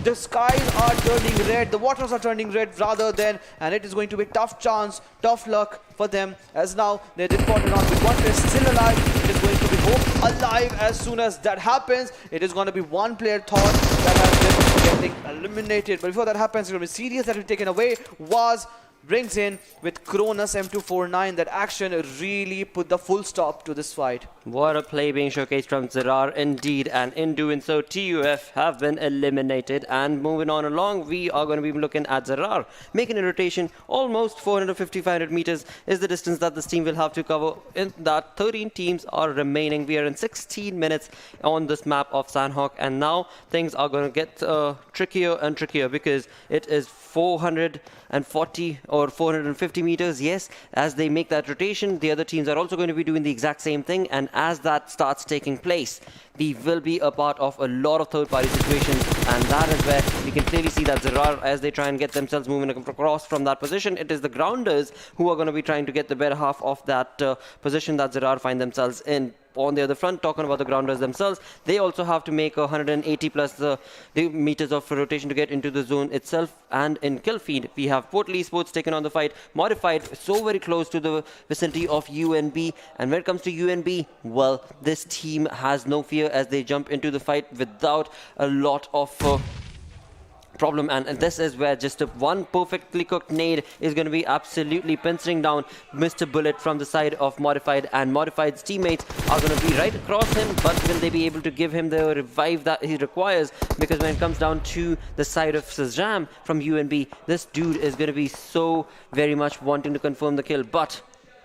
the skies are turning red, the waters are turning red rather than, and it is going to be tough chance, tough luck for them, as now they did put it on with 1 player still alive. It is going to be hope alive. As soon as that happens, it is going to be 1 player thought that has been getting eliminated. But before that happens, it's going to be serious that will be taken away. Was brings in with Cronus M249. That action really put the full stop to this fight. What a play being showcased from ZARAR indeed, and in doing so, TUF have been eliminated. And moving on along, we are going to be looking at ZARAR making a rotation. Almost 450-500 meters is the distance that this team will have to cover. In that, 13 teams are remaining. We are in 16 minutes on this map of Sanhok, and now things are going to get trickier and trickier because it is 440 or 450 meters. Yes, as they make that rotation, the other teams are also going to be doing the exact same thing, and as that starts taking place, we will be a part of a lot of third-party situations, and that is where we can clearly see that ZARAR, as they try and get themselves moving across from that position, it is the grounders who are going to be trying to get the better half of that position that ZARAR find themselves in. On the other front, talking about the grounders themselves, they also have to make 180 plus the meters of rotation to get into the zone itself. And in kill feed, we have Portal Esports taking on the fight. Modified, so very close to the vicinity of UNB. And when it comes to UNB, well, this team has no fear as they jump into the fight without a lot of problem, and this is where just a 1 perfectly cooked nade is going to be absolutely pincering down Mr. Bullet from the side of Modified, and Modified's teammates are going to be right across him, but will they be able to give him the revive that he requires? Because when it comes down to the side of Shazam from UNB, this dude is going to be so very much wanting to confirm the kill, but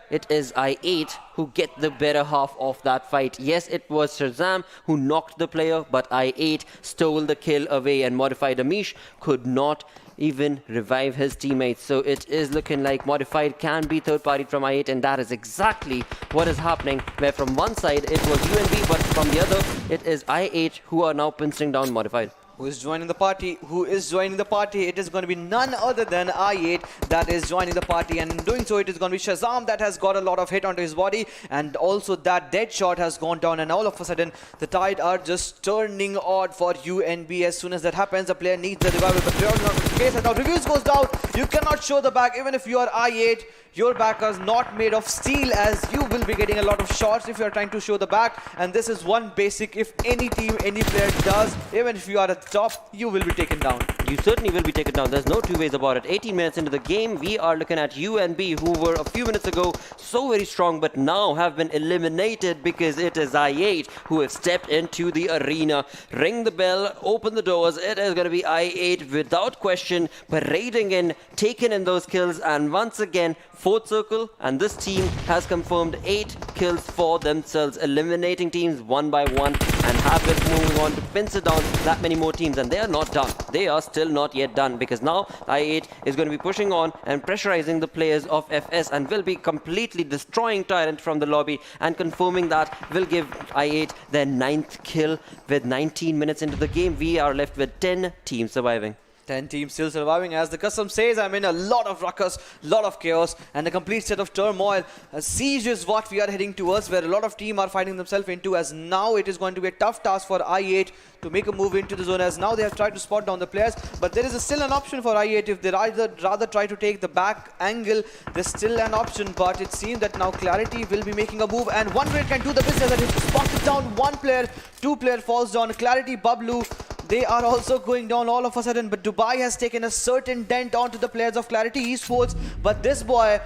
it is I8 who get the better half of that fight. Yes, it was Shazam who knocked the player, but I8 stole the kill away, and Modified Amish could not even revive his teammates. So it is looking like Modified can be third party from I8, and that is exactly what is happening, where from one side it was UNB, but from the other it is I8 who are now pincering down Modified. Who is joining the party? Who is joining the party? It is going to be none other than I8 that is joining the party, and in doing so, it is going to be Shazam that has got a lot of hit onto his body, and also that dead shot has gone down, and all of a sudden, the tide are just turning odd for UNB. As soon as that happens, the player needs the revival, but not the case, and now Reviews goes down. You cannot show the back, even if you are I8. Your back is not made of steel, as you will be getting a lot of shots if you are trying to show the back, and this is one basic if any team, any player does, even if you are a top, you will be taken down. You certainly will be taken down. There's no two ways about it. 18 minutes into the game, we are looking at UNB, who were a few minutes ago so very strong, but now have been eliminated because it is I8 who have stepped into the arena. Ring the bell, open the doors. It is going to be I8 without question, parading in, taking in those kills, and once again, fourth circle, and this team has confirmed 8 kills for themselves, eliminating teams one by one, and have it moving on to pincer down that many more teams. And they are not done. They are still not yet done, because now I8 is going to be pushing on and pressurizing the players of FS, and will be completely destroying Tyrant from the lobby, and confirming that will give I8 their 9th kill. With 19 minutes into the game, we are left with 10 teams surviving. 10 teams still surviving. As the custom says, I'm in a lot of ruckus, lot of chaos, and a complete set of turmoil. A siege is what we are heading towards, where a lot of teams are finding themselves into, as now it is going to be a tough task for I8 to make a move into the zone, as now they have tried to spot down the players, but there is still an option for I8. If they rather try to take the back angle, there's still an option, but it seems that now Clarity will be making a move, and one player can do the business, and he spotted down one player, two player falls down. Clarity, Bablu, they are also going down all of a sudden, but Dubai has taken a certain dent onto the players of Clarity Esports. But this boy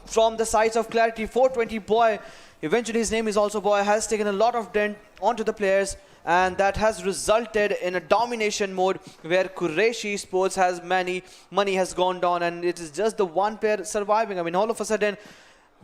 from the sides of Clarity, 420 boy, eventually his name is also boy, has taken a lot of dent onto the players, and that has resulted in a domination mode where Quraysh Esports has money has gone down, and it is just the one player surviving. I mean, all of a sudden,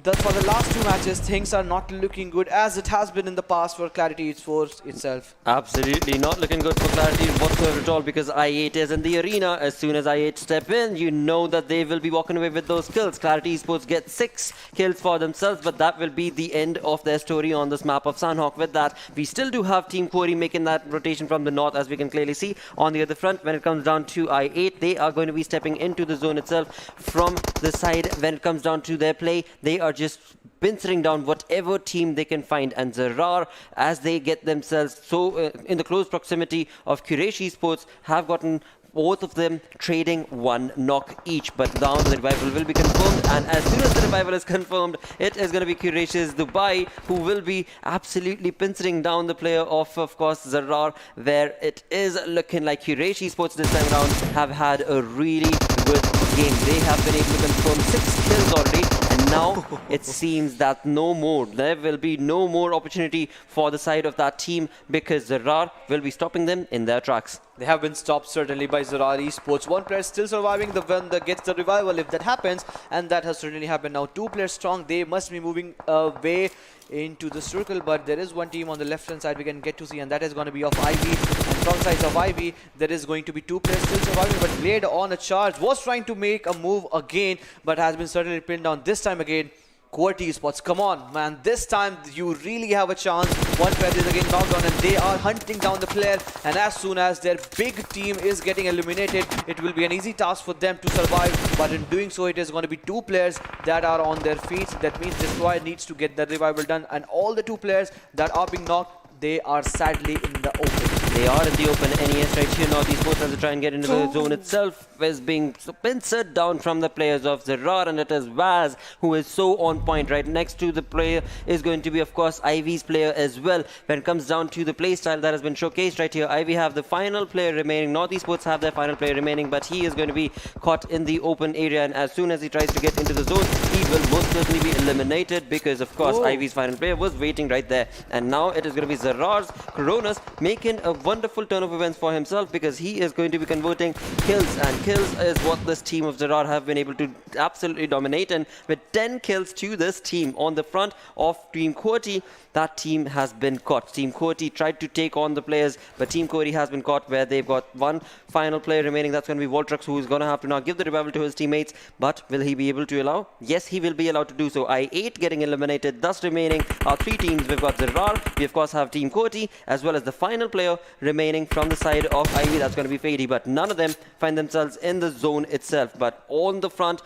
for the last 2 matches, things are not looking good as it has been in the past for Clarity Esports itself. Absolutely not looking good for Clarity whatsoever at all, because I8 is in the arena. As soon as I8 step in, you know that they will be walking away with those kills. Clarity Esports get 6 kills for themselves, but that will be the end of their story on this map of Sanhok. With that, we still do have Team QWERTY making that rotation from the north, as we can clearly see. On the other front, when it comes down to I8, they are going to be stepping into the zone itself from the side. When it comes down to their play, they are just pincering down whatever team they can find, and ZARAR, as they get themselves so in the close proximity of Quraysh Esports, have gotten both of them trading 1 knock each. But now the revival will be confirmed, and as soon as the revival is confirmed, it is going to be Quraysh's Dubai who will be absolutely pincering down the player of course, ZARAR, where it is looking like Quraysh Esports this time around have had a really good game. They have been able to confirm 6 kills already, and now it seems that there will be no more opportunity for the side of that team, because ZARAR will be stopping them in their tracks. They have been stopped certainly by ZARAR Esports. One player still surviving, the one that gets the revival if that happens, and that has certainly happened. Now 2 players strong, they must be moving away into the circle, but there is one team on the left hand side we can get to see, and that is going to be of Ivy. And from sides of Ivy, there is going to be 2 players still surviving, but Blade on a charge was trying to make a move again, but has been certainly pinned down. This time again, QWERTY Esports, come on, man. This time you really have a chance. One player is again knocked down, and they are hunting down the player. And as soon as their big team is getting eliminated, it will be an easy task for them to survive. But in doing so, it is going to be 2 players that are on their feet. That means Destroyer needs to get the revival done. And all the 2 players that are being knocked, they are sadly in the open. They are in the open. NES right here now. These both has to try and get into the zone itself, is being pincered down from the players of ZARAR, and it is Vaz who is so on point. Right next to the player is going to be, of course, Ivy's player as well. When it comes down to the play style that has been showcased right here, Ivy have the final player remaining. North Esports have their final player remaining, but he is going to be caught in the open area, and as soon as he tries to get into the zone, he will most certainly be eliminated, because, of course, Ivy's final player was waiting right there. And now it is going to be ZARAR's Coronas making a wonderful turn of events for himself, because he is going to be converting kills, and kills is what this team of ZARAR have been able to absolutely dominate. And with 10 kills to this team on the front of Team QWERTY, that team has been caught. Team QWERTY tried to take on the players, but Team QWERTY has been caught, where they've got one final player remaining. That's going to be Voltrux, who is going to have to now give the revival to his teammates. But will he be able to allow? Yes, he will be allowed to do so. I8 getting eliminated, thus remaining are 3 teams. We've got ZARAR, we of course have Team QWERTY, as well as the final player remaining from the side of Ivy. That's going to be Fady, but none of them find themselves in the zone itself. But on the front,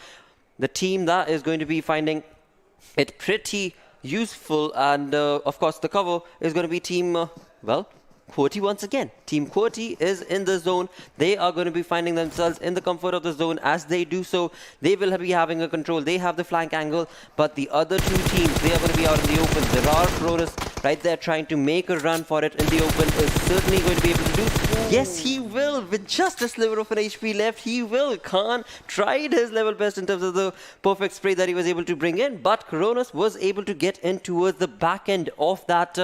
the team that is going to be finding it pretty useful, and of course the cover is going to be Team QWERTY once again. Team QWERTY is in the zone. They are going to be finding themselves in the comfort of the zone. As they do so, they will be having a control. They have the flank angle, but the other 2 teams, they are going to be out in the open. ZARAR, Flores right there trying to make a run for it in the open is certainly going to be able to do. Yes, he will. With just a sliver of an HP left, he will. Khan tried his level best in terms of the perfect spray that he was able to bring in, but Coronas was able to get in towards the back end of that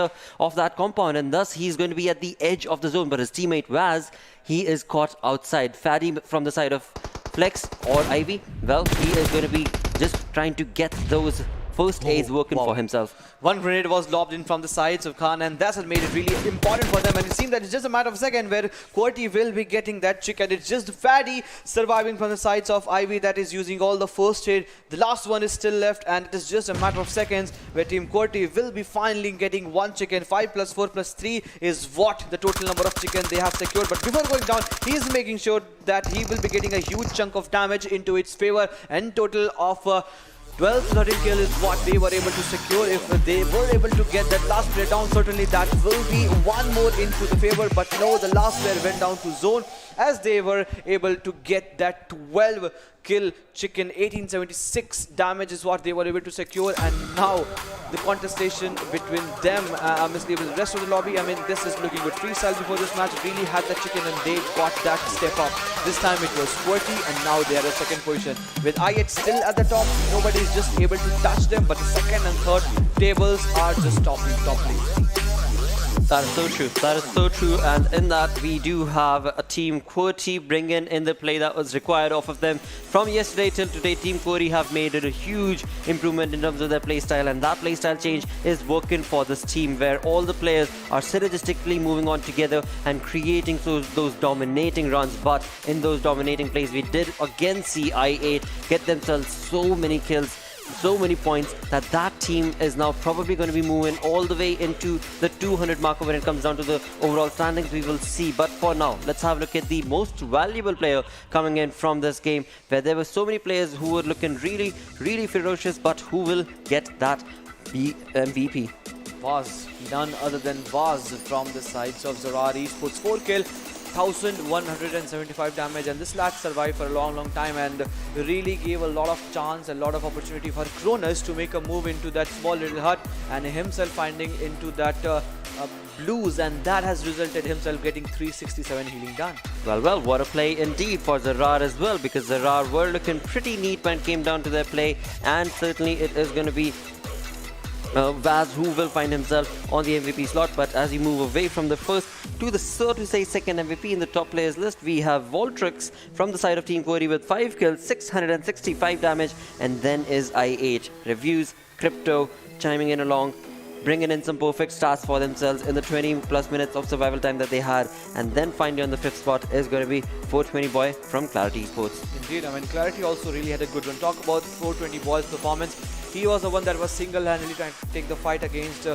compound, and thus he's going to be at the edge of the zone. But his teammate Vaz, he is caught outside. Faddy from the side of Flex or Ivy, well, he is going to be just trying to get those first A's working for himself. One grenade was lobbed in from the sides of Khan, and that's what made it really important for them. And it seems that it's just a matter of a second where QWERTY will be getting that chicken. It's just Faddy surviving from the sides of Ivy that is using all the first aid. The last one is still left, and it is just a matter of seconds where Team QWERTY will be finally getting one chicken. 5 plus 4 plus 3 is what the total number of chicken they have secured. But before going down, he is making sure that he will be getting a huge chunk of damage into its favor, and total of 12 to 13 kill is what they were able to secure. If they were able to get that last player down, certainly that will be one more into the favor. But no, the last player went down to zone as they were able to get that 12 kill chicken. 1876 damage is what they were able to secure, and now the contestation between them, honestly, with the rest of the lobby, I mean, this is looking good. Freestyle before this match really had the chicken, and they got that step up. This time it was QWERTY, and now they are at second position. With IH still at the top, nobody is just able to touch them, but the second and third tables are just toppling. That is so true. That is so true. And in that, we do have a Team QWERTY bringing in the play that was required off of them. From yesterday till today, Team QWERTY have made it a huge improvement in terms of their play style. And that play style change is working for this team, where all the players are synergistically moving on together and creating those dominating runs. But in those dominating plays, we did again see I8 get themselves so many kills, so many points, that team is now probably going to be moving all the way into the 200 marker when it comes down to the overall standings. We will see. But for now, let's have a look at the most valuable player coming in from this game, where there were so many players who were looking really, really ferocious, but who will get that MVP. Vaz, none other than Vaz from the sides of ZARAR Esports. 4 kill, 1175 damage, and this lad survived for a long time and really gave a lot of chance, a lot of opportunity for Cronus to make a move into that small little hut and himself finding into that blues, and that has resulted himself getting 367 healing done. Well, what a play indeed for ZARAR as well, because ZARAR were looking pretty neat when it came down to their play, and certainly it is going to be Vaz who will find himself on the MVP slot. But as you move away from the first to the, so to say, second MVP in the top players list, we have Voltrix from the side of Team QWERTY with 5 kills, 665 damage, and then is I8. Reviews, Crypto chiming in along, bringing in some perfect starts for themselves in the 20 plus minutes of survival time that they had. And then finally on the 5th spot is going to be 420 boy from QWERTY Esports. Indeed, I mean, QWERTY also really had a good one. Talk about 420 boy's performance. He was the one that was single-handedly trying to take the fight against,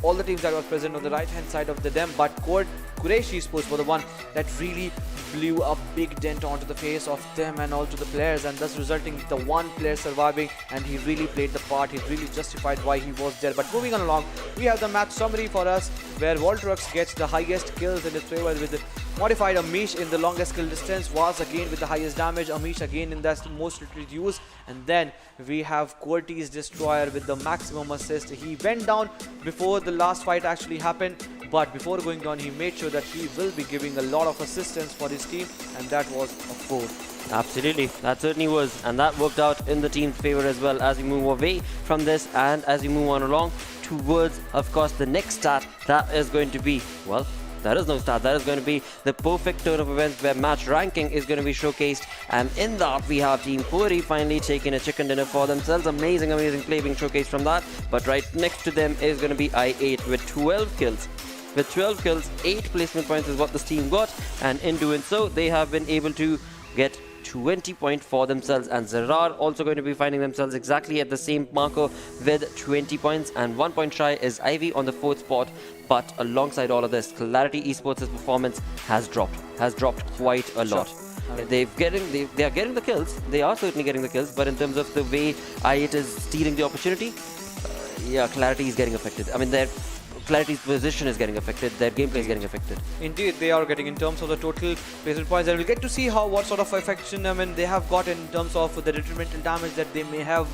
all the teams that were present on the right-hand side of the dem. But Quraysh Esports were the one that really blew a big dent onto the face of them and also the players, and thus resulting the one player surviving, and he really played the part. He really justified why he was there. But moving on along, we have the match summary for us, where Voltrix gets the highest kills in his favor with modified Amish in the longest kill distance, was again with the highest damage, Amish again in that most limited use, and then we have QWERTY's Destroyer with the maximum assist. He went down before the last fight actually happened, but before going down, he made sure that he will be giving a lot of assistance for his team, and that was a 4. Absolutely, that certainly was, and that worked out in the team's favor as well. As we move away from this and as we move on along towards, of course, the next start, that is going to be, well, there is no start. That is going to be the perfect turn of events where match ranking is going to be showcased. And in that, we have Team QWERTY finally taking a chicken dinner for themselves. Amazing play being showcased from that. But right next to them is going to be I8 with 12 kills. With 12 kills, 8 placement points is what this team got. And in doing so, they have been able to get 20 points for themselves, and ZARAR also going to be finding themselves exactly at the same marker with 20 points, and 1 point shy is Ivy on the 4th spot. But alongside all of this, QWERTY Esports' performance has dropped quite a lot. They are getting the kills. They are certainly getting the kills, but in terms of the way I8 is stealing the opportunity, yeah, QWERTY is getting affected. I mean, their Clarity's position is getting affected, their gameplay is getting affected. Indeed, they are getting in terms of the total placement points, and we'll get to see what sort of affection they have got in terms of the detrimental damage that they may have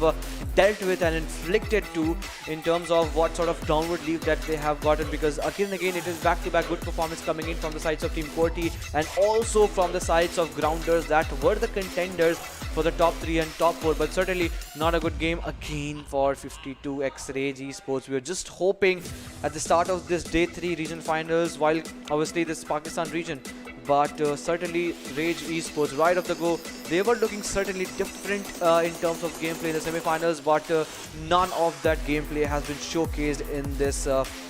dealt with and inflicted to, in terms of what sort of downward leap that they have gotten, because again it is back-to-back good performance coming in from the sides of Team QWERTY and also from the sides of Grounders that were the contenders for the top 3 and top 4, but certainly not a good game again for 52X Rage Esports. We were just hoping at the start of this day 3 region finals, while obviously this Pakistan region, but certainly Rage Esports right off the go, they were looking certainly different in terms of gameplay in the semi-finals, but none of that gameplay has been showcased in this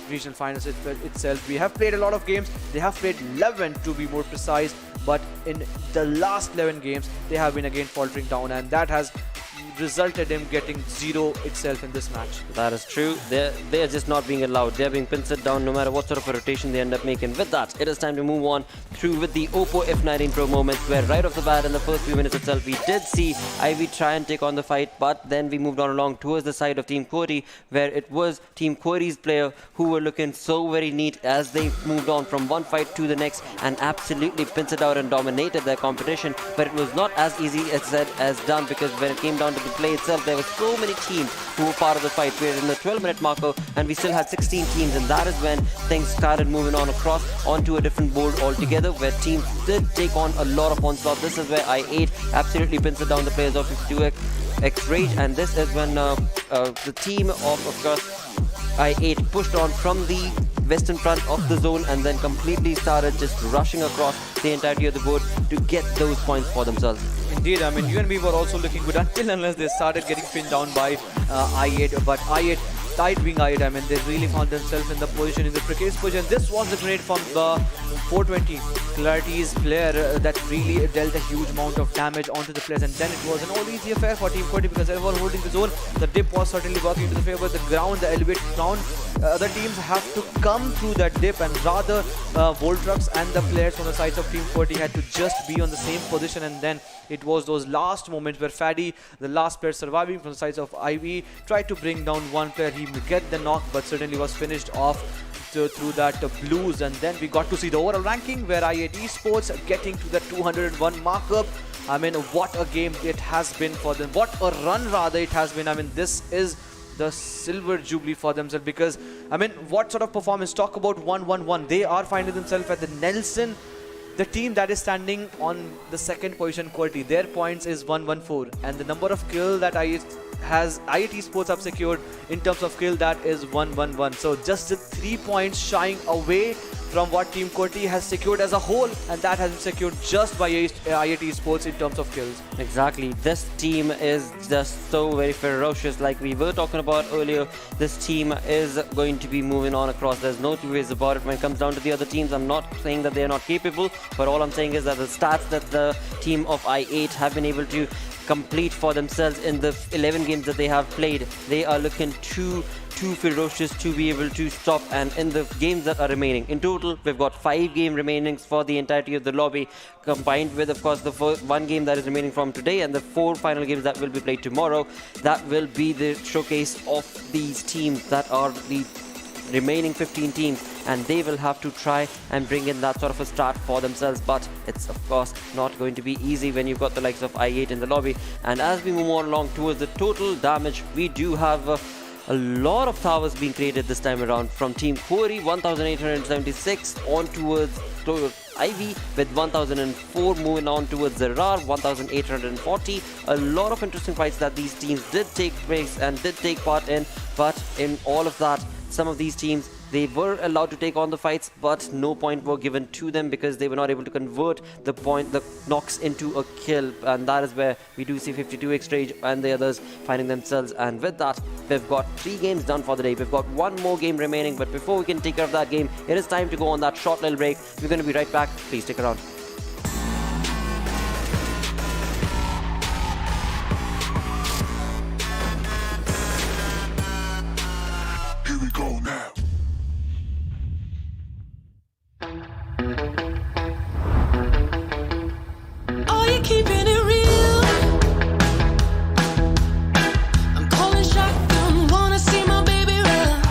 regional finals itself. We have played a lot of games, they have played 11 to be more precise, but in the last 11 games they have been again faltering down, and that has resulted in getting 0 itself in this match. That is true. They are just not being allowed. They are being pincered down no matter what sort of a rotation they end up making. With that, it is time to move on through with the Oppo F19 Pro moments, where right off the bat in the first few minutes itself we did see Ivy try and take on the fight, but then we moved on along towards the side of Team QWERTY, where it was Team QWERTY's player who were looking so very neat as they moved on from one fight to the next and absolutely pincered out and dominated their competition. But it was not as easy as said as done, because when it came down to the play itself, there were so many teams who were part of the fight. We were in the 12-minute marker and we still had 16 teams, and that is when things started moving on across onto a different board altogether, where teams did take on a lot of onslaught. This is where I8 absolutely pincered down the players of 52X Rage, and this is when the team of course I8 pushed on from the western front of the zone and then completely started just rushing across the entirety of the board to get those points for themselves. Indeed, I mean, UNB were also looking good until unless they started getting pinned down by I8, but I8, tight being I8, I mean, they really found themselves in the position, in the precarious position. This was the grenade from the 420 Clarity's player that really dealt a huge amount of damage onto the players, and then it was an all easy affair for Team QWERTY because they were holding the zone. The dip was certainly working to the favor, the ground, the elevated ground. Other teams have to come through that dip, and rather Voltrux and the players from the sides of Team QWERTY had to just be on the same position, and then it was those last moments where Faddy, the last player surviving from the sides of IV, tried to bring down one player. He would get the knock, but certainly was finished off through that blues. And then we got to see the overall ranking, where I8 Esports getting to the 201 markup. I mean, what a game it has been for them. What a run rather it has been. I mean, this is the silver jubilee for themselves, because I mean, what sort of performance? Talk about 1-1-1. They are finding themselves at the Nelson. The team that is standing on the second position, QWERTY, their points is 114, and the number of kill that I8 Esports have secured in terms of kill, that is 111. So just the 3 points shying away from what Team QWERTY has secured as a whole, and that has been secured just by I8 Esports in terms of kills. Exactly. This team is just so very ferocious. Like we were talking about earlier, this team is going to be moving on across. There's no two ways about it. When it comes down to the other teams, I'm not saying that they're not capable, but all I'm saying is that the stats that the team of I8 have been able to complete for themselves in the 11 games that they have played, they are looking too ferocious to be able to stop. And in the games that are remaining, in total we've got 5 game remainings for the entirety of the lobby, combined with of course the one game that is remaining from today and the 4 final games that will be played tomorrow. That will be the showcase of these teams that are the remaining 15 teams, and they will have to try and bring in that sort of a start for themselves. But it's of course not going to be easy when you've got the likes of I8 in the lobby. And as we move on along towards the total damage, we do have a lot of towers being created this time around from Team QWERTY, 1876 on towards Ivy with 1004, moving on towards ZARAR 1840. A lot of interesting fights that these teams did take place and did take part in, but in all of that, some of these teams, they were allowed to take on the fights, but no point were given to them because they were not able to convert the knocks into a kill. And that is where we do see 52X Rage and the others finding themselves. And with that, we've got 3 games done for the day. We've got 1 more game remaining, but before we can take care of that game, it is time to go on that short little break. We're going to be right back. Please stick around. Here we go now. Are you keeping it real? I'm calling shotgun, wanna see my baby run.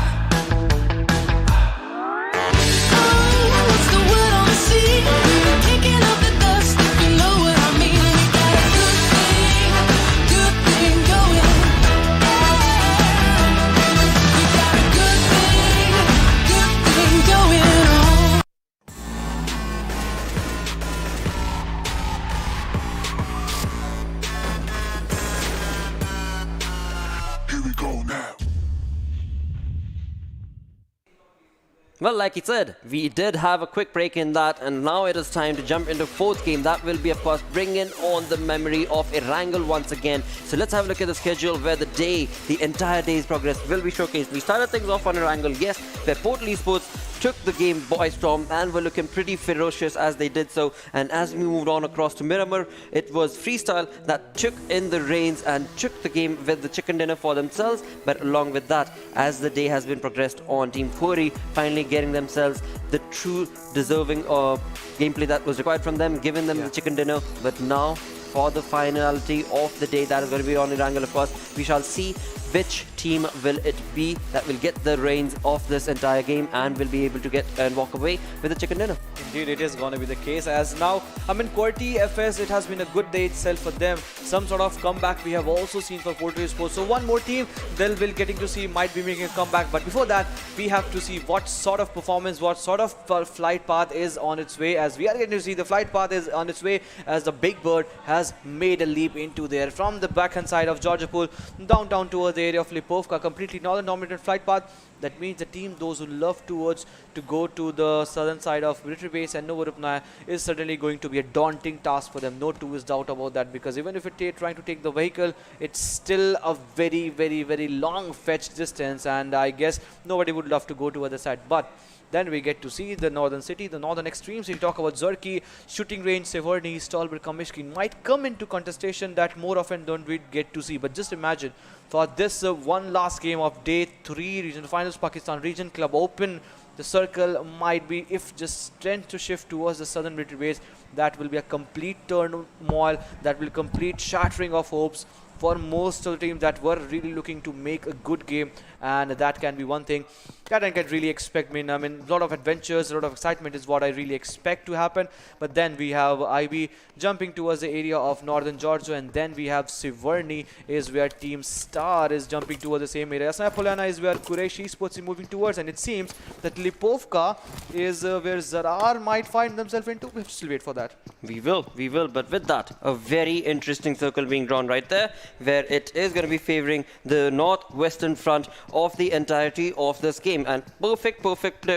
Well, like he said, we did have a quick break in that, and now it is time to jump into fourth game. That will be, of course, bringing on the memory of Erangel once again. So let's have a look at the schedule where the entire day's progress will be showcased. We started things off on Erangel, yes, where Portal Esports took the game by storm and were looking pretty ferocious as they did so. And as we moved on across to Miramar, it was Freestyle that took in the reins and took the game with the chicken dinner for themselves. But along with that, as the day has been progressed on, Team QWERTY finally getting themselves the true deserving gameplay that was required from them, giving them the chicken dinner. But now for the finality of the day, that is going to be on Erangel, of course. We shall see which team will it be that will get the reins of this entire game and will be able to get and walk away with the chicken dinner. Indeed, it is going to be the case. As now, QWERTY FS, it has been a good day itself for them. Some sort of comeback we have also seen for Portal Esports. So one more team they'll be getting to see might be making a comeback. But before that, we have to see what sort of performance, what sort of flight path is on its way. As we are getting to see, the flight path is on its way as the Big Bird has made a leap into there from the backhand side of Georgiapol downtown towards the area of Lipovka, completely northern dominated flight path. That means the team, those who love towards to go to the southern side of military base and Novorupnaya, is certainly going to be a daunting task for them. No two is doubt about that, because even if it trying to take the vehicle, it's still a very, very, very long fetch distance, and I guess nobody would love to go to other side. But then we get to see the northern city, the northern extremes. We talk about Zerki, shooting range, Severny, Stolberg, Kamishkin might come into contestation that more often don't we get to see. But just imagine, for this one last game of day 3 regional finals, Pakistan region club open, the circle might be, if just tend to shift towards the southern military base, that will be a complete turmoil, that will complete shattering of hopes for most of the teams that were really looking to make a good game. And that can be one thing that I can really expect. I mean, a lot of adventures, a lot of excitement is what I really expect to happen. But then we have IB jumping towards the area of northern Georgia, and then we have Severny is where Team Star is jumping towards the same area. Polana is where Quraysh Esports is moving towards, and it seems that Lipovka is where ZARAR might find themselves into. We have to still wait for that. We will. But with that, a very interesting circle being drawn right there, where it is going to be favoring the northwestern front of the entirety of this game. And perfect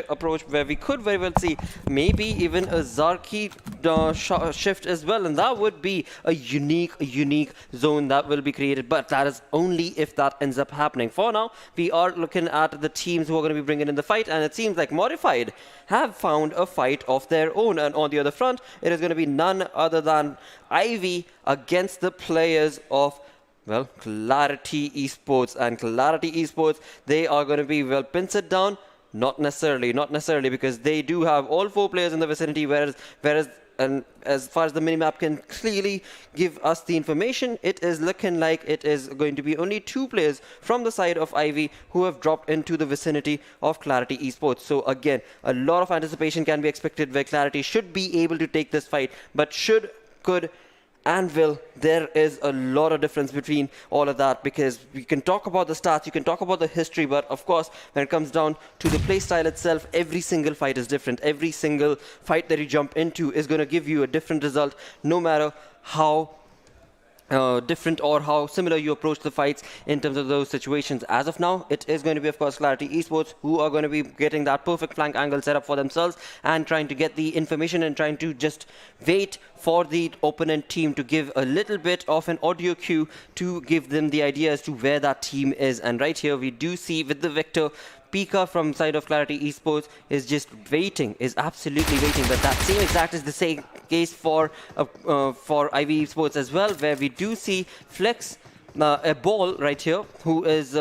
approach where we could very well see maybe even a Zarki shift as well, and that would be a unique zone that will be created. But that is only if that ends up happening. For now, we are looking at the teams who are going to be bringing in the fight, and it seems like Modified have found a fight of their own. And on the other front, it is going to be none other than Ivy against the players of, well, QWERTY Esports. And QWERTY Esports, they are going to be, well, pincered down. Not necessarily, because they do have all 4 players in the vicinity, whereas and as far as the minimap can clearly give us the information, it is looking like it is going to be only 2 players from the side of Ivy who have dropped into the vicinity of QWERTY Esports. So again, a lot of anticipation can be expected where QWERTY should be able to take this fight, but could and will, there is a lot of difference between all of that, because we can talk about the stats, you can talk about the history, but of course when it comes down to the play style itself, every single fight is different. Every single fight that you jump into is going to give you a different result, no matter how different or how similar you approach the fights in terms of those situations. As of now, it is going to be, of course, QWERTY Esports who are going to be getting that perfect flank angle set up for themselves and trying to get the information and trying to just wait for the opponent team to give a little bit of an audio cue to give them the idea as to where that team is. And right here we do see with the Victor, Pika from side of QWERTY Esports is just waiting, is absolutely waiting. But that same exact is the same case for IB Esports as well, where we do see Flex, a ball right here, who is,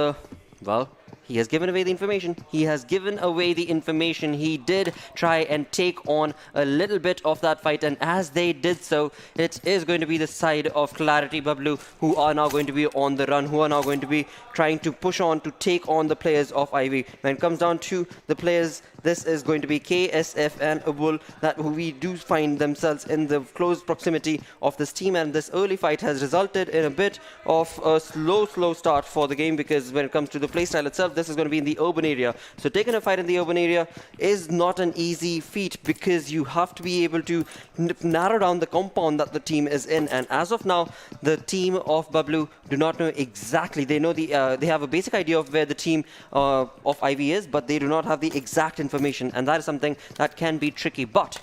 well, he has given away the information. He did try and take on a little bit of that fight, and as they did so, it is going to be the side of QWERTY Bablu who are now going to be on the run, who are now going to be trying to push on to take on the players of Ivy. When it comes down to the players, this is going to be KSF and Abul, that we do find themselves in the close proximity of this team, and this early fight has resulted in a bit of a slow start for the game, because when it comes to the playstyle itself, this is going to be in the urban area. So taking a fight in the urban area is not an easy feat because you have to be able to narrow down the compound that the team is in. And as of now, the team of Bablu do not know exactly. They know they have a basic idea of where the team of Ivy is, but they do not have the exact information, and that is something that can be tricky. But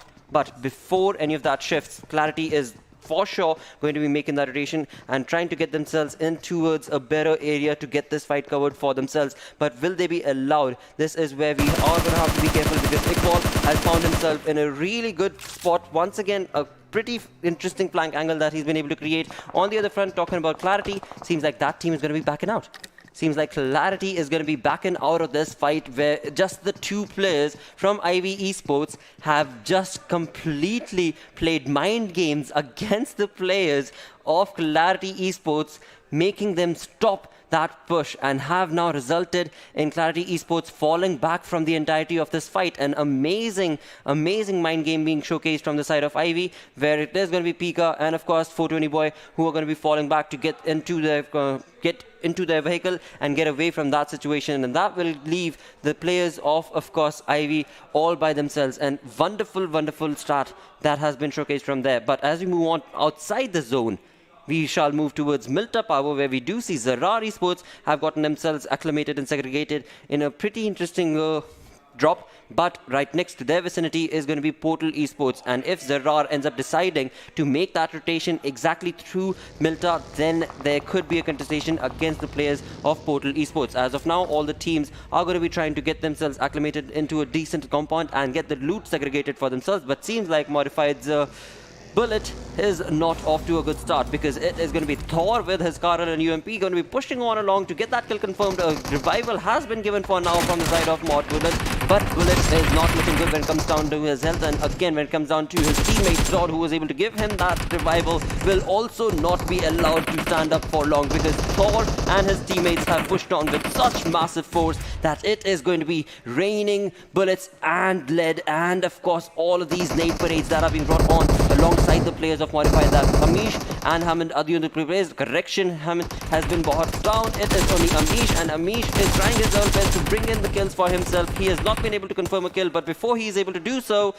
before any of that shifts, Clarity is for sure going to be making that rotation and trying to get themselves in towards a better area to get this fight covered for themselves. But will they be allowed? This is where we are going to have to be careful, because Iqbal has found himself in a really good spot. Once again, a pretty interesting flank angle that he's been able to create. On the other front, talking about Clarity, seems like that team is going to be backing out. Seems like Clarity is going to be backing out of this fight, where just the two players from UAGxTUF have just completely played mind games against the players of Clarity Esports, making them stop that push, and have now resulted in Clarity Esports falling back from the entirety of this fight. An amazing mind game being showcased from the side of Ivy, where it is going to be Pika and of course 420 Boy who are going to be falling back to get into their vehicle and get away from that situation, and that will leave the players of course Ivy all by themselves. And wonderful start that has been showcased from there. But as we move on outside the zone, we shall move towards Milta Power, where we do see ZARAR Esports have gotten themselves acclimated and segregated in a pretty interesting drop. But right next to their vicinity is going to be Portal Esports, and if ZARAR ends up deciding to make that rotation exactly through Milta, then there could be a contestation against the players of Portal Esports. As of now, all the teams are going to be trying to get themselves acclimated into a decent compound and get the loot segregated for themselves. But seems like Modified's Bullet is not off to a good start, because it is going to be Thor with his Karel and UMP going to be pushing on along to get that kill confirmed. A revival has been given for now from the side of Mod Bullet, but Bullet is not looking good when it comes down to his health, and again when it comes down to his teammate Zod, who was able to give him that revival, will also not be allowed to stand up for long, because Thor and his teammates have pushed on with such massive force that it is going to be raining bullets and lead, and of course all of these nade parades that are being brought on alongside the players of Modified. That Amish and Hamid are the only players. Correction, Hamid has been brought down. It is only Amish, and Amish is trying his level best to bring in the kills for himself. He has not been able to confirm a kill, but before he is able to do so,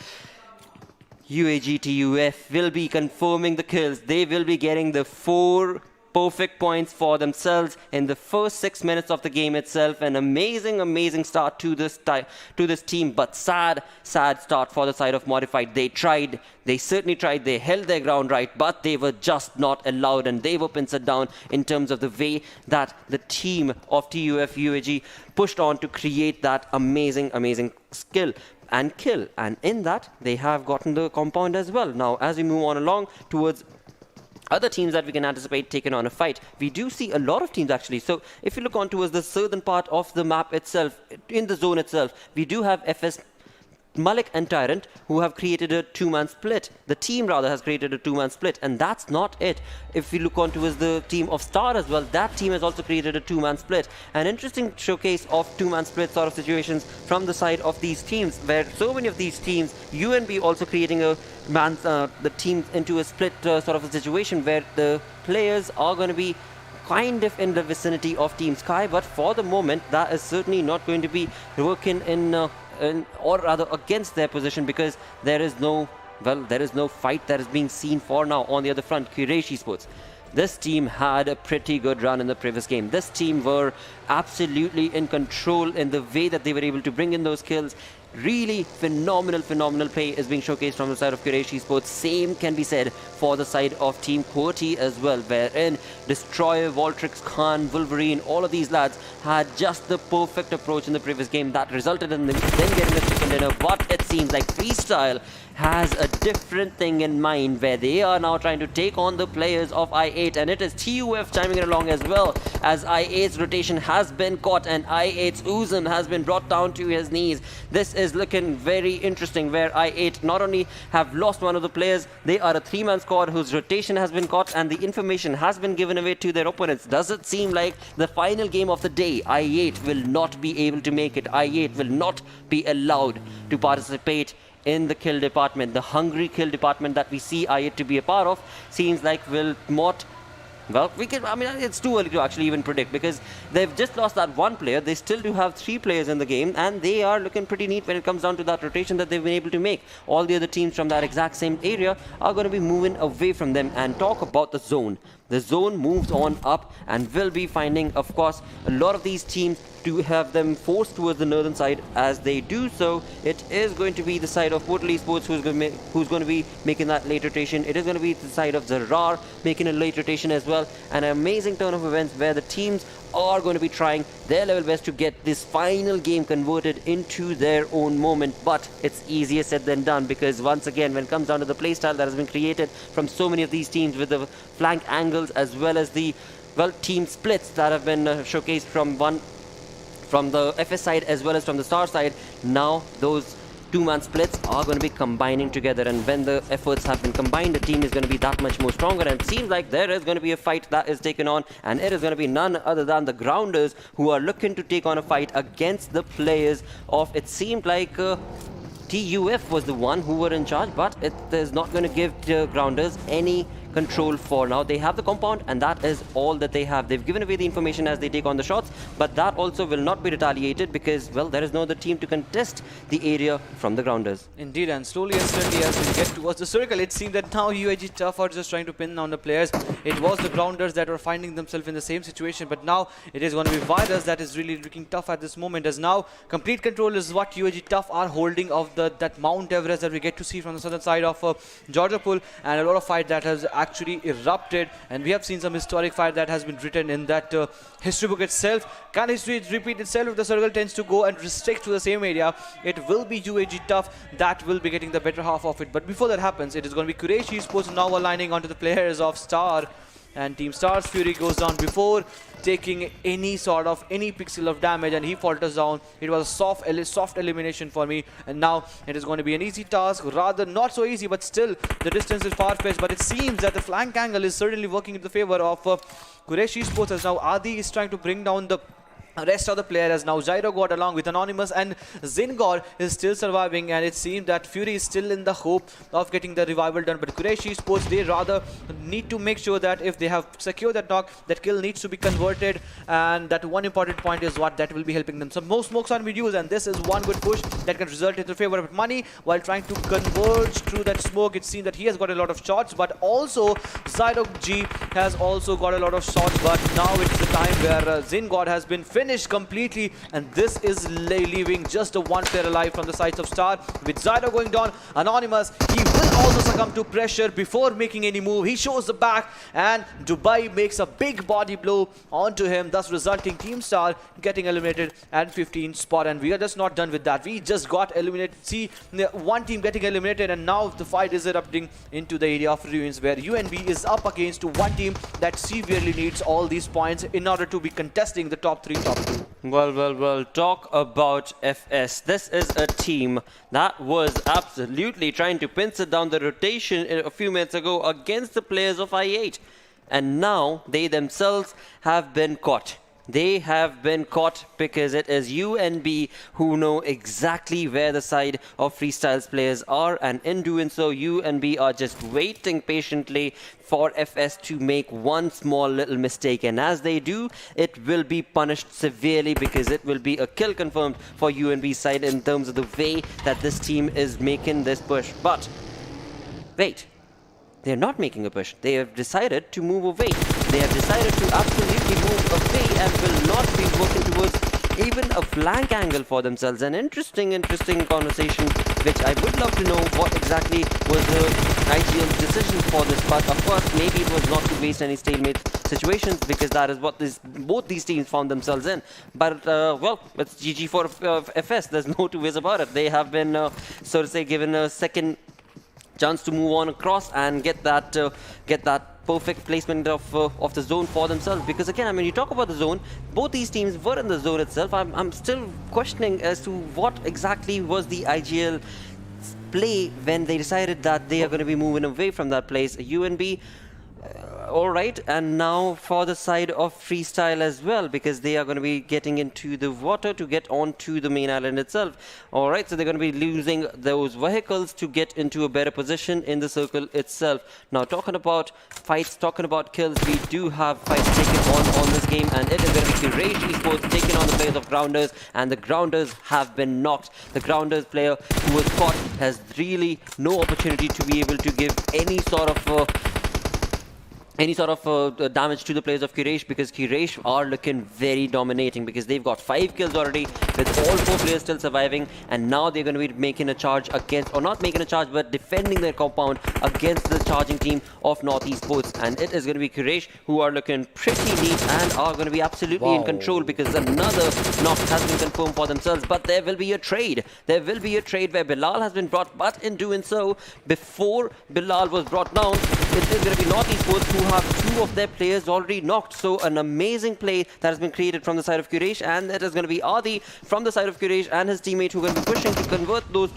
UAGxTUF will be confirming the kills. They will be getting the 4 perfect points for themselves in the first 6 minutes of the game itself. An amazing start to this team, but sad start for the side of Modified. They tried, they certainly tried, they held their ground right, but they were just not allowed, and they were pincered down in terms of the way that the team of TUF UAG pushed on to create that amazing skill and kill, and in that they have gotten the compound as well. Now as we move on along towards other teams that we can anticipate taking on a fight, we do see a lot of teams actually. So if you look on towards the southern part of the map itself, in the zone itself, we do have FS Malik and Tyrant, who have created a 2-man split. The team rather has created a 2-man split, and that's not it. If we look on towards the team of Star as well, that team has also created a 2-man split. An interesting showcase of 2-man split sort of situations from the side of these teams, where so many of these teams, UNB also creating a the team into a split sort of a situation where the players are going to be kind of in the vicinity of Team Sky, but for the moment that is certainly not going to be working or rather against their position, because there is no fight that is being seen for now. On the other front, Quraysh Esports, this team had a pretty good run in the previous game. This team were absolutely in control in the way that they were able to bring in those kills. Really phenomenal play is being showcased from the side of Quraysh Esports. Same can be said for the side of Team QWERTY as well, wherein Destroyer, Voltrix, Khan, Wolverine, all of these lads had just the perfect approach in the previous game that resulted in them then getting the chicken dinner. But it seems like Freestyle has a different thing in mind, where they are now trying to take on the players of I8, and it is TUF chiming in along as well, as I8's rotation has been caught and I8's Uzum has been brought down to his knees. This is looking very interesting, where I8 not only have lost one of the players, they are a 3-man squad whose rotation has been caught and the information has been given away to their opponents. Does it seem like the final game of the day, I8 will not be able to make it? I8 will not be allowed to participate in the kill department. The hungry kill department that we see I8 to be a part of seems like will not Well, I mean, it's too early to actually even predict because they've just lost that one player. They still do have 3 players in the game, and they are looking pretty neat when it comes down to that rotation that they've been able to make. All the other teams from that exact same area are going to be moving away from them. And talk about the zone. The zone moves on up and will be finding, of course, a lot of these teams to have them forced towards the northern side. As they do so, it is going to be the side of QWERTY Esports who's going to be making that late rotation. It is going to be the side of ZARAR making a late rotation as well. An amazing turn of events where the teams are going to be trying their level best to get this final game converted into their own moment. But it's easier said than done because once again, when it comes down to the playstyle that has been created from so many of these teams with the flank angles as well as the, well, team splits that have been showcased from the FS side as well as from the Star side, now those 2-man splits are going to be combining together, and when the efforts have been combined, the team is going to be that much more stronger. And it seems like there is going to be a fight that is taken on, and it is going to be none other than the Grounders who are looking to take on a fight against the players of, it seemed like TUF was the one who were in charge, but it is not going to give the Grounders any control for now. They have the compound, and that is all that they have. They've given away the information as they take on the shots, but that also will not be retaliated because, well, there is no other team to contest the area from the Grounders. Indeed, and slowly and steadily as we get towards the circle, it seems that now UAGxTUF are just trying to pin down the players. It was the Grounders that were finding themselves in the same situation, but now it is going to be Virus that is really looking tough at this moment, as now complete control is what UAGxTUF are holding of that Mount Everest that we get to see from the southern side of Georgia Pool, and a lot of fight that has actually erupted, and we have seen some historic fight that has been written in that history book itself. Can history repeat itself if the circle tends to go and restrict to the same area? It will be UAGxTUF that will be getting the better half of it, but before that happens, it is going to be Quraysh Esports now aligning onto the players of Star, and Team Star's Fury goes down before taking any pixel of damage, and he falters down. It was a soft elimination for me, and now it is going to be an easy task, rather not so easy, but still the distance is far-fetched. But it seems that the flank angle is certainly working in the favor of Quraysh Esports, as now Adi is trying to bring down the rest of the players, as now Gyro God along with Anonymous and Zingor is still surviving, and it seems that Fury is still in the hope of getting the revival done. But Quraysh Esports, they rather need to make sure that if they have secured that knock, that kill needs to be converted, and that one important point is what that will be helping them. So most smokes are being used, and this is one good push that can result in the favor of Money while trying to converge through that smoke. It seems that he has got a lot of shots, but also Zyro G has also got a lot of shots, but now it's the time where Zingor has been finished completely, and this is leaving just the one player alive from the sides of Star. With Zyro going down, Anonymous, he will also succumb to pressure before making any move. He shows the back, and Dubai makes a big body blow onto him, thus resulting Team Star getting eliminated at 15th spot. And we are just not done with that. We just got eliminated. See, one team getting eliminated, and now the fight is erupting into the area of ruins, where UNB is up against one team that severely needs all these points in order to be contesting the top 3, top 2. Well, talk about FS. This is a team that was absolutely trying to pencil down the rotation a few minutes ago against the players of I8. And now they themselves have been caught. They have been caught because it is UNB who know exactly where the side of Freestyles players are, and in doing so, UNB are just waiting patiently for FS to make one small little mistake, and as they do, it will be punished severely because it will be a kill confirmed for UNB side in terms of the way that this team is making this push. But wait. They're not making a push. They have decided to move away. They have decided to absolutely move away and will not be working towards even a flank angle for themselves. An interesting conversation, which I would love to know what exactly was the ideal decision for this. But of course, maybe it was not to waste any stalemate situations, because that is what both these teams found themselves in. But well, it's GG for FS. There's no two ways about it. They have been, so to say, given a second chance to move on across and get that perfect placement of the zone for themselves. Because again, I mean, you talk about the zone, both these teams were in the zone itself. I'm still questioning as to what exactly was the ideal play when they decided that they are going to be moving away from that place. UNB, All right, and now for the side of freestyle as well, because they are going to be getting into the water to get onto the main island itself. All right, so they're going to be losing those vehicles to get into a better position in the circle itself. Now, talking about fights, talking about kills, we do have fights taken on this game, and it is going to be Quraysh Esports taking on the players of Grounders, and the Grounders have been knocked. The Grounders player who was caught has really no opportunity to be able to give any sort of damage to the players of Quraysh, because Quraysh are looking very dominating, because they've got 5 kills already with all 4 players still surviving, and now they're going to be making a charge against, or not making a charge, but defending their compound against the charging team of UNBxSports, and it is going to be Quraysh who are looking pretty neat and are going to be absolutely in control, because another knock has been confirmed for themselves. But there will be a trade. There will be a trade where Bilal has been brought, but in doing so, before Bilal was brought down, it is going to be UNBxSports who have 2 of their players already knocked. So an amazing play that has been created from the side of Quraysh, and it is going to be Adi from the side of Quraysh and his teammate who are going to be pushing to convert those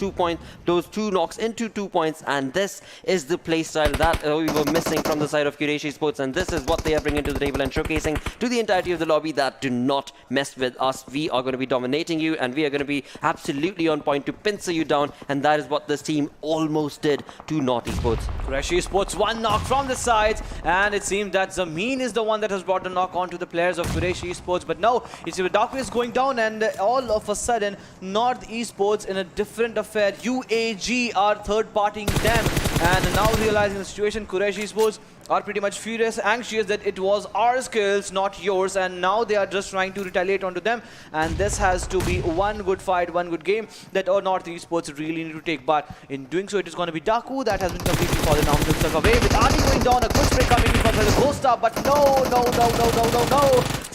2 knocks into 2 points. And this is the play style that we were missing from the side of Quraysh Esports, and this is what they are bringing to the table and showcasing to the entirety of the lobby that do not mess with us. We are going to be dominating you, and we are going to be absolutely on point to pincer you down, and that is what this team almost did to UNBxSports. Quraysh Esports, 1 knock from the sides, and it seems that Zameen is the one that has brought the knock onto the players of Quraysh Esports. But now it's Darkways going down, and all of a sudden UNBxSports in a different affair. UAG are third partying them, and now realizing the situation, Quraysh Esports are pretty much furious, anxious that it was our skills, not yours, and now they are just trying to retaliate onto them. And this has to be one good fight, one good game that UNBxSports really need to take. But in doing so, it is going to be Daku that has been completely fallen out himself away, with Adi going down, a good spray coming in from the Ghosta, but no.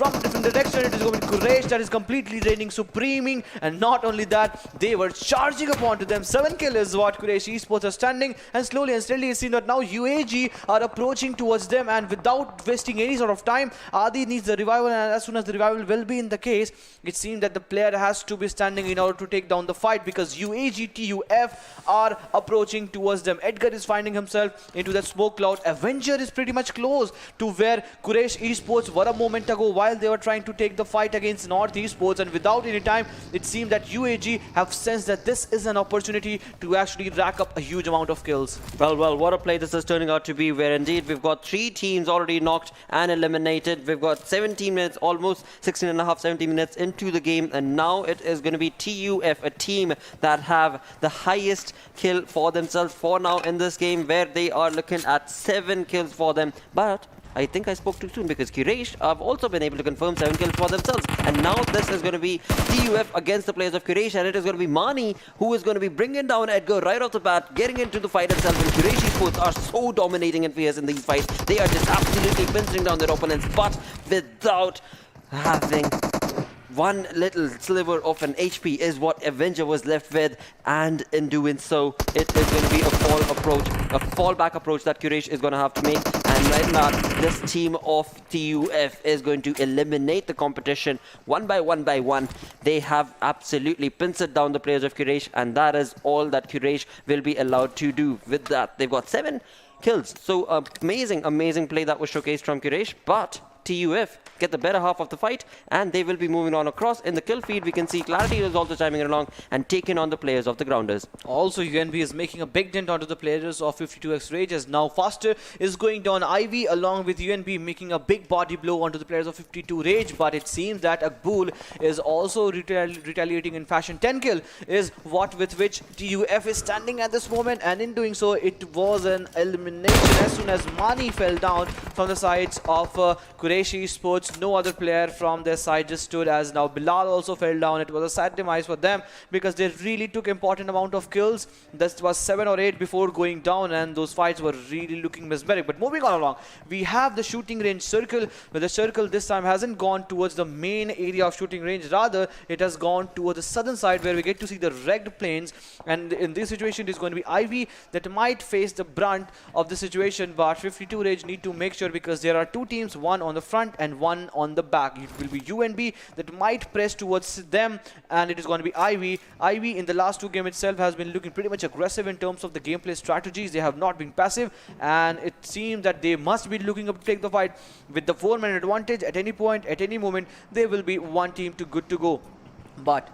From a different direction, it is going to be Quraysh that is completely reigning supreming, and not only that, they were charging upon to them. 7 kills is what Quraysh Esports are standing, and slowly and steadily it seems that now UAG are approaching towards them, and without wasting any sort of time, Adi needs the revival, and as soon as the revival will be in the case, it seems that the player has to be standing in order to take down the fight, because UAGTUF are approaching towards them. Edgar is finding himself into that smoke cloud. Avenger is pretty much close to where Quraysh Esports were a moment ago while they were trying to take the fight against UNBxSports, and without any time, it seems that UAG have sensed that this is an opportunity to actually rack up a huge amount of kills. Well, what a play this is turning out to be, where indeed we've got 3 teams already knocked and eliminated. We've got 17 minutes, almost 16 and a half, 17 minutes into the game, and now it is going to be TUF, a team that have the highest kill for themselves for now in this game, where they are looking at 7 kills for them. But I think I spoke too soon, because Quraysh have also been able to confirm 7 kills for themselves. And now this is going to be TUF against the players of Quraysh, and it is going to be Mani who is going to be bringing down Edgar right off the bat, getting into the fight itself. And Quraysh Esports are so dominating and fierce in these fights. They are just absolutely pincering down their opponents, but without having one little sliver of an HP is what Avenger was left with, and in doing so, it is going to be a fallback approach that Quraysh is going to have to make. And right now, this team of TUF is going to eliminate the competition one by one. They have absolutely pincered down the players of Quraysh, and that is all that Quraysh will be allowed to do. With that, they've got 7 kills. So amazing play that was showcased from Quraysh, but TUF get the better half of the fight, and they will be moving on across. In the kill feed, we can see Clarity is also chiming along and taking on the players of the Grounders. Also, UNB is making a big dent onto the players of 52x Rage, as now Faster is going down Ivy along with UNB, making a big body blow onto the players of 52 Rage. But it seems that Akbul is also retaliating in fashion. 10 kill is what with which TUF is standing at this moment, and in doing so, it was an elimination as soon as Mani fell down from the sides of Quraysh Esports. No other player from their side just stood, as now Bilal also fell down. It was a sad demise for them, because they really took important amount of kills. That was 7 or 8 before going down, and those fights were really looking mesmeric. But moving on along, we have the shooting range circle, but the circle this time hasn't gone towards the main area of shooting range. Rather, it has gone towards the southern side, where we get to see the wrecked planes. And in this situation, it is going to be Ivy that might face the brunt of the situation. But 52 Rage need to make sure, because there are 2 teams, one on the the front and one on the back. It will be UNB that might press towards them, and it is going to be Ivy. Ivy in the last two games itself has been looking pretty much aggressive in terms of the gameplay strategies. They have not been passive, and it seems that they must be looking up to take the fight with the 4-man advantage. At any point, at any moment, they will be one team to good to go. But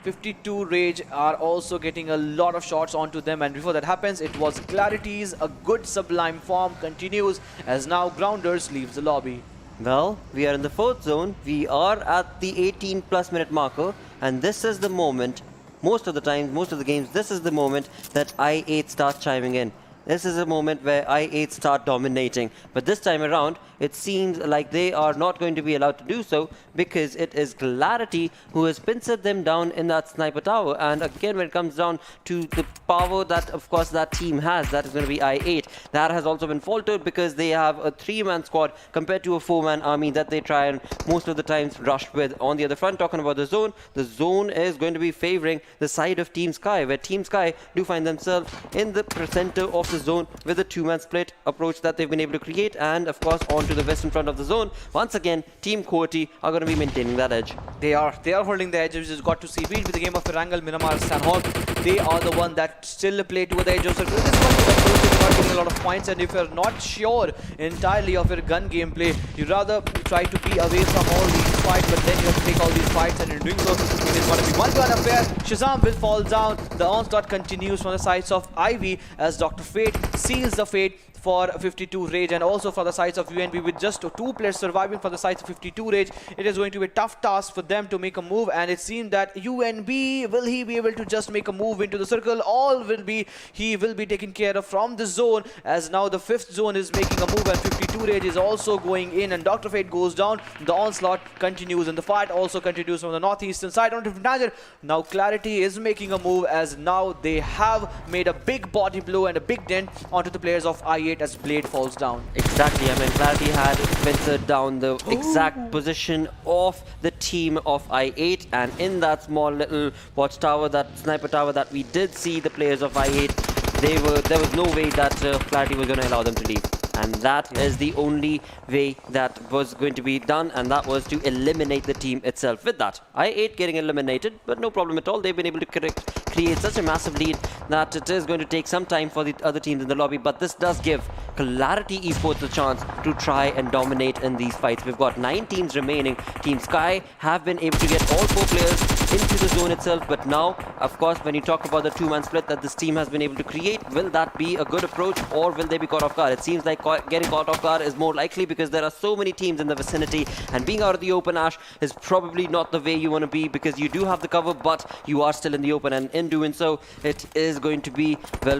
52 Rage are also getting a lot of shots onto them, and before that happens, it was Clarity's a good sublime form continues as now Grounders leaves the lobby. Well, we are in the 4th zone. We are at the 18+ minute marker, and this is the moment, most of the times, most of the games, this is the moment that I8 starts chiming in. This is a moment where I8 start dominating. But this time around, it seems like they are not going to be allowed to do so, because it is Clarity who has pincered them down in that sniper tower. And again, when it comes down to the power that, of course, that team has, that is going to be I8. That has also been faltered because they have a 3-man squad compared to a 4-man army that they try and most of the times rush with. On the other front, talking about the zone is going to be favoring the side of Team Sky, where Team Sky do find themselves in the center of the zone with a 2-man split approach that they've been able to create, and of course onto the western front of the zone. Once again, Team QWERTY are going to be maintaining that edge. They are holding the edge, which has got to see beat with the game of Erangel, Miramar, Sanhok. They are the one that still play to the edge of circle. This is one good approach if you're not getting a lot of points, and if you're not sure entirely of your gun gameplay, you rather try to be away from all these fights, but then you have to take all these fights, and in doing so, it is going to be one gun affair. Shazam will fall down. The onslaught continues from the sides of Ivy as Dr. Fate seals the fate for 52 Rage, and also for the sides of UNB with just 2 players surviving for the sides of 52 Rage. It is going to be a tough task for them to make a move, and it seems that UNB, will he be able to just make a move into the circle? All will be, he will be taken care of from the zone, as now the 5th zone is making a move, and 52 Rage is also going in, and Dr. Fate goes down. The onslaught continues, and the fight also continues from the northeastern side onto Erangel. Now Clarity is making a move, as now they have made a big body blow and a big dent onto the players of I8 as Blade falls down. Exactly, I mean, Clarity had pincered down the exact position of the team of I8, and in that small little watchtower, that sniper tower that we did see the players of I8, there was no way that Clarity was going to allow them to leave. And that is the only way that was going to be done, and that was to eliminate the team itself. With that, I8 getting eliminated, but no problem at all. They've been able to create such a massive lead that it is going to take some time for the other teams in the lobby, but this does give Clarity Esports a chance to try and dominate in these fights. We've got 9 teams remaining. Team Sky have been able to get all 4 players into the zone itself, but now, of course, when you talk about the 2-man split that this team has been able to create, will that be a good approach, or will they be caught off guard? It seems like getting caught off guard is more likely, because there are so many teams in the vicinity, and being out of the open, Ash, is probably not the way you want to be, because you do have the cover, but you are still in the open, and in doing so, it is going to be, well,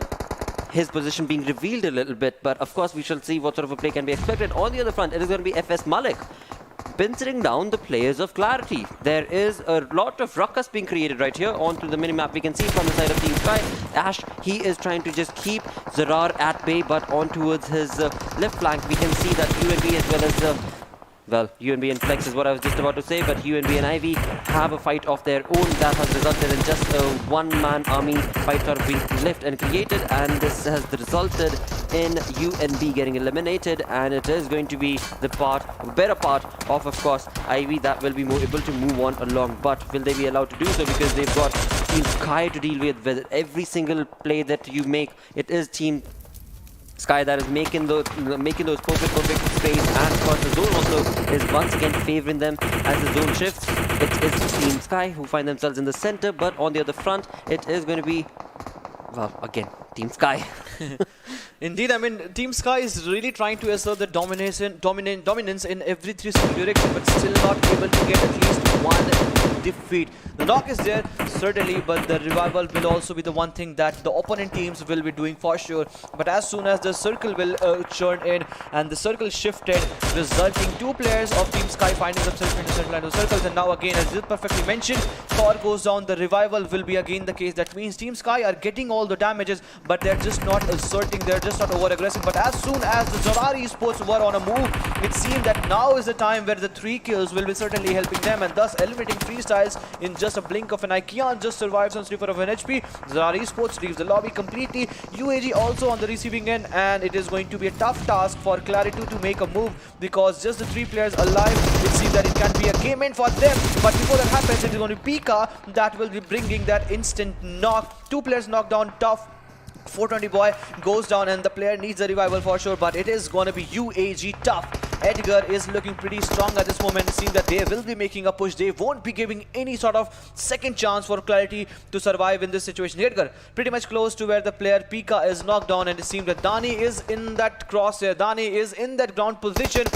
his position being revealed a little bit. But of course, we shall see what sort of a play can be expected. On the other front, it is going to be FS Malik pincering down the players of Clarity. There is a lot of ruckus being created right here onto the minimap. We can see from the side of Team Sky, Ash, he is trying to just keep ZARAR at bay, but on towards his left flank, we can see that UNB as well as well, UNB and Flex is what I was just about to say, but UNB and Ivy have a fight of their own that has resulted in just a 1-man army fight sort of being left and created, and this has resulted in UNB getting eliminated, and it is going to be the better part of course, Ivy that will be more able to move on along. But will they be allowed to do so, because they've got Team Sky to deal with every single play that you make? It is Team Sky that is making those perfect sprays, and of course the zone also is once again favoring them as the zone shifts. It is Team Sky who find themselves in the center, but on the other front, it is going to be, well, again, Team Sky. Indeed, I mean, Team Sky is really trying to assert the dominance in every 360 direction, but still not able to get at least one defeat. The knock is there, certainly, but the revival will also be the one thing that the opponent teams will be doing for sure. But as soon as the circle will churn in, and the circle shifted, resulting 2 players of Team Sky finding themselves in the central line of the circles, and now again, as you perfectly mentioned, Thor goes down, the revival will be again the case. That means Team Sky are getting all the damages, but they're just not asserting, they're just not over-aggressive. But as soon as the ZARAR Esports were on a move, it seemed that now is the time where the 3 kills will be certainly helping them, and thus eliminating freestyles in just a blink of an eye. Kian just survives on slipper of an HP. ZARAR Esports leaves the lobby completely. UAG also on the receiving end, and it is going to be a tough task for Clarity to make a move, because just the 3 players alive, it seems that it can be a game end for them. But before that happens, it is going to be Pika that will be bringing that instant knock. 2 players knocked down. Tough 420 boy goes down, and the player needs a revival for sure, but it is going to be UAGxTUF. Edgar is looking pretty strong at this moment. It seems that they will be making a push. They won't be giving any sort of second chance for Clarity to survive in this situation. Edgar pretty much close to where the player Pika is knocked down, and it seems that Dani is in that crosshair. Dani is in that ground position.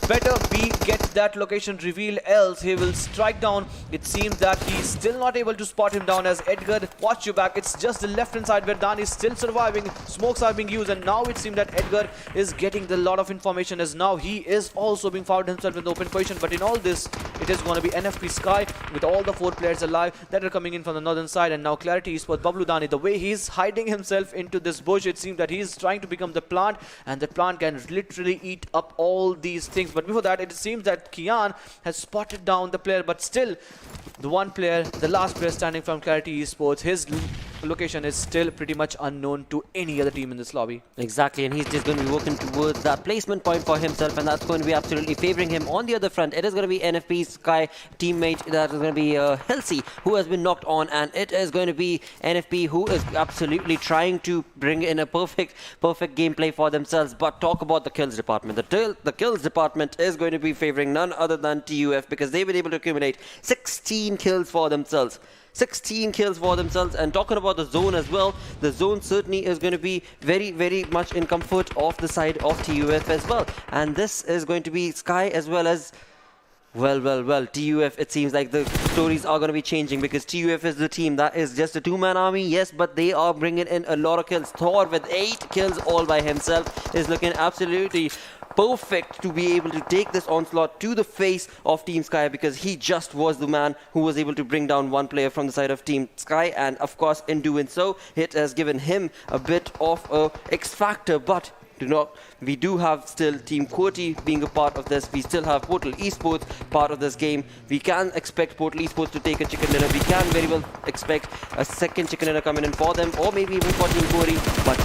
Better be get that location revealed, else he will strike down. It seems that he's still not able to spot him down, as Edgar, watch your back. It's just the left hand side where Dani is still surviving. Smokes are being used, and now it seems that Edgar is getting a lot of information, as now he is also being found himself in the open position. But in all this, it is going to be NFP Sky with all the 4 players alive that are coming in from the northern side. And now Clarity Esports, Bablu Dani, the way he's hiding himself into this bush, it seems that he's trying to become the plant, and the plant can literally eat up all these things. But before that, it seems that Kian has spotted down the player, but still the one player, the last player standing from Clarity Esports, his location is still pretty much unknown to any other team in this lobby. Exactly, and he's just going to be working towards that placement point for himself, and that's going to be absolutely favoring him. On the other front, it is going to be NFP Sky teammate that is going to be Helsi, who has been knocked on, and it is going to be NFP who is absolutely trying to bring in a perfect gameplay for themselves. But talk about the kills department. The kills department is going to be favoring none other than TUF, because they've been able to accumulate 16 kills for themselves. 16 kills for themselves. And talking about the zone as well, the zone certainly is going to be very much in comfort of the side of TUF as well. And this is going to be Sky as well as well, TUF. It seems like the stories are going to be changing, because TUF is the team that is just a 2-man army, yes, but they are bringing in a lot of kills. Thor with 8 kills all by himself is looking absolutely perfect to be able to take this onslaught to the face of Team Sky, because he just was the man who was able to bring down one player from the side of Team Sky, and of course in doing so it has given him a bit of a X factor. But we do have still Team QWERTY being a part of this. We still have Portal Esports part of this game. We can expect Portal Esports to take a chicken dinner. We can very well expect a second chicken dinner coming in for them, or maybe even for Team QWERTY. But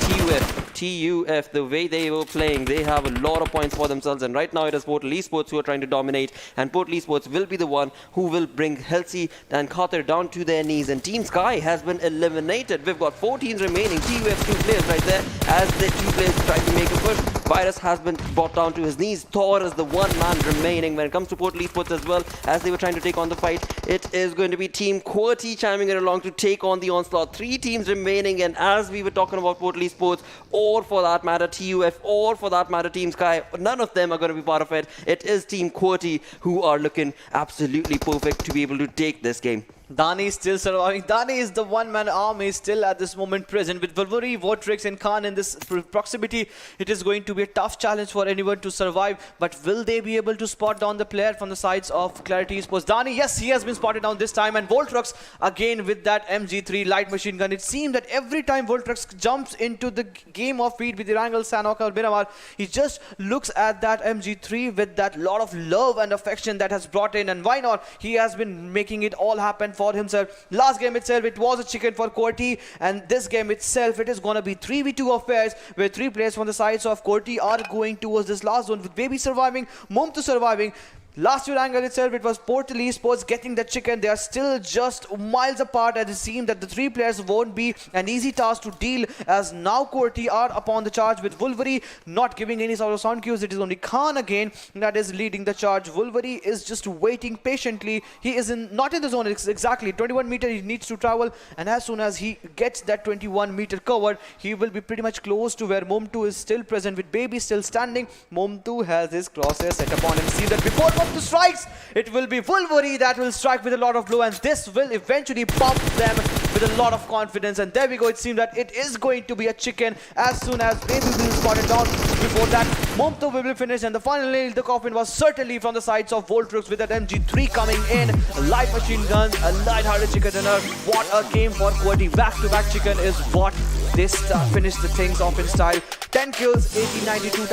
TUF, the way they were playing, they have a lot of points for themselves, and right now it is Portal Esports who are trying to dominate, and Portal Esports will be the one who will bring Helsi and Khater down to their knees. And Team Sky has been eliminated. We've got 4 teams remaining. TUF 2 players right there, as the 2 players try to make a push. Virus has been brought down to his knees. Thor is the 1 man remaining. When it comes to Portal Esports as well, as they were trying to take on the fight, it is going to be Team QWERTY chiming in along to take on the onslaught. 3 teams remaining, and as we were talking about Portal Esports, or for that matter TUF, or for that matter Team Sky, none of them are going to be part of it. It is Team QWERTY who are looking absolutely perfect to be able to take this game. Dani is still surviving. Dani is the 1-man army still at this moment present. With Wolverine, Vortrix and Khan in this proximity, it is going to be a tough challenge for anyone to survive. But will they be able to spot down the player from the sides of Clarity Esports? Dani, yes, he has been spotted down this time. And Voltrux again with that MG3 light machine gun. It seems that every time Voltrux jumps into the game of feed with Erangel, Sanhok or Miramar, he just looks at that MG3 with that lot of love and affection that has brought in. And why not? He has been making it all happen for himself. Last game itself, it was a chicken for QWERTY, and this game itself, it is going to be 3v2 affairs, where 3 players from the sides of QWERTY are going towards this last zone, with Baby surviving, Mumtu surviving. Last year angle itself, it was Portal Esports getting the chicken. They are still just miles apart, and it seems that the 3 players won't be an easy task to deal, as now QWERTY are upon the charge with Wolverine not giving any sort of sound cues. It is only Khan again that is leading the charge. Wolverine is just waiting patiently. He is not in the zone exactly. 21 meter he needs to travel, and as soon as he gets that 21 meter covered, he will be pretty much close to where Mumtu is still present, with Baby still standing. Mumtu has his crosshair set upon him. See that before Mumtu strikes, it will be Wolverine that will strike with a lot of blow, and this will eventually bump them with a lot of confidence. And there we go. It seems that it is going to be a chicken as soon as Baby will spot it down. Before that, Mumtu will be finished, and the final nail in the coffin was certainly from the sides of Voltrux with that MG3 coming in. Light machine guns, a light-hearted chicken dinner. What a game for QWERTY. Back-to-back chicken is what They finished the things off in style. 10 kills, 92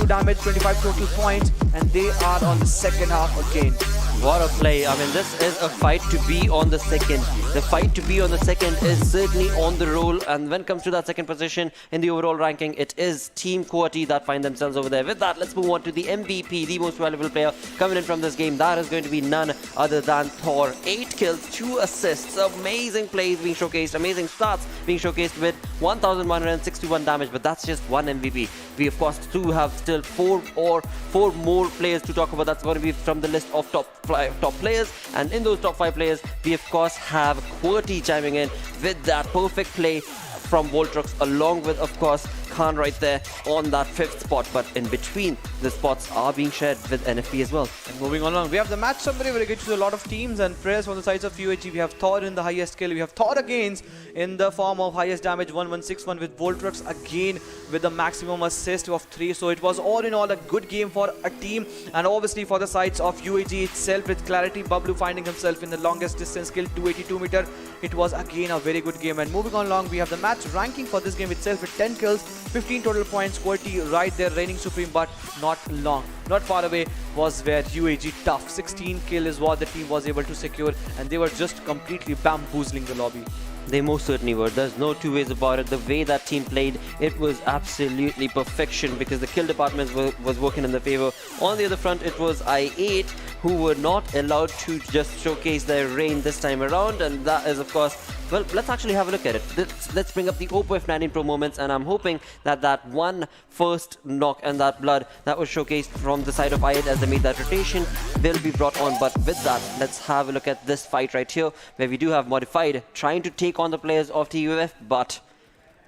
damage, 25 total points, and they are on the second half again. What a play. I mean, this is a fight to be on the second. The fight to be on the second is certainly on the roll. And when it comes to that second position in the overall ranking, it is Team QWERTY that find themselves over there. With that, let's move on to the MVP, the most valuable player coming in from this game. That is going to be none other than Thor. 8 kills, 2 assists. Amazing plays being showcased. Amazing stats being showcased with 1,161 damage. But that's just one MVP. We, of course, do have still four more players to talk about. That's going to be from the list of top players, and in those top 5 players we of course have QWERTY chiming in with that perfect play from Voltrox, along with of course Khan right there on that 5th spot, but in between the spots are being shared with NFP as well. And moving on along, we have the match summary where we get to a lot of teams and players from the sides of UAG. We have Thor in the highest kill, we have Thor again in the form of highest damage 1161 with Voltrox again with a maximum assist of 3. So it was all in all a good game for a team, and obviously for the sides of UAG itself with Clarity Bablu finding himself in the longest distance kill 282 meter. It was again a very good game. And moving on along, we have the match ranking for this game itself with 10 kills, 15 total points. QWERTY right there reigning supreme, but not long, not far away was where UAGxTUF 16 kill is what the team was able to secure, and they were just completely bamboozling the lobby. They most certainly were. There's no two ways about it. The way that team played, it was absolutely perfection because the kill department was working in their favor. On the other front, it was I8 who were not allowed to just showcase their reign this time around, and that is of course, well, let's actually have a look at it. Let's bring up the Oppo F19 Pro moments, and I'm hoping that that one first knock and that blood that was showcased from the side of I8 as they made that rotation will be brought on. But with that, let's have a look at this fight right here where we do have Modified trying to take on the players of TUF, but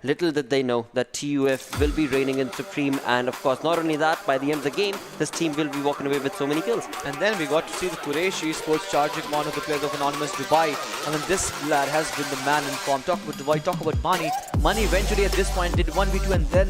little did they know that TUF will be reigning in supreme, and of course not only that, by the end of the game this team will be walking away with so many kills. And then we got to see the Quraysh Esports charging one of the players of Anonymous Dubai. I mean, this lad has been the man in form. Talk about Dubai, talk about Mani. Mani eventually at this point did 1v2, and then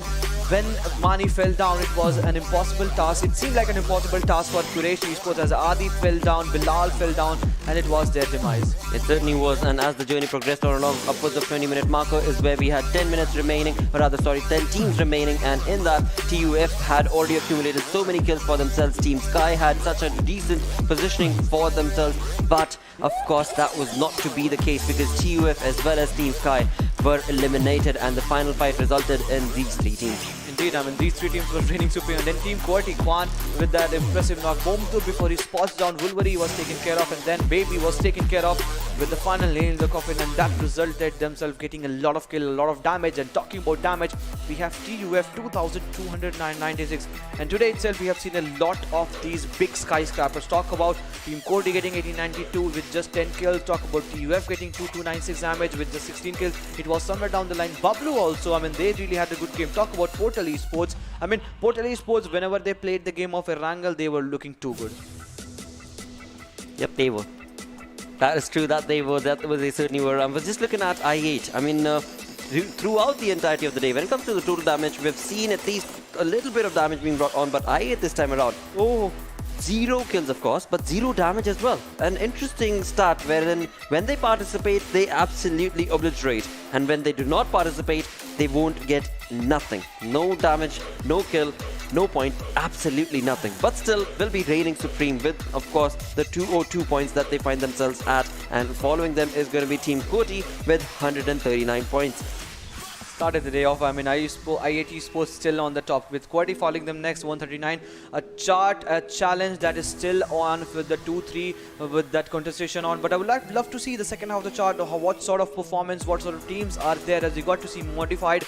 when Mani fell down, it was an impossible task. It seemed like an impossible task for Quraysh Esports as Adi fell down, Bilal fell down, and it was their demise. It certainly was, and as the journey progressed on along, upwards of 20-minute marker is where we had 10 minutes remaining, or rather, sorry, 10 teams remaining, and in that, TUF had already accumulated so many kills for themselves. Team Sky had such a decent positioning for themselves, but of course that was not to be the case because TUF as well as Team Sky were eliminated, and the final fight resulted in these 3 teams. Indeed, I mean, these 3 teams were reigning supreme, and then Team QWERTY, Kwan with that impressive knock. Bomtur before he spots down Wolverine was taken care of, and then Baby was taken care of with the final nail in the coffin, and that resulted themselves getting a lot of kill, a lot of damage. And talking about damage, we have TUF 2296, and today itself we have seen a lot of these big skyscrapers. Talk about Team QWERTY getting 1892 with just 10 kills. Talk about TUF getting 2296 damage with just 16 kills. It was somewhere down the line. Bablu also, I mean, they really had a good game. Talk about Portal Esports. I mean, Portal Esports, whenever they played the game of Erangel, they were looking too good. Yep, they were. That is true that they were. They certainly were. I was just looking at I8. I mean, throughout the entirety of the day, when it comes to the total damage, we've seen at least a little bit of damage being brought on, but I8 this time around, 0 kills of course, but 0 damage as well. An interesting stat wherein when they participate, they absolutely obliterate, and when they do not participate, they won't get nothing. No damage, no kill, no point, absolutely nothing. But still will be reigning supreme with, of course, the 202 points that they find themselves at, and following them is going to be Team QWERTY with 139 points. Started the day off, I mean, I8 Esports still on the top with QWERTY following them next 139. A challenge that is still on with the 2-3 with that contestation on. But I would love to see the second half of the chart, what sort of performance, what sort of teams are there, as we got to see Modified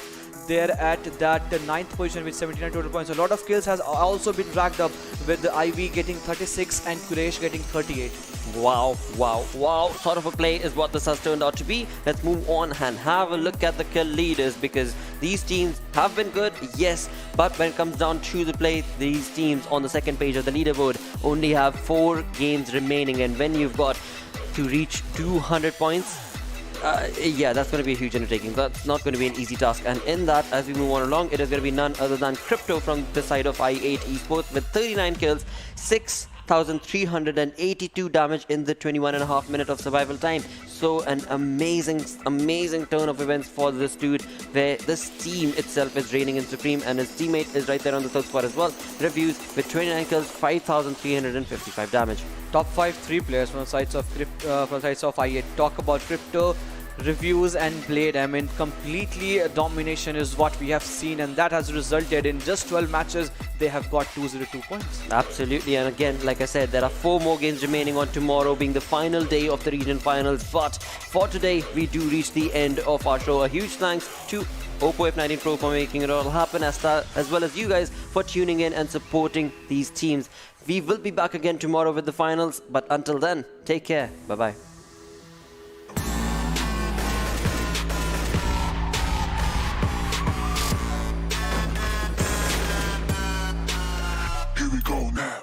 there at that 9th position with 79 total points. A lot of kills has also been racked up with the IV getting 36 and Quraysh getting 38. Wow, sort of a play is what this has turned out to be. Let's move on and have a look at the kill leaders, because these teams have been good, yes, but when it comes down to the play, these teams on the second page of the leaderboard only have 4 games remaining, and when you've got to reach 200 points, yeah, that's going to be a huge undertaking. That's not going to be an easy task. And in that, as we move on along, it is going to be none other than Crypto from the side of I8 Esports with 39 kills, 6 3,382 damage in the 21.5 minute of survival time. So an amazing turn of events for this dude, where this team itself is reigning in supreme and his teammate is right there on the third spot as well. Reviews with 29 kills, 5,355 damage. Top 5 3 players from the sides of IA. Talk about Crypto, Reviews and Blade. I mean, completely domination is what we have seen, and that has resulted in just 12 matches they have got 202 points. Absolutely, and again, like I said, there are 4 more games remaining on tomorrow being the final day of the region finals. But for today, we do reach the end of our show. A huge thanks to Oppo F19 Pro for making it all happen, as well as you guys for tuning in and supporting these teams. We will be back again tomorrow with the finals, but until then, take care. Bye-bye. Here we go now.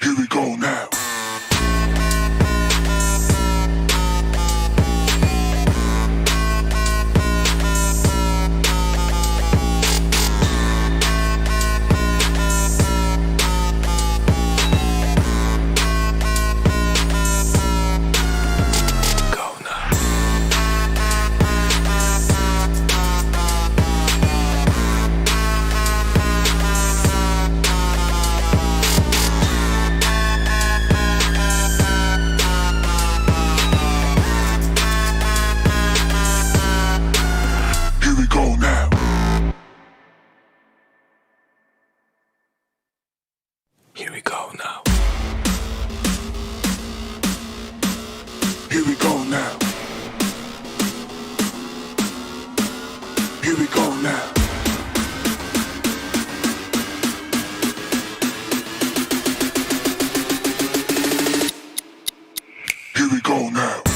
Here we go now. Here we go now. Here we go now. Here we go now. Here we go now. Here we go now.